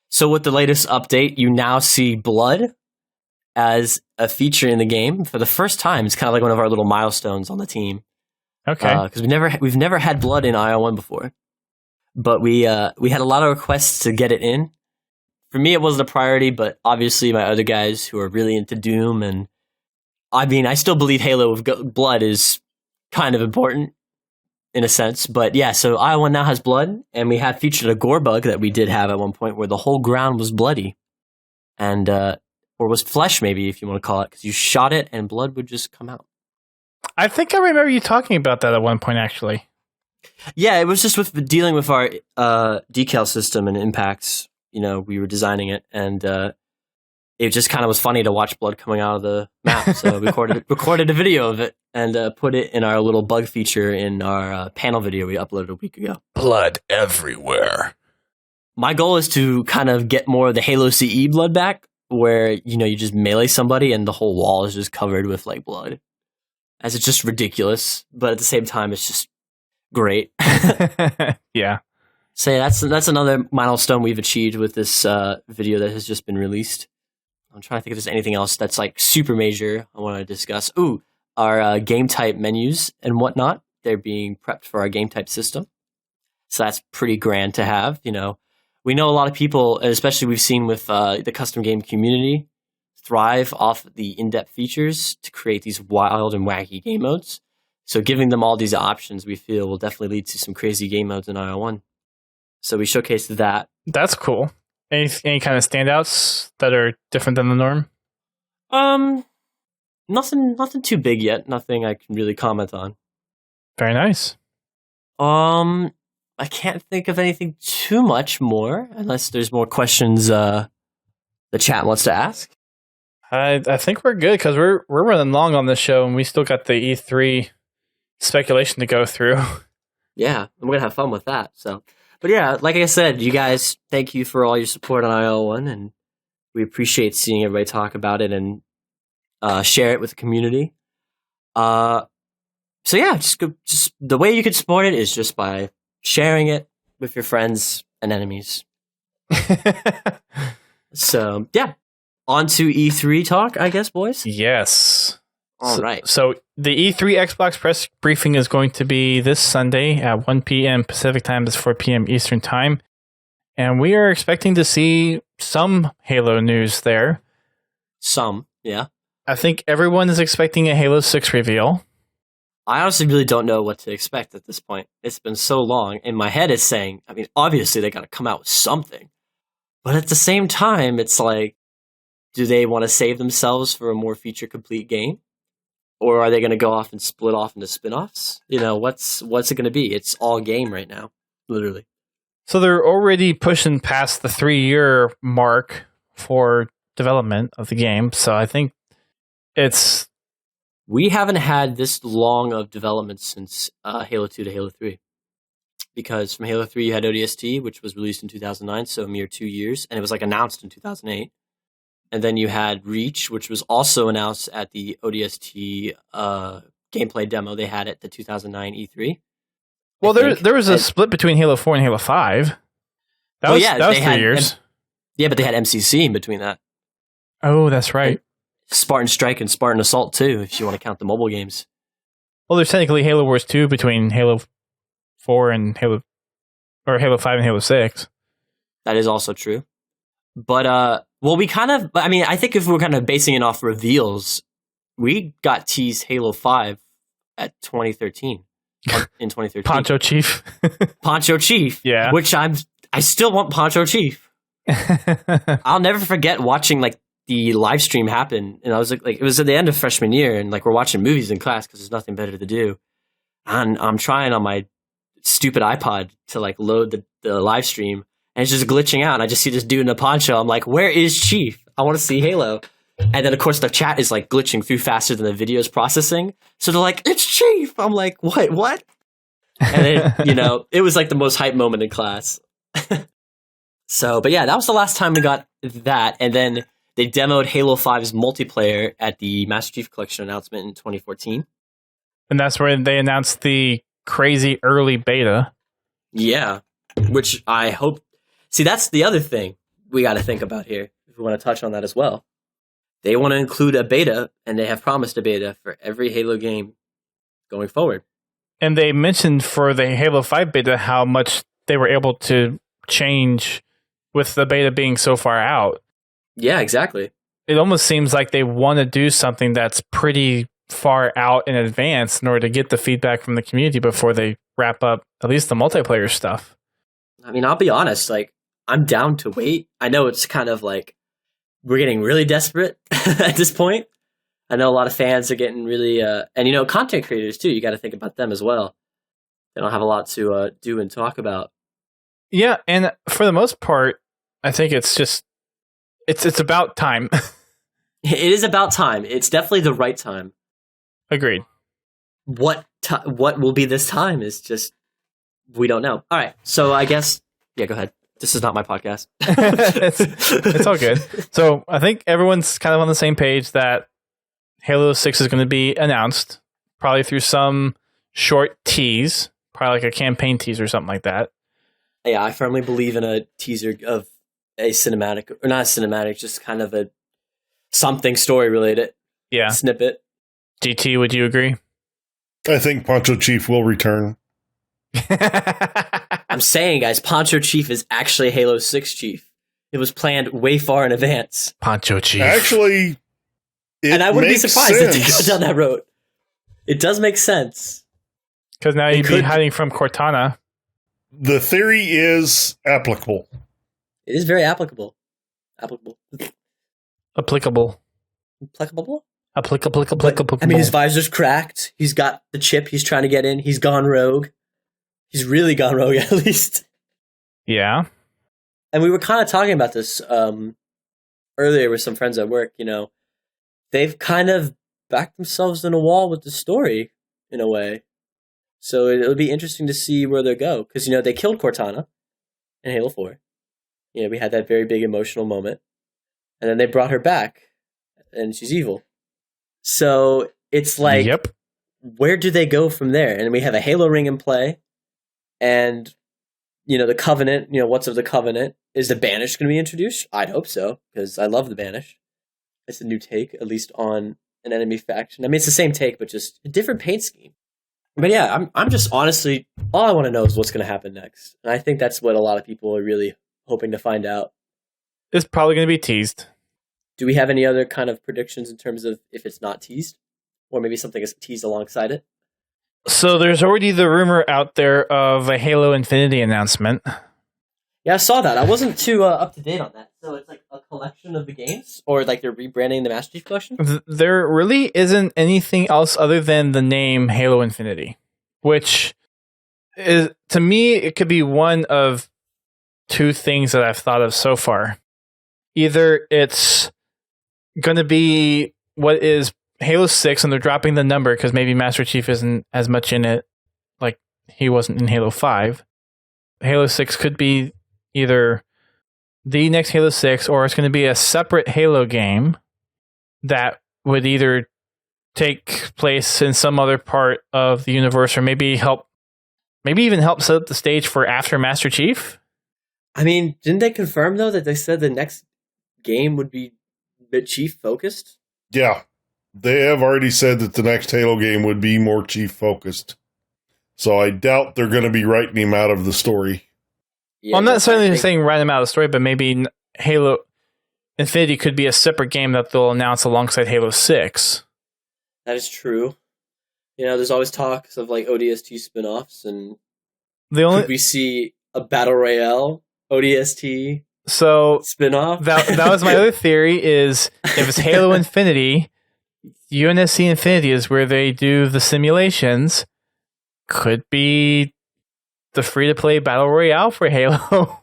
So with the latest update, you now see blood as a feature in the game for the first time. It's kind of like one of our little milestones on the team. Okay. Because we've never had blood in IO1 before. But we had a lot of requests to get it in. For me, it wasn't a priority, but obviously my other guys who are really into Doom, and I still believe Halo with blood is kind of important in a sense. But yeah, so IO1 now has blood, and we had featured a gore bug that we did have at one point where the whole ground was bloody. And, or was flesh, maybe, if you want to call it, because you shot it and blood would just come out. I think I remember you talking about that at one point, actually. Yeah, it was just with dealing with our decal system and impacts. We were designing it, and it just kind of was funny to watch blood coming out of the map. So we recorded a video of it and put it in our little bug feature in our panel video we uploaded a week ago. Blood everywhere. My goal is to kind of get more of the Halo CE blood back, where you just melee somebody and the whole wall is just covered with blood, as it's just ridiculous, but at the same time it's just great. Yeah. So that's another milestone we've achieved with this video that has just been released. I'm trying to think if there's anything else that's super major I want to discuss. Ooh, our game type menus and whatnot. They're being prepped for our game type system. So that's pretty grand to have. We know a lot of people, especially we've seen with the custom game community, thrive off the in-depth features to create these wild and wacky game modes. So giving them all these options, we feel, will definitely lead to some crazy game modes in IO1. So we showcased that. That's cool. Any kind of standouts that are different than the norm? Nothing too big yet. Nothing I can really comment on. Very nice. I can't think of anything too much more, unless there's more questions the chat wants to ask. I think we're good because we're running long on this show, and we still got the E3 speculation to go through. Yeah, we're gonna have fun with that. So, but yeah, like I said, you guys, thank you for all your support on IO1, and we appreciate seeing everybody talk about it and share it with the community. So yeah, just the way you could support it is just by sharing it with your friends and enemies. So yeah, on to E3 talk, I guess, boys. Yes. All right. So the E3 Xbox press briefing is going to be this Sunday at 1 p.m. Pacific time. That's 4 p.m. Eastern time. And we are expecting to see some Halo news there. Some, yeah. I think everyone is expecting a Halo 6 reveal. I honestly really don't know what to expect at this point. It's been so long, and my head is saying, I mean, obviously they got to come out with something. But at the same time, it's like, do they want to save themselves for a more feature-complete game? Or are they going to go off and split off into spin-offs? You know, what's it going to be? It's all game right now, literally. So they're already pushing past the 3-year mark for development of the game. So I think it's... We haven't had this long of development since Halo 2 to Halo 3. Because from Halo 3 you had ODST, which was released in 2009, so a mere 2 years, and it was like announced in 2008. And then you had Reach, which was also announced at the ODST gameplay demo they had at the 2009 E3. Well, there was a split between Halo 4 and Halo 5. That was 3 years. Yeah, but they had MCC in between that. Oh, that's right. And Spartan Strike and Spartan Assault, too, if you want to count the mobile games. Well, there's technically Halo Wars 2 between Halo 4 and Halo 5 and Halo 6. That is also true. But, I think if we're kind of basing it off reveals, we got teased Halo 5 at 2013. In 2013. Poncho Chief. Poncho Chief. Yeah. Which I still want Poncho Chief. I'll never forget watching like the live stream happen, and I was like it was at the end of freshman year, and like we're watching movies in class because there's nothing better to do, and I'm trying on my stupid iPod to like load the live stream, and it's just glitching out, and I just see this dude in a poncho. I'm like, where is Chief? I want to see Halo. And then of course the chat is like glitching through faster than the video is processing, so they're like, it's Chief. I'm like, what? And then, it was like the most hype moment in class. So, but yeah, that was the last time we got that. And then they demoed Halo 5's multiplayer at the Master Chief Collection announcement in 2014. And that's where they announced the crazy early beta. Yeah, which I hope... See, that's the other thing we got to think about here, if we want to touch on that as well. They want to include a beta, and they have promised a beta for every Halo game going forward. And they mentioned for the Halo 5 beta how much they were able to change with the beta being so far out. Yeah, exactly. It almost seems like they want to do something that's pretty far out in advance in order to get the feedback from the community before they wrap up at least the multiplayer stuff. I mean, I'll be honest, like, I'm down to wait. I know it's kind of like we're getting really desperate at this point. I know a lot of fans are getting really, and content creators too. You got to think about them as well. They don't have a lot to do and talk about. Yeah, and for the most part, I think it's just it's about time. It is about time. It's definitely the right time. Agreed. What will be this time is just we don't know. All right, so I guess go ahead. This is not my podcast. it's all good. So I think everyone's kind of on the same page that Halo 6 is going to be announced, probably through some short tease, probably like a campaign tease or something like that. Yeah, I firmly believe in a teaser of a cinematic, or not a cinematic, just kind of a something story related. Yeah. Snippet. GT, would you agree? I think Poncho Chief will return. I'm saying, guys, Poncho Chief is actually Halo 6 Chief. It was planned way far in advance. Poncho Chief. Actually, and I wouldn't be surprised if they go down that road. It does make sense. Because now you'd be hiding from Cortana. The theory is applicable. It is very applicable. Applicable. I mean, his visor's cracked. He's got the chip. He's trying to get in. He's gone rogue. He's really gone rogue, at least. Yeah. And we were kind of talking about this earlier with some friends at work. They've kind of backed themselves in a wall with the story, in a way. So it'll be interesting to see where they go. Because, they killed Cortana in Halo 4. We had that very big emotional moment. And then they brought her back. And she's evil. So it's like, yep. Where do they go from there? And we have a Halo ring in play. And, the Covenant, what's of the Covenant? Is the Banished going to be introduced? I'd hope so, because I love the Banished. It's a new take, at least on an enemy faction. I mean, it's the same take, but just a different paint scheme. But yeah, I'm just honestly, all I want to know is what's going to happen next. And I think that's what a lot of people are really hoping to find out. It's probably going to be teased. Do we have any other kind of predictions in terms of if it's not teased? Or maybe something is teased alongside it? So there's already the rumor out there of a Halo Infinity announcement. Yeah, I saw that. I wasn't too up to date on that. So it's like a collection of the games? Or like they're rebranding the Master Chief Collection? There really isn't anything else other than the name Halo Infinity, which is, to me, it could be one of two things that I've thought of so far. Either it's going to be what is Halo 6 and they're dropping the number because maybe Master Chief isn't as much in it like he wasn't in Halo 5. Halo 6 could be either the next Halo 6 or it's going to be a separate Halo game that would either take place in some other part of the universe or maybe even help set up the stage for after Master Chief. I mean, didn't they confirm though that they said the next game would be bit Chief focused? Yeah. They have already said that the next Halo game would be more Chief focused. So I doubt they're going to be writing him out of the story. Yeah, well, I'm not certainly saying write him out of the story, but maybe Halo Infinity could be a separate game that they'll announce alongside Halo 6. That is true. You know, there's always talks of like ODST spin-offs, and could we see a Battle Royale ODST spin-off? That was my other theory, is if it's Halo Infinity, UNSC Infinity is where they do the simulations, could be the free-to-play Battle Royale for Halo.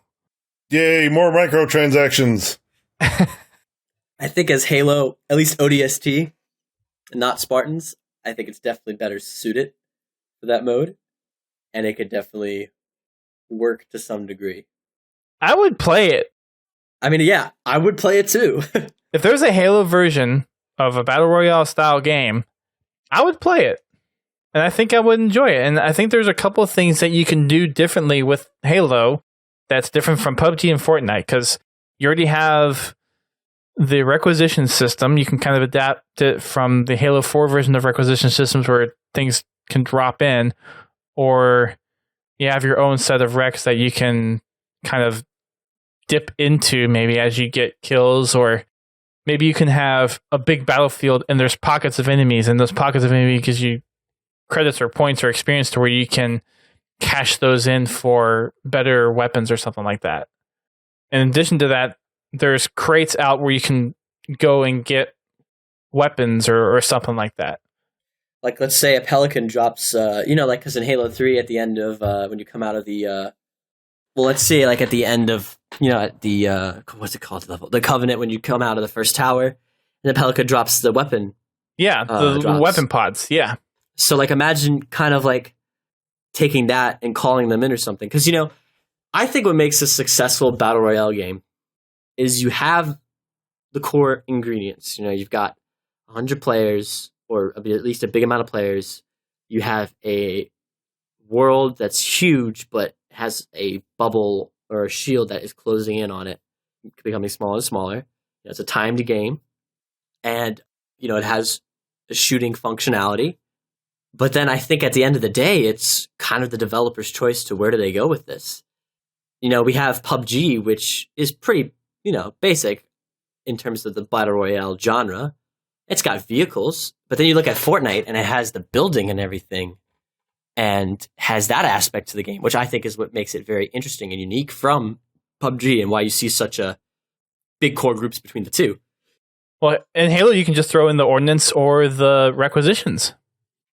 Yay, more microtransactions. I think as Halo, at least ODST, and not Spartans, I think it's definitely better suited for that mode. And it could definitely work to some degree. I would play it. I mean, yeah, I would play it too. If there's a Halo version of a Battle Royale style game, I would play it. And I think I would enjoy it. And I think there's a couple of things that you can do differently with Halo that's different from PUBG and Fortnite, because you already have the requisition system. You can kind of adapt it from the Halo 4 version of requisition systems where things can drop in, or you have your own set of recs that you can kind of dip into maybe as you get kills, or maybe you can have a big battlefield and there's pockets of enemies, and those pockets of enemies gives you credits or points or experience to where you can cash those in for better weapons or something like that. In addition to that, there's crates out where you can go and get weapons or something like that. Like, let's say a Pelican drops, because in Halo 3 at the end of, when you come out of the, let's say like at the end of, at the, what's it called, level? The Covenant, when you come out of the first tower, and the Pelican drops the weapon. Yeah, the weapon pods, yeah. So, like, imagine kind of like taking that and calling them in or something. Because, I think what makes a successful Battle Royale game is you have the core ingredients. You've got 100 players, or at least a big amount of players. You have a world that's huge, but has a bubble or a shield that is closing in on it, becoming smaller and smaller. It's a timed game. And, it has a shooting functionality. But then I think at the end of the day, it's kind of the developer's choice to where do they go with this. We have PUBG, which is pretty, basic in terms of the Battle Royale genre. It's got vehicles, but then you look at Fortnite and it has the building and everything and has that aspect to the game, which I think is what makes it very interesting and unique from PUBG and why you see such a big core groups between the two. Well, in Halo, you can just throw in the ordnance or the requisitions.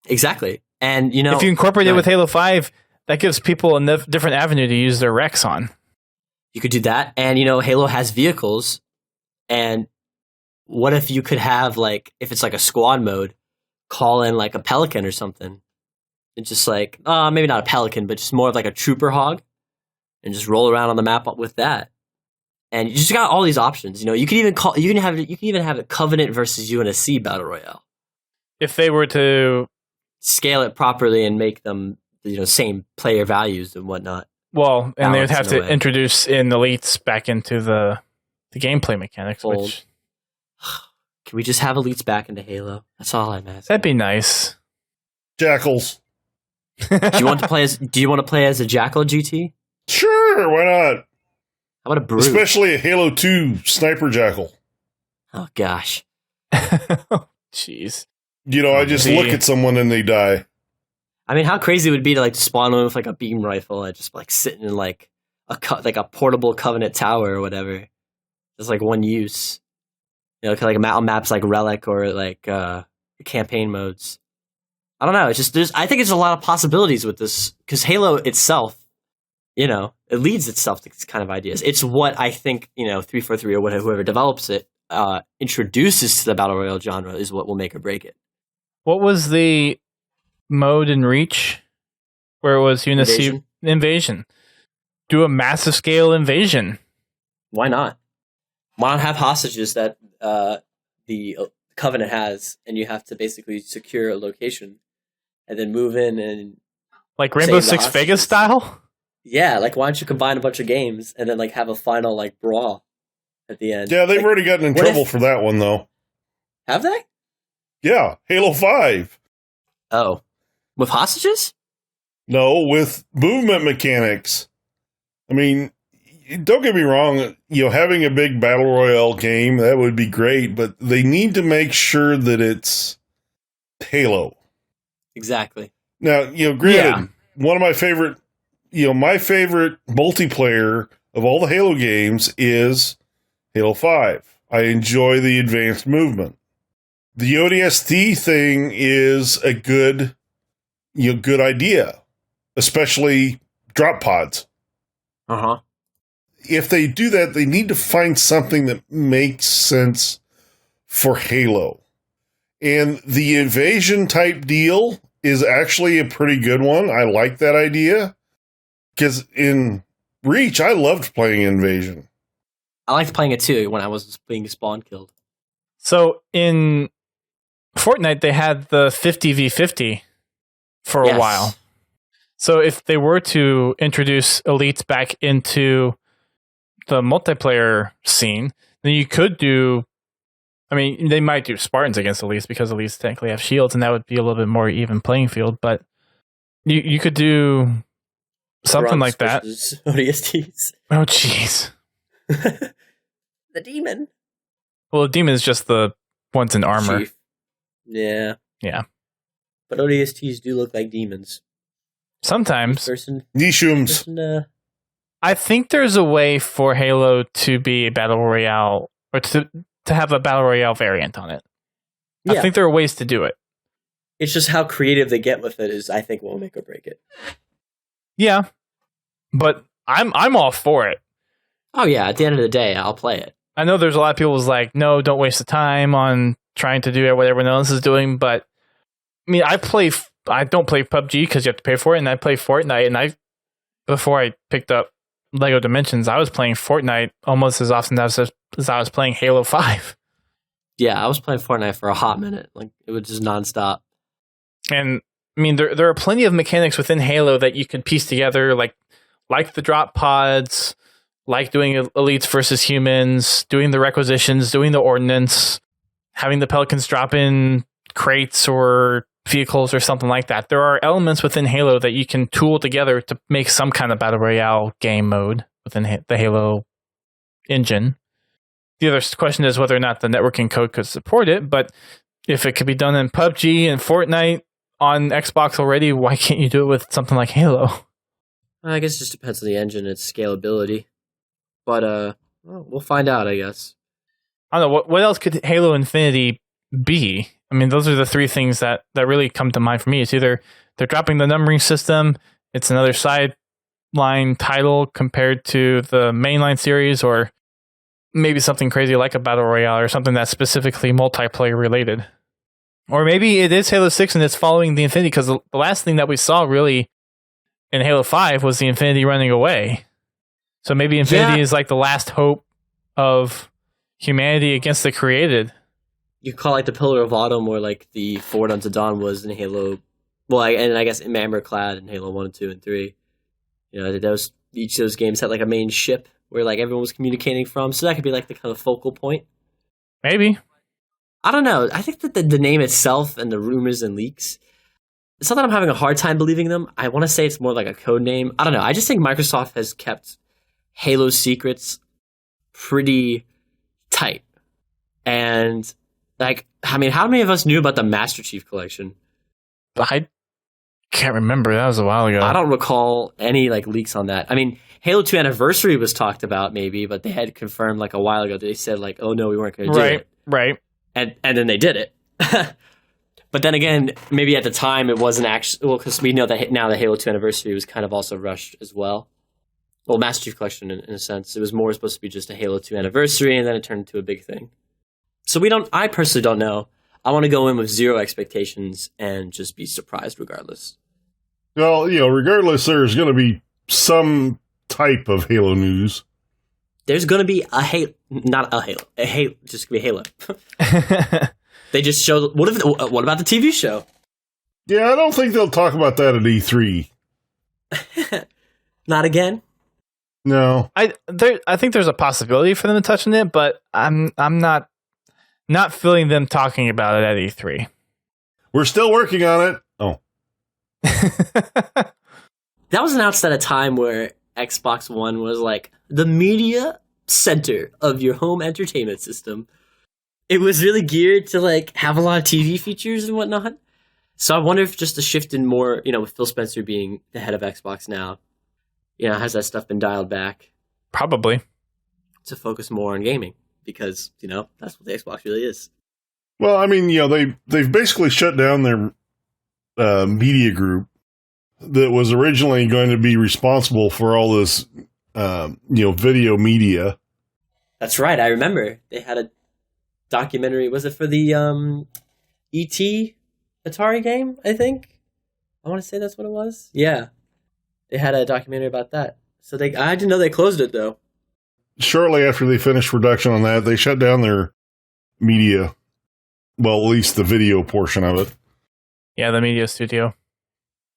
Exactly. And, if you incorporate it with Halo 5, that gives people a different avenue to use their recs on. You could do that. And, Halo has vehicles. And what if you could have, like, if it's like a squad mode, call in like a Pelican or something? And just like, maybe not a Pelican, but just more of like a trooper hog, and just roll around on the map with that. And you just got all these options. You can even have a Covenant versus UNSC Battle Royale. If they were to scale it properly and make them, same player values and whatnot. Well, and they would have to introduce in elites back into the gameplay mechanics. Which can we just have elites back into Halo? That's all I'm asking. That'd be nice. Jackals. Do you want to play as a Jackal, GT? Sure, why not? How about a brew? Especially a Halo 2 sniper jackal. Oh, gosh. Jeez. I just look at someone and they die. I mean, how crazy it would be to like spawn one with like a beam rifle and just like sitting in like a portable Covenant tower or whatever. Just like one use. Like maps like Relic or like campaign modes. I don't know. It's just I think there's a lot of possibilities with this because Halo itself, it leads itself to these kind of ideas. It's what I think 343 or whoever develops it introduces to the battle royale genre is what will make or break it. What was the mode in Reach where it was invasion? Do a massive scale invasion. Why not? Why not have hostages that the Covenant has, and you have to basically secure a location and then move in and like Rainbow Six Vegas style? Yeah, like why don't you combine a bunch of games and then like have a final like brawl at the end? Yeah, they've already gotten in trouble for that one though. Have they? Yeah, Halo 5. Oh. With hostages? No, with movement mechanics. I mean, don't get me wrong, having a big battle royale game, that would be great, but they need to make sure that it's Halo. Exactly. Now, granted, one of my favorite multiplayer of all the Halo games is Halo 5. I enjoy the advanced movement. The ODST thing is a good idea, especially drop pods. Uh-huh. If they do that, they need to find something that makes sense for Halo. And the invasion type deal is actually a pretty good one. I like that idea. Because in Reach, I loved playing invasion. I liked playing it too when I was being spawn killed. So in Fortnite, they had the 50v50 for a while. So if they were to introduce elites back into the multiplayer scene, then you could do... I mean, they might do Spartans against elites because elites technically have shields, and that would be a little bit more even playing field, but you could do something like that. ODSTs. Oh, jeez. The demon. Well, the demon is just the ones in armor. Chief. Yeah. Yeah. But ODSTs do look like demons. Sometimes. Nishums. I think there's a way for Halo to be a battle royale, or to have a battle royale variant on it. Yeah. I think there are ways to do it. It's just how creative they get with it is, I think, will make or break it. Yeah, but I'm all for it. Oh yeah, at the end of the day, I'll play it. I know there's a lot of people who's like, no, don't waste the time on trying to do what everyone else is doing, but I mean, I don't play PUBG because you have to pay for it, and I play Fortnite, and before I picked up Lego Dimensions, I was playing Fortnite almost as often as I was playing Halo 5. Yeah, I was playing Fortnite for a hot minute. Like, it was just nonstop. And I mean, there are plenty of mechanics within Halo that you could piece together, like the drop pods, like doing elites versus humans, doing the requisitions, doing the ordnance, having the Pelicans drop in crates or vehicles or something like that. There are elements within Halo that you can tool together to make some kind of battle royale game mode within the Halo engine. The other question is whether or not the networking code could support it, but if it could be done in PUBG and Fortnite on Xbox already, why can't you do it with something like Halo? I guess it just depends on the engine and its scalability. But we'll find out, I guess. I don't know, what else could Halo Infinity be? I mean, those are the three things that really come to mind for me. It's either they're dropping the numbering system, it's another sideline title compared to the mainline series, or maybe something crazy like a Battle Royale or something that's specifically multiplayer related. Or maybe it is Halo 6 and it's following the Infinity, because the last thing that we saw really in Halo 5 was the Infinity running away. So maybe Infinity is like the last hope of humanity against the created. You call it like the Pillar of Autumn, or like the Forward Unto Dawn was in Halo. Well, and I guess Amberclad in Halo 1, 2, and 3. You know, each of those games had like a main ship where like everyone was communicating from. So that could be like the kind of focal point. Maybe. I don't know. I think that the name itself and the rumors and leaks, it's not that I'm having a hard time believing them. I want to say it's more like a code name. I don't know. I just think Microsoft has kept Halo secrets pretty tight. And like, I mean, how many of us knew about the Master Chief Collection? I can't remember. That was a while ago. I don't recall any like leaks on that. I mean, Halo 2 Anniversary was talked about maybe, but they had confirmed like a while ago. They said like, oh no, we weren't going to do it. Right. And then they did it. But then again, maybe at the time it wasn't actually, well, because we know that now the Halo 2 Anniversary was kind of also rushed as well. Well, Master Chief Collection in a sense. It was more supposed to be just a Halo 2 Anniversary, and then it turned into a big thing. So I personally don't know. I want to go in with zero expectations and just be surprised regardless. Well, regardless, there's going to be some type of Halo news. There's going to be just going to be Halo. They just showed, what about the TV show? Yeah, I don't think they'll talk about that at E3. Not again? No. I think there's a possibility for them to touch on it, but I'm not feeling them talking about it at E3. We're still working on it. Oh. That was announced at a time where Xbox One was like the media center of your home entertainment system. It was really geared to like have a lot of TV features and whatnot. So I wonder if just a shift in more, with Phil Spencer being the head of Xbox now, has that stuff been dialed back? Probably. To focus more on gaming because, that's what the Xbox really is. Well, I mean, they've basically shut down their media group that was originally going to be responsible for all this, video media. That's right. I remember they had a documentary. Was it for the E.T. Atari game, I think? I want to say that's what it was. Yeah. They had a documentary about that. So I didn't know they closed it, though. Shortly after they finished production on that, they shut down their media. Well, at least the video portion of it. Yeah, the media studio.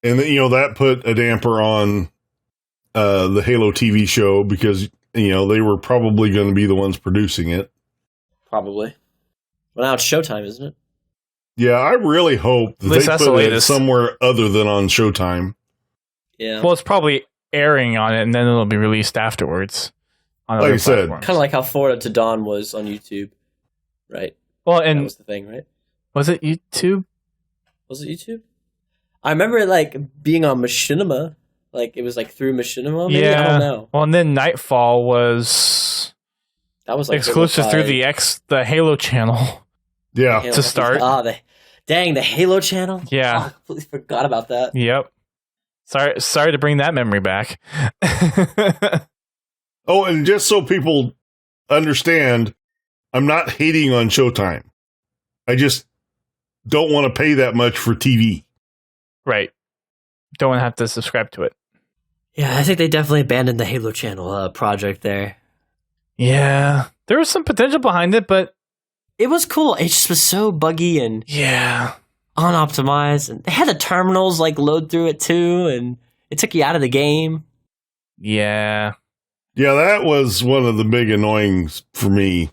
And, that put a damper on the Halo TV show because, they were probably going to be the ones producing it. Probably. Well, now it's Showtime, isn't it? Yeah, I really hope that they put it somewhere other than on Showtime. Yeah. Well, it's probably airing on it, and then it'll be released afterwards. On like I said. Kind of like how Florida to Dawn was on YouTube, right? Well, and that was the thing, right? Was it YouTube? Was it YouTube? I remember it like being on Machinima. Like it was like through Machinima, maybe? Yeah. I don't know. Well, and then Nightfall was that was like exclusive through the Halo channel. Yeah. To start. The Halo channel? Yeah. I completely forgot about that. Yep. Sorry to bring that memory back. Oh, and just so people understand, I'm not hating on Showtime. I just don't want to pay that much for TV. Right. Don't want to have to subscribe to it. Yeah, I think they definitely abandoned the Halo channel project there. Yeah. There was some potential behind it, but it was cool. It just was so buggy and unoptimized. And they had the terminals like load through it too, and it took you out of the game. Yeah. Yeah, that was one of the big annoyings for me.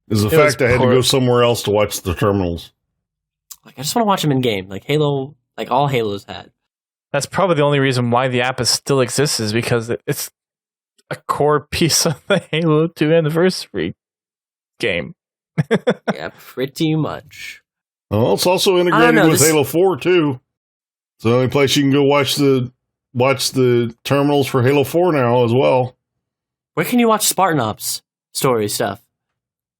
Is the fact I had to go somewhere else to watch the terminals. Like I just want to watch them in game, like Halo, like all Halos had. That's probably the only reason why the app still exists is because it's a core piece of the Halo 2 Anniversary game. Yeah, pretty much. Well, it's also integrated with Halo 4 too. It's the only place you can go watch the terminals for Halo 4 now as well. Where can you watch Spartan Ops story stuff?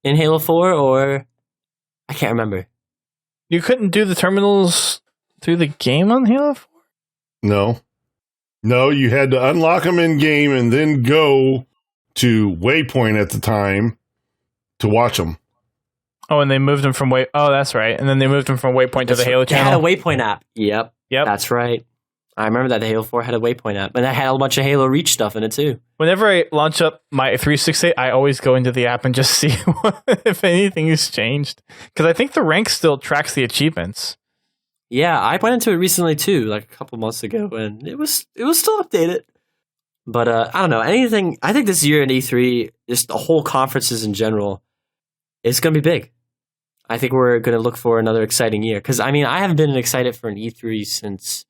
In Halo 4 or I can't remember. You couldn't do the terminals through the game on Halo 4? No, you had to unlock them in game and then go to Waypoint at the time to watch them. Oh, and they moved them from oh, that's right. And then they moved them from Waypoint to the Halo channel. They had a Waypoint app. Yep. That's right. I remember that the Halo 4 had a Waypoint app, and that had a bunch of Halo Reach stuff in it too. Whenever I launch up my 368, I always go into the app and just see if anything has changed. Because I think the rank still tracks the achievements. Yeah, I went into it recently too, like a couple months ago, and it was still updated. But I don't know, anything. I think this year in E3, just the whole conferences in general, it's going to be big. I think we're going to look for another exciting year. Because, I mean, I haven't been excited for an E3 since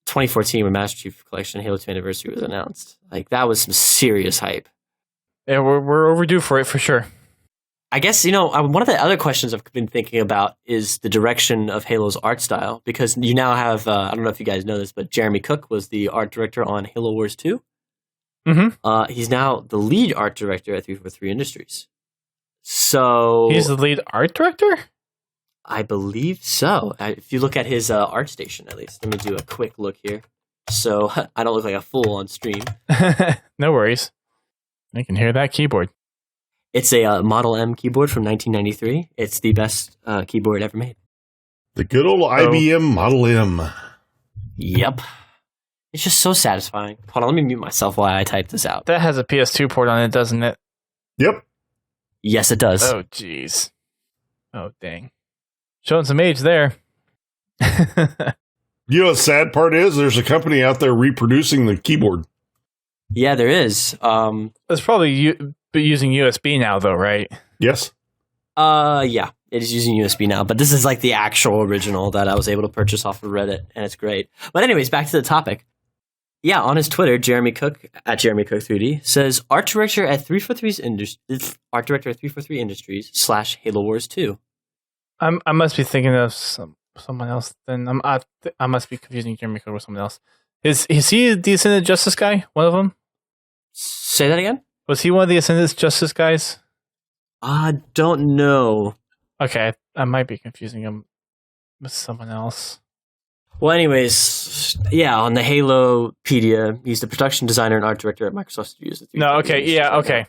2014 when Master Chief Collection Halo 2 Anniversary was announced. Like, that was some serious hype. Yeah, we're overdue for it for sure. I guess, one of the other questions I've been thinking about is the direction of Halo's art style, because you now have, I don't know if you guys know this, but Jeremy Cook was the art director on Halo Wars 2. Mm-hmm. He's now the lead art director at 343 Industries. So he's the lead art director? I believe so. If you look at his art station, at least. Let me do a quick look here. So I don't look like a fool on stream. No worries. I can hear that keyboard. It's a Model M keyboard from 1993. It's the best keyboard ever made. The good old IBM Model M. Yep. It's just so satisfying. Hold on, let me mute myself while I type this out. That has a PS2 port on it, doesn't it? Yep. Yes, it does. Oh, jeez. Oh, dang. Showing some age there. You know what the sad part is? There's a company out there reproducing the keyboard. Yeah, there is. It's probably using USB now, though, right? Yes. Yeah, it is using USB now, but this is like the actual original that I was able to purchase off of Reddit, and it's great. But anyways, back to the topic. Yeah, on his Twitter, Jeremy Cook at Jeremy Cook 3D says art director at 343 Industries / Halo Wars 2. I must be thinking of someone else. Then I must be confusing Jeremy Cook with someone else. Is he the Ascended Justice guy? One of them? Say that again? Was he one of the Ascended Justice guys? I don't know. Okay, I might be confusing him with someone else. Well, anyways, yeah, on the Halopedia, he's the production designer and art director at Microsoft Studios. No, okay, yeah, okay.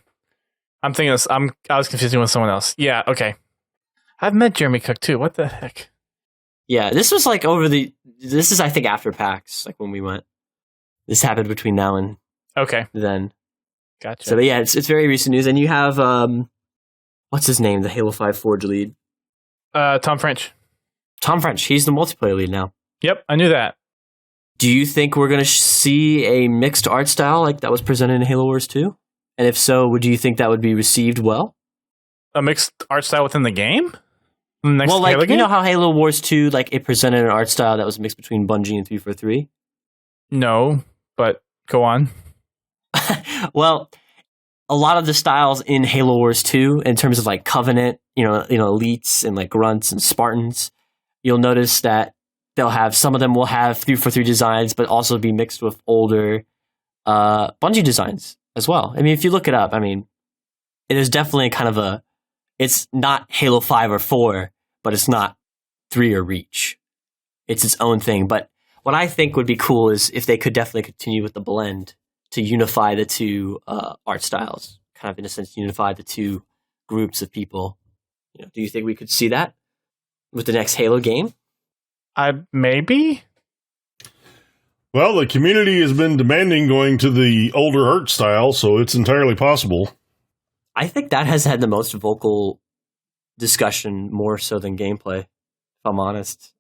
I'm thinking I was confusing with someone else. Yeah, okay. I've met Jeremy Cook too. What the heck? Yeah, this was like this is I think after PAX, like when we went. This happened between now and then. Gotcha. So yeah, it's very recent news, and you have what's his name, the Halo 5 Forge lead? Tom French. Tom French. He's the multiplayer lead now. Yep, I knew that. Do you think we're going to see a mixed art style like that was presented in Halo Wars 2? And if so, would you think that would be received well? A mixed art style within the game? Next well, like, Halo game? You know how Halo Wars 2, like, it presented an art style that was mixed between Bungie and 343? No, but go on. Well, a lot of the styles in Halo Wars 2, in terms of like Covenant, elites and like grunts and Spartans, you'll notice that some of them will have 343 designs, but also be mixed with older Bungie designs as well. I mean, if you look it up, I mean, it is definitely kind of it's not Halo 5 or 4, but it's not 3 or Reach. It's its own thing. But what I think would be cool is if they could definitely continue with the blend to unify the two art styles, kind of in a sense, unify the two groups of people. Do you think we could see that with the next Halo game? Maybe. Well, the community has been demanding going to the older art style, so it's entirely possible. I think that has had the most vocal discussion more so than gameplay, if I'm honest.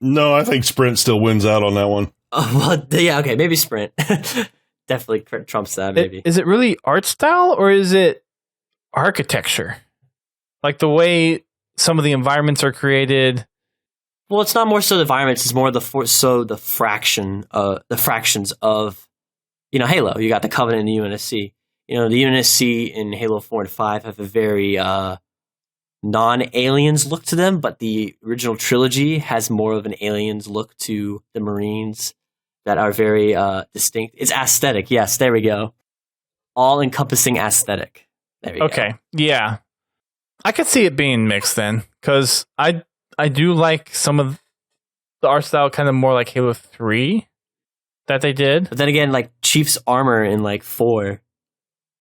No, I think Sprint still wins out on that one. Well, yeah, okay, maybe Sprint. Definitely trumps that, maybe. Is it really art style or is it architecture? Like the way some of the environments are created? Well, it's not more so the environments; it's more the fractions of Halo. You got the Covenant and the UNSC. The UNSC in Halo 4 and 5 have a very non-aliens look to them, but the original trilogy has more of an aliens look to the Marines that are very distinct. It's aesthetic. Yes, there we go. All-encompassing aesthetic. There we go. Okay, yeah. I could see it being mixed then, because I do like some of the art style kind of more like Halo 3 that they did. But then again, like Chief's armor in like 4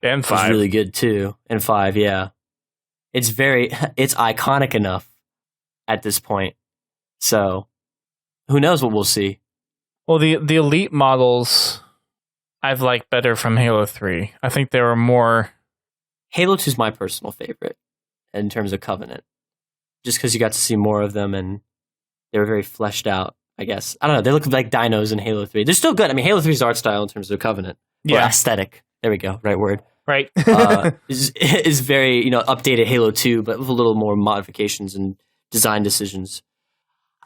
and 5 is really good too. And 5, yeah. It's iconic enough at this point. So who knows what we'll see. Well, the elite models I've liked better from Halo 3. I think they were more... Halo 2 is my personal favorite in terms of Covenant. Just because you got to see more of them and they were very fleshed out, I guess. I don't know. They look like dinos in Halo 3. They're still good. I mean, Halo 3's art style in terms of Covenant. Yeah. Or aesthetic. There we go. Right word. Right. is very, updated Halo 2, but with a little more modifications and design decisions.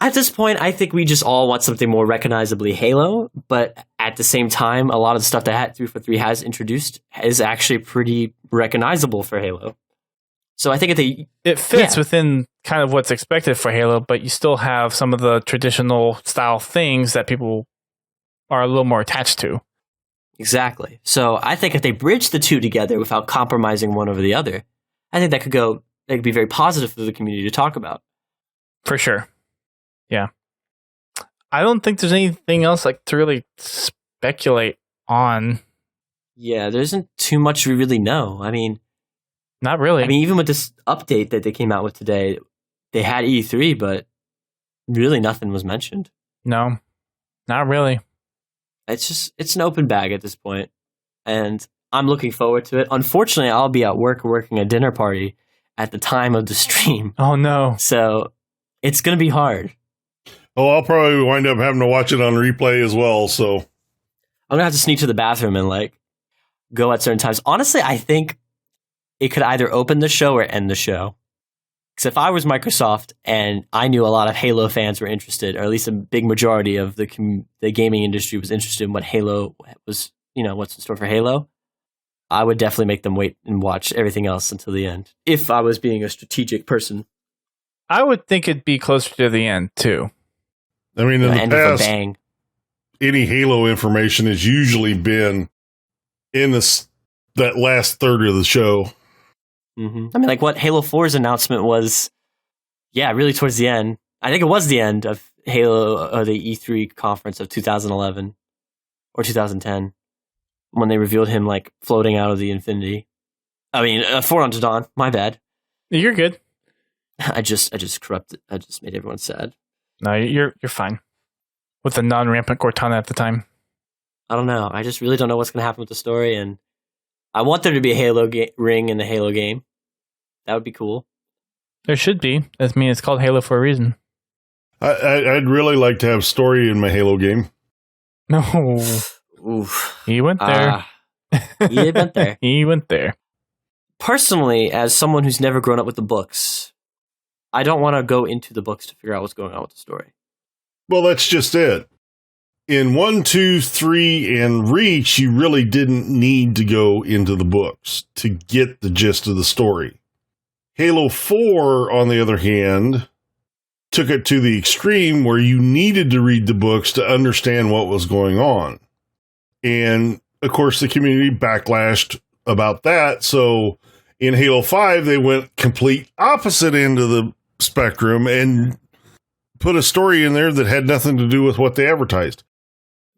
At this point, I think we just all want something more recognizably Halo, but at the same time, a lot of the stuff that 343 has introduced is actually pretty recognizable for Halo. So I think it fits within kind of what's expected for Halo, but you still have some of the traditional style things that people are a little more attached to. Exactly. So I think if they bridge the two together without compromising one over the other, I think that could be very positive for the community to talk about. For sure. Yeah. I don't think there's anything else like to really speculate on. Yeah, there isn't too much we really know. I mean, not really. I mean, even with this update that they came out with today, they had E3, but really nothing was mentioned. No, not really. It's an open bag at this point, and I'm looking forward to it. Unfortunately, I'll be at work working a dinner party at the time of the stream. Oh, no. So it's going to be hard. Oh, I'll probably wind up having to watch it on replay as well, so. I'm going to have to sneak to the bathroom and, like, go at certain times. Honestly, I think it could either open the show or end the show. Because if I was Microsoft and I knew a lot of Halo fans were interested, or at least a big majority of the gaming industry was interested in what Halo was, what's in store for Halo, I would definitely make them wait and watch everything else until the end. If I was being a strategic person. I would think it'd be closer to the end, too. I mean, in the end past, of a bang. Any Halo information has usually been in that last third of the show. Mm-hmm. I mean, like what Halo 4's announcement was, really towards the end. I think it was the end of Halo, or the E3 conference of 2011 or 2010, when they revealed him like floating out of the Infinity. I mean, Forerunner Dawn. My bad. You're good. I just corrupted. I just made everyone sad. No, you're fine. With the non-rampant Cortana at the time. I don't know. I just really don't know what's going to happen with the story, and I want there to be a Halo ring in the Halo game. That would be cool. There should be. I mean, it's called Halo for a reason. I'd really like to have story in my Halo game. No. Oof. He went there. He went there. He went there. Personally, as someone who's never grown up with the books, I don't want to go into the books to figure out what's going on with the story. Well, that's just it. In 1, 2, 3, and Reach, you really didn't need to go into the books to get the gist of the story. Halo 4, on the other hand, took it to the extreme where you needed to read the books to understand what was going on. And, of course, the community backlashed about that. So in Halo 5, they went complete opposite end of the spectrum and put a story in there that had nothing to do with what they advertised.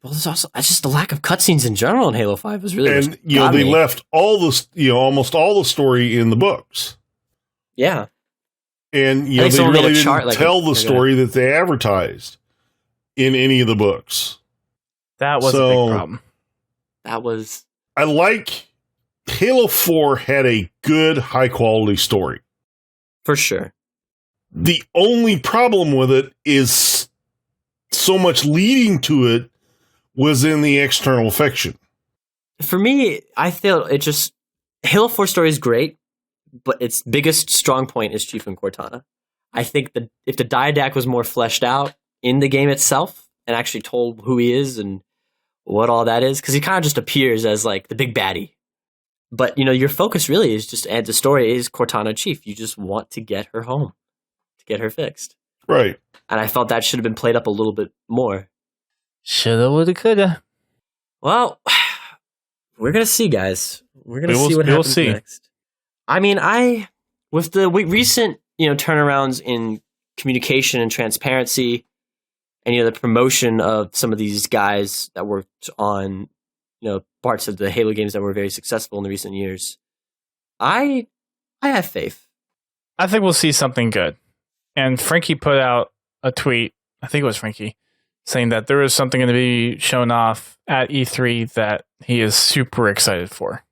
Well, there's also just the lack of cutscenes in general in Halo 5 was really, and they left all this, almost all the story in the books. Yeah, and they really didn't tell the story that they advertised in any of the books. That was a big problem. I like Halo 4 had a good, high quality story for sure. The only problem with it is so much leading to it was in the external fiction. For me, I feel Halo 4 story is great, but its biggest strong point is Chief and Cortana. I think that if the Didact was more fleshed out in the game itself and actually told who he is and what all that is, because he kind of just appears as like the big baddie. But, your focus really is just, and the story is Cortana Chief. You just want to get her home, to get her fixed. Right. And I felt that should have been played up a little bit more. Shoulda, woulda, coulda. Well, we're going to see, guys. We're going to see what happens next. I mean, with the recent, turnarounds in communication and transparency and, the promotion of some of these guys that worked on, parts of the Halo games that were very successful in the recent years, I have faith. I think we'll see something good. And Frankie put out a tweet, I think it was Frankie, saying that there is something going to be shown off at E3 that he is super excited for.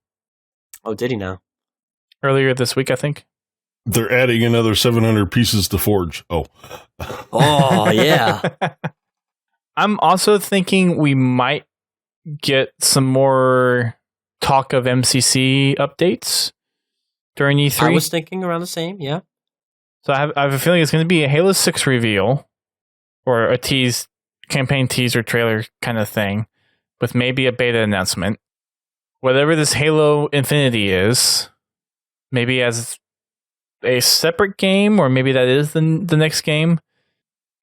Oh, did he now? Earlier this week, I think. They're adding another 700 pieces to Forge. Oh. Oh, yeah. I'm also thinking we might get some more talk of MCC updates during E3. I was thinking around the same, yeah. So I have a feeling it's going to be a Halo 6 reveal. or a campaign teaser trailer kind of thing, with maybe a beta announcement. Whatever this Halo Infinity is, maybe as a separate game, or maybe that is the next game.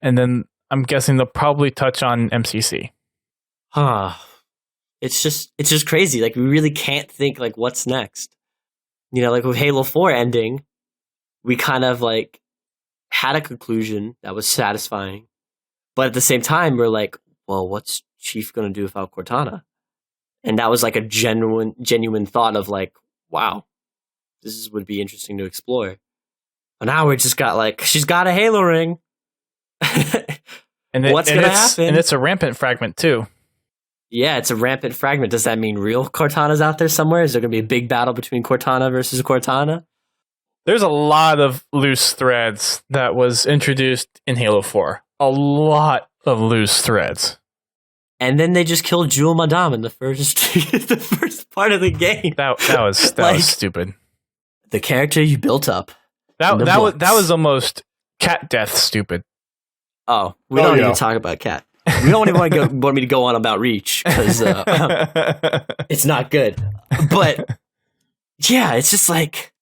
And then I'm guessing they'll probably touch on MCC. It's just crazy. Like, we really can't think, like, what's next. You know, like with Halo 4 ending, we kind of like had a conclusion that was satisfying. But at the same time, we're like, well, what's Chief going to do without Cortana? And that was like a genuine thought of like, wow, would be interesting to explore. But now we just got like, she's got a Halo ring. What's going to happen? And it's a rampant fragment too. Yeah, it's a rampant fragment. Does that mean real Cortana's out there somewhere? Is there going to be a big battle between Cortana versus Cortana? There's a lot of loose threads that was introduced in Halo 4. A lot of loose threads. And then they just killed Jewel Madame in the first part of the game. That was stupid. The character you built up. That was almost cat death stupid. Oh, we don't even talk about cat. We don't even want me to go on about Reach because it's not good. But yeah, it's just like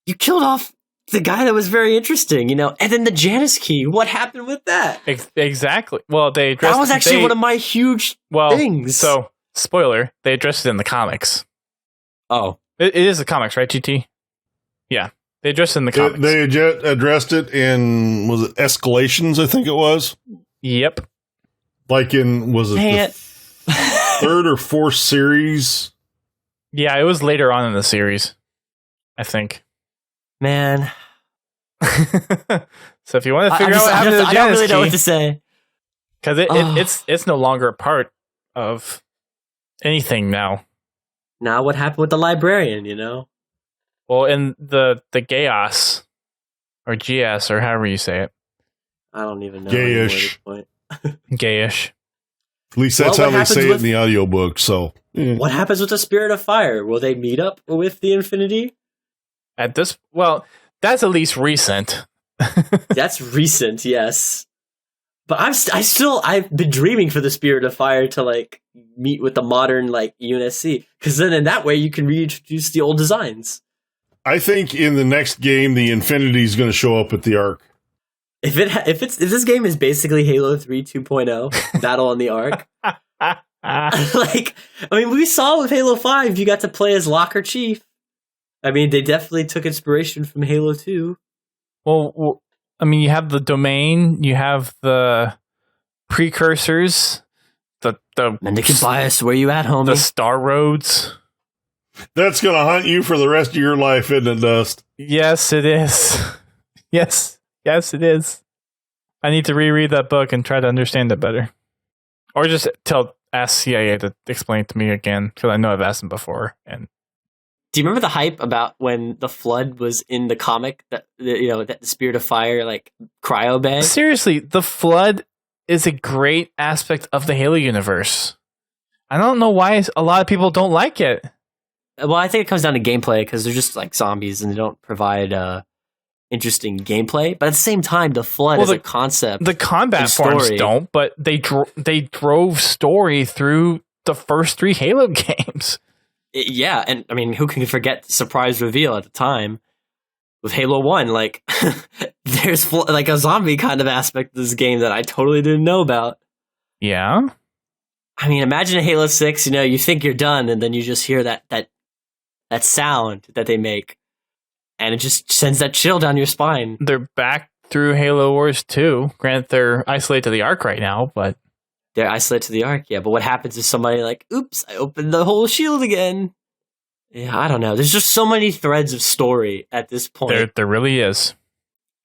you killed off the guy that was very interesting, you know. And then the Janus key. What happened with that? Exactly. Well, that was actually one of my huge things. So, spoiler: they addressed it in the comics. Oh, it is the comics, right, GT? Yeah, they addressed it in the comics. They addressed it in, was it Escalations? I think it was. Yep. Like in, was it the third or fourth series? Yeah, it was later on in the series, I think. Man. So if you want to figure out what happened to the Janus key, I don't really know what to say. Because it's no longer a part of anything now. Now what happened with the librarian, you know? Well, in the Gaius, or GS, or however you say it. I don't even know. Gayish. Gayish. At least that's how they say it in the audiobook, so. What happens with the Spirit of Fire? Will they meet up with the Infinity? That's at least recent. That's recent, yes. But I've been dreaming for the Spirit of Fire to like meet with the modern like UNSC, because then in that way you can reintroduce the old designs. I think in the next game the Infinity is going to show up at the Ark. If this game is basically Halo 3 2.0, Battle on the Ark. We saw with Halo 5 you got to play as Locker Chief. I mean, they definitely took inspiration from Halo 2. Well, I mean, you have the domain, you have the precursors, the Mendicant Bias, where you at, homie? The Star Roads. That's going to haunt you for the rest of your life, isn't it, Dust? Yes, it is. Yes, it is. I need to reread that book and try to understand it better. Or just ask CIA to explain it to me again, because I know I've asked them before. And do you remember the hype about when the Flood was in the comic, that the Spirit of Fire, like, cryo bay? Seriously, the Flood is a great aspect of the Halo universe. I don't know why a lot of people don't like it. Well, I think it comes down to gameplay, because they're just like zombies and they don't provide interesting gameplay. But at the same time, the Flood is a concept. The combat forms don't, but they drove story through the first 3 Halo games. Yeah, and I mean, who can forget the surprise reveal at the time with Halo 1? Like, there's like a zombie kind of aspect of this game that I totally didn't know about. Yeah. I mean, imagine a Halo 6, you think you're done, and then you just hear that sound that they make, and it just sends that chill down your spine. They're back through Halo Wars 2. Granted, they're isolated to the Ark right now, but... They're isolated to the Ark, yeah. But what happens if somebody like, oops, I opened the whole shield again? Yeah, I don't know. There's just so many threads of story at this point. There really is.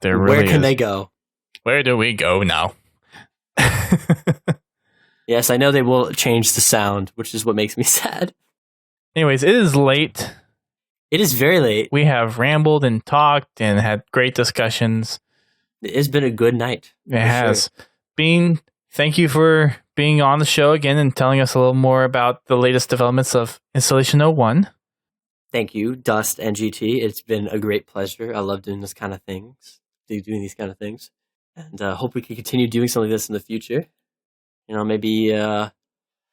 Where can they go? Where do we go now? Yes, I know they will change the sound, which is what makes me sad. Anyways, it is late. It is very late. We have rambled and talked and had great discussions. It's been a good night. It has. Sure. Bean, thank you for being on the show again and telling us a little more about the latest developments of Installation 01. Thank you, Dust and GT. It's been a great pleasure. I love doing these kind of things. And hope we can continue doing something like this in the future. You know, maybe of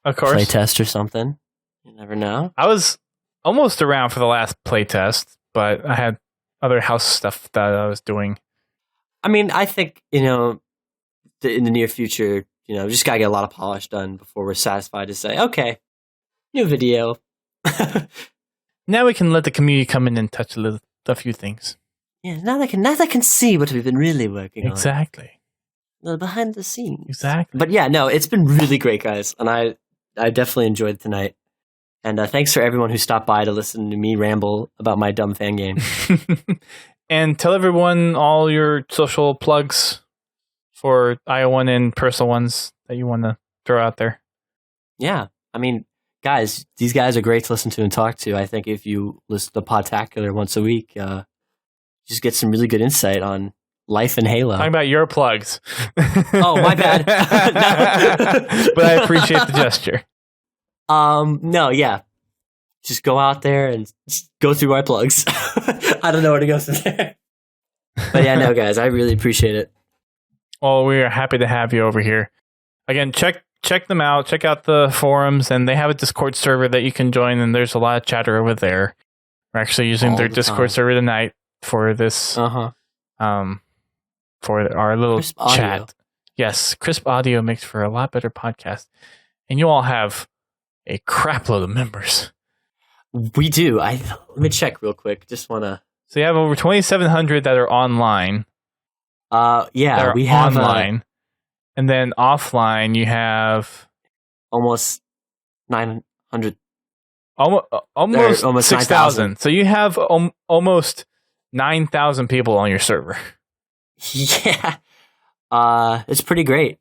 course, play test or something. You never know. I was almost around for the last play test, but I had other house stuff that I was doing. I mean, I think, you know, in the near future, you know, we just gotta get a lot of polish done before we're satisfied to say, okay, new video. Now we can let the community come in and touch a few things. Yeah, now they can see what we've been really working Exactly. on. The behind the scenes. Exactly. But yeah, no, it's been really great, guys. And I definitely enjoyed tonight. And thanks for everyone who stopped by to listen to me ramble about my dumb fan game. And tell everyone all your social plugs for IO1 and personal ones that you want to throw out there. Yeah. I mean, guys, these guys are great to listen to and talk to. I think if you listen to Podtacular once a week, just get some really good insight on life in Halo. Talking about your plugs. Oh, my bad. But I appreciate the gesture. No, yeah. Just go out there and just go through my plugs. I don't know where to go from there. But yeah, no, guys, I really appreciate it. Well, we are happy to have you over here. Again, check them out. Check out the forums, and they have a Discord server that you can join, and there's a lot of chatter over there. We're actually using their Discord server tonight for this, for our little crisp chat. audio. Yes, crisp audio makes for a lot better podcast. And you all have a crap load of members. We do. Let me check real quick. Just want to... So you have over 2,700 that are online. Yeah, we have... online. And then offline, you have... almost 900. Almost 6,000. So you have almost 9,000 people on your server. Yeah. It's pretty great.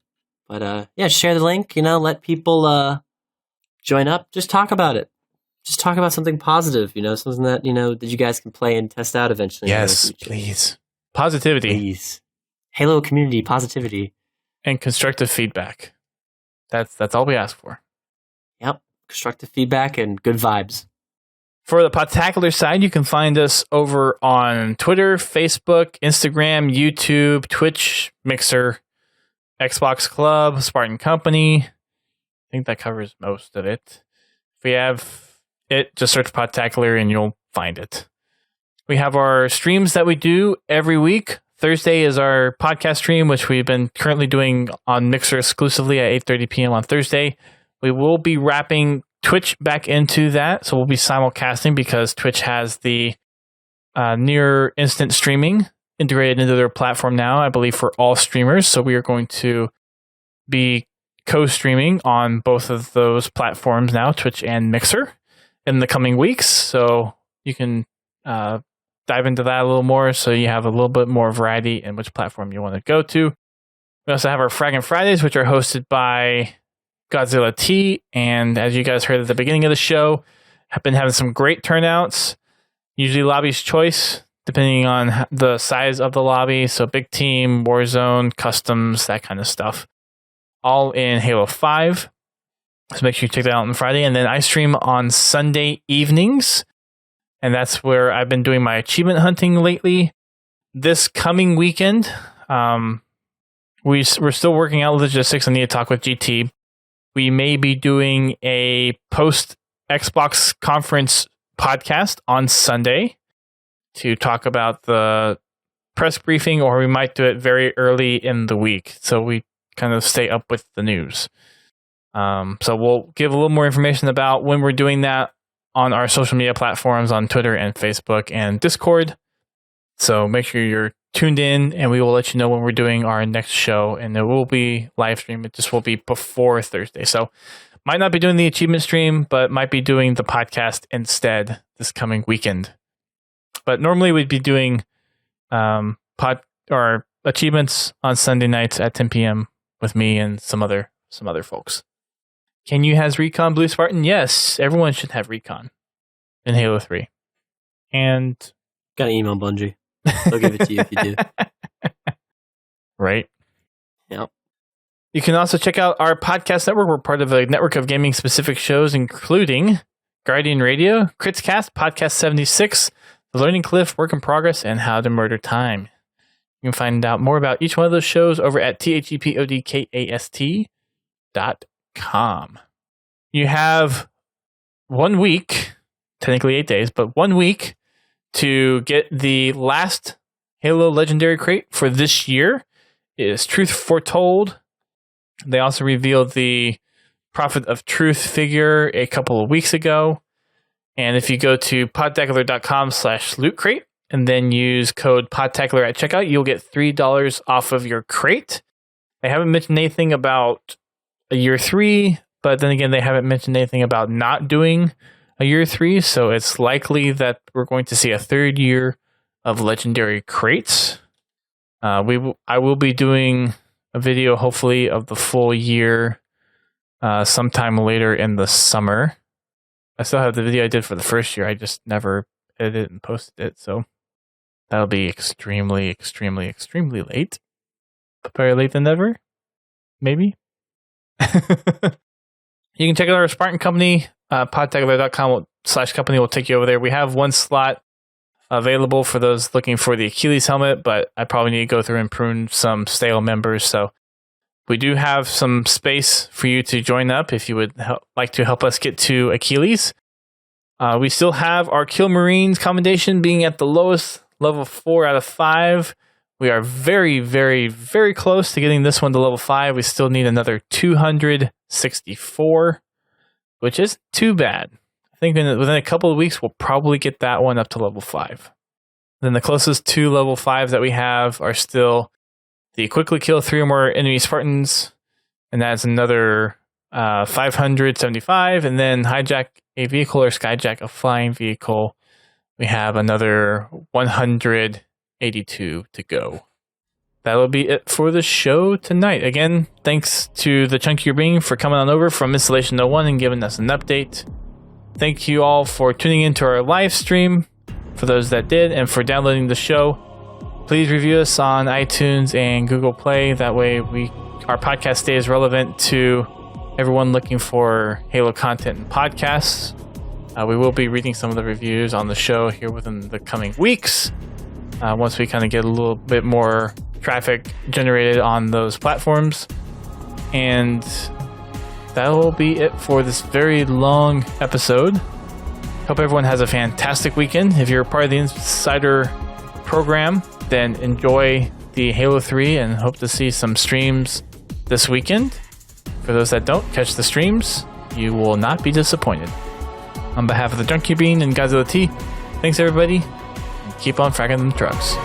But yeah, share the link, you know, let people join up. Just talk about it. Just talk about something positive, you know, something that, you know, that you guys can play and test out eventually. Yes, please. Positivity. Please. Halo community, positivity. And constructive feedback. That's all we ask for. Yep. Constructive feedback and good vibes. For the Podtacular side, you can find us over on Twitter, Facebook, Instagram, YouTube, Twitch, Mixer, Xbox Club, Spartan Company. I think that covers most of it. If we have it, just search Podtacular and you'll find it. We have our streams that we do every week. Thursday is our podcast stream, which we've been currently doing on Mixer exclusively at 8:30 p.m. on Thursday. We will be wrapping Twitch back into that, so we'll be simulcasting because Twitch has the near instant streaming integrated into their platform now, I believe, for all streamers. So we are going to be co-streaming on both of those platforms now, Twitch and Mixer, in the coming weeks. So you can dive into that a little more so you have a little bit more variety in which platform you want to go to. We also have our Fragging Fridays, which are hosted by Godzilla T, and as you guys heard at the beginning of the show, have been having some great turnouts, usually lobby's choice, depending on the size of the lobby, so big team, Warzone, customs, that kind of stuff, all in Halo 5, so make sure you check that out on Friday, and then I stream on Sunday evenings, and that's where I've been doing my achievement hunting lately. This coming weekend, we're still working out logistics. I need to talk with GT. We may be doing a post-Xbox conference podcast on Sunday to talk about the press briefing, or we might do it very early in the week, so we kind of stay up with the news. So we'll give a little more information about when we're doing that on our social media platforms on Twitter and Facebook and Discord. So make sure you're tuned in, and we will let you know when we're doing our next show, and it will be live stream. It just will be before Thursday. So might not be doing the achievement stream, but might be doing the podcast instead this coming weekend. But normally we'd be doing achievements on Sunday nights at 10 p.m. with me and some other folks. Can you has Recon Blue Spartan? Yes, everyone should have Recon in Halo 3. And gotta email Bungie. They'll give it to you if you do. Right. Yep. You can also check out our podcast network. We're part of a network of gaming-specific shows, including Guardian Radio, Critscast, Podcast 76, The Learning Cliff, Work in Progress, and How to Murder Time. You can find out more about each one of those shows over at TheChunkierBean.com. You have 1 week, technically 8 days, but 1 week to get the last Halo Legendary Crate for this year. It is Truth Foretold. They also revealed the Prophet of Truth figure a couple of weeks ago. And if you go to podtacular.com/loot crate and then use code Podtacular at checkout, you'll get $3 off of your crate. They haven't mentioned anything about a year 3, but then again, they haven't mentioned anything about not doing a year 3. So it's likely that we're going to see a third year of legendary crates. I will be doing a video, hopefully, of the full year sometime later in the summer. I still have the video I did for the first year. I just never edited and posted it. So that'll be extremely, extremely, extremely late. But better late than never. Maybe. You can check out our Spartan company. Podtacular.com/company will take you over there. We have one slot available for those looking for the Achilles helmet, but I probably need to go through and prune some stale members. So we do have some space for you to join up if you would like to help us get to Achilles. We still have our Kill Marines commendation being at the lowest, level 4 out of 5. We are very, very, very close to getting this one to level 5. We still need another 264, which isn't too bad. I think within a couple of weeks, we'll probably get that one up to level 5. Then the closest 2 level 5s that we have are still the quickly kill 3 or more enemy Spartans, and that's another 575. And then hijack a vehicle or skyjack a flying vehicle. We have another 182 to go. That'll be it for the show tonight. Again, thanks to TheChunkierBean for coming on over from Installation 01 and giving us an update. Thank you all for tuning into our live stream, for those that did, and for downloading the show. Please review us on iTunes and Google Play. That way our podcast stays relevant to everyone looking for Halo content and podcasts. We will be reading some of the reviews on the show here within the coming weeks. Once we kind of get a little bit more traffic generated on those platforms. And that will be it for this very long episode. Hope everyone has a fantastic weekend. If you're part of the Insider program, then enjoy the Halo 3 and hope to see some streams this weekend. For those that don't catch the streams, you will not be disappointed. On behalf of the TheChunkierBean and Godzilla T, thanks everybody, and keep on fracking them trucks.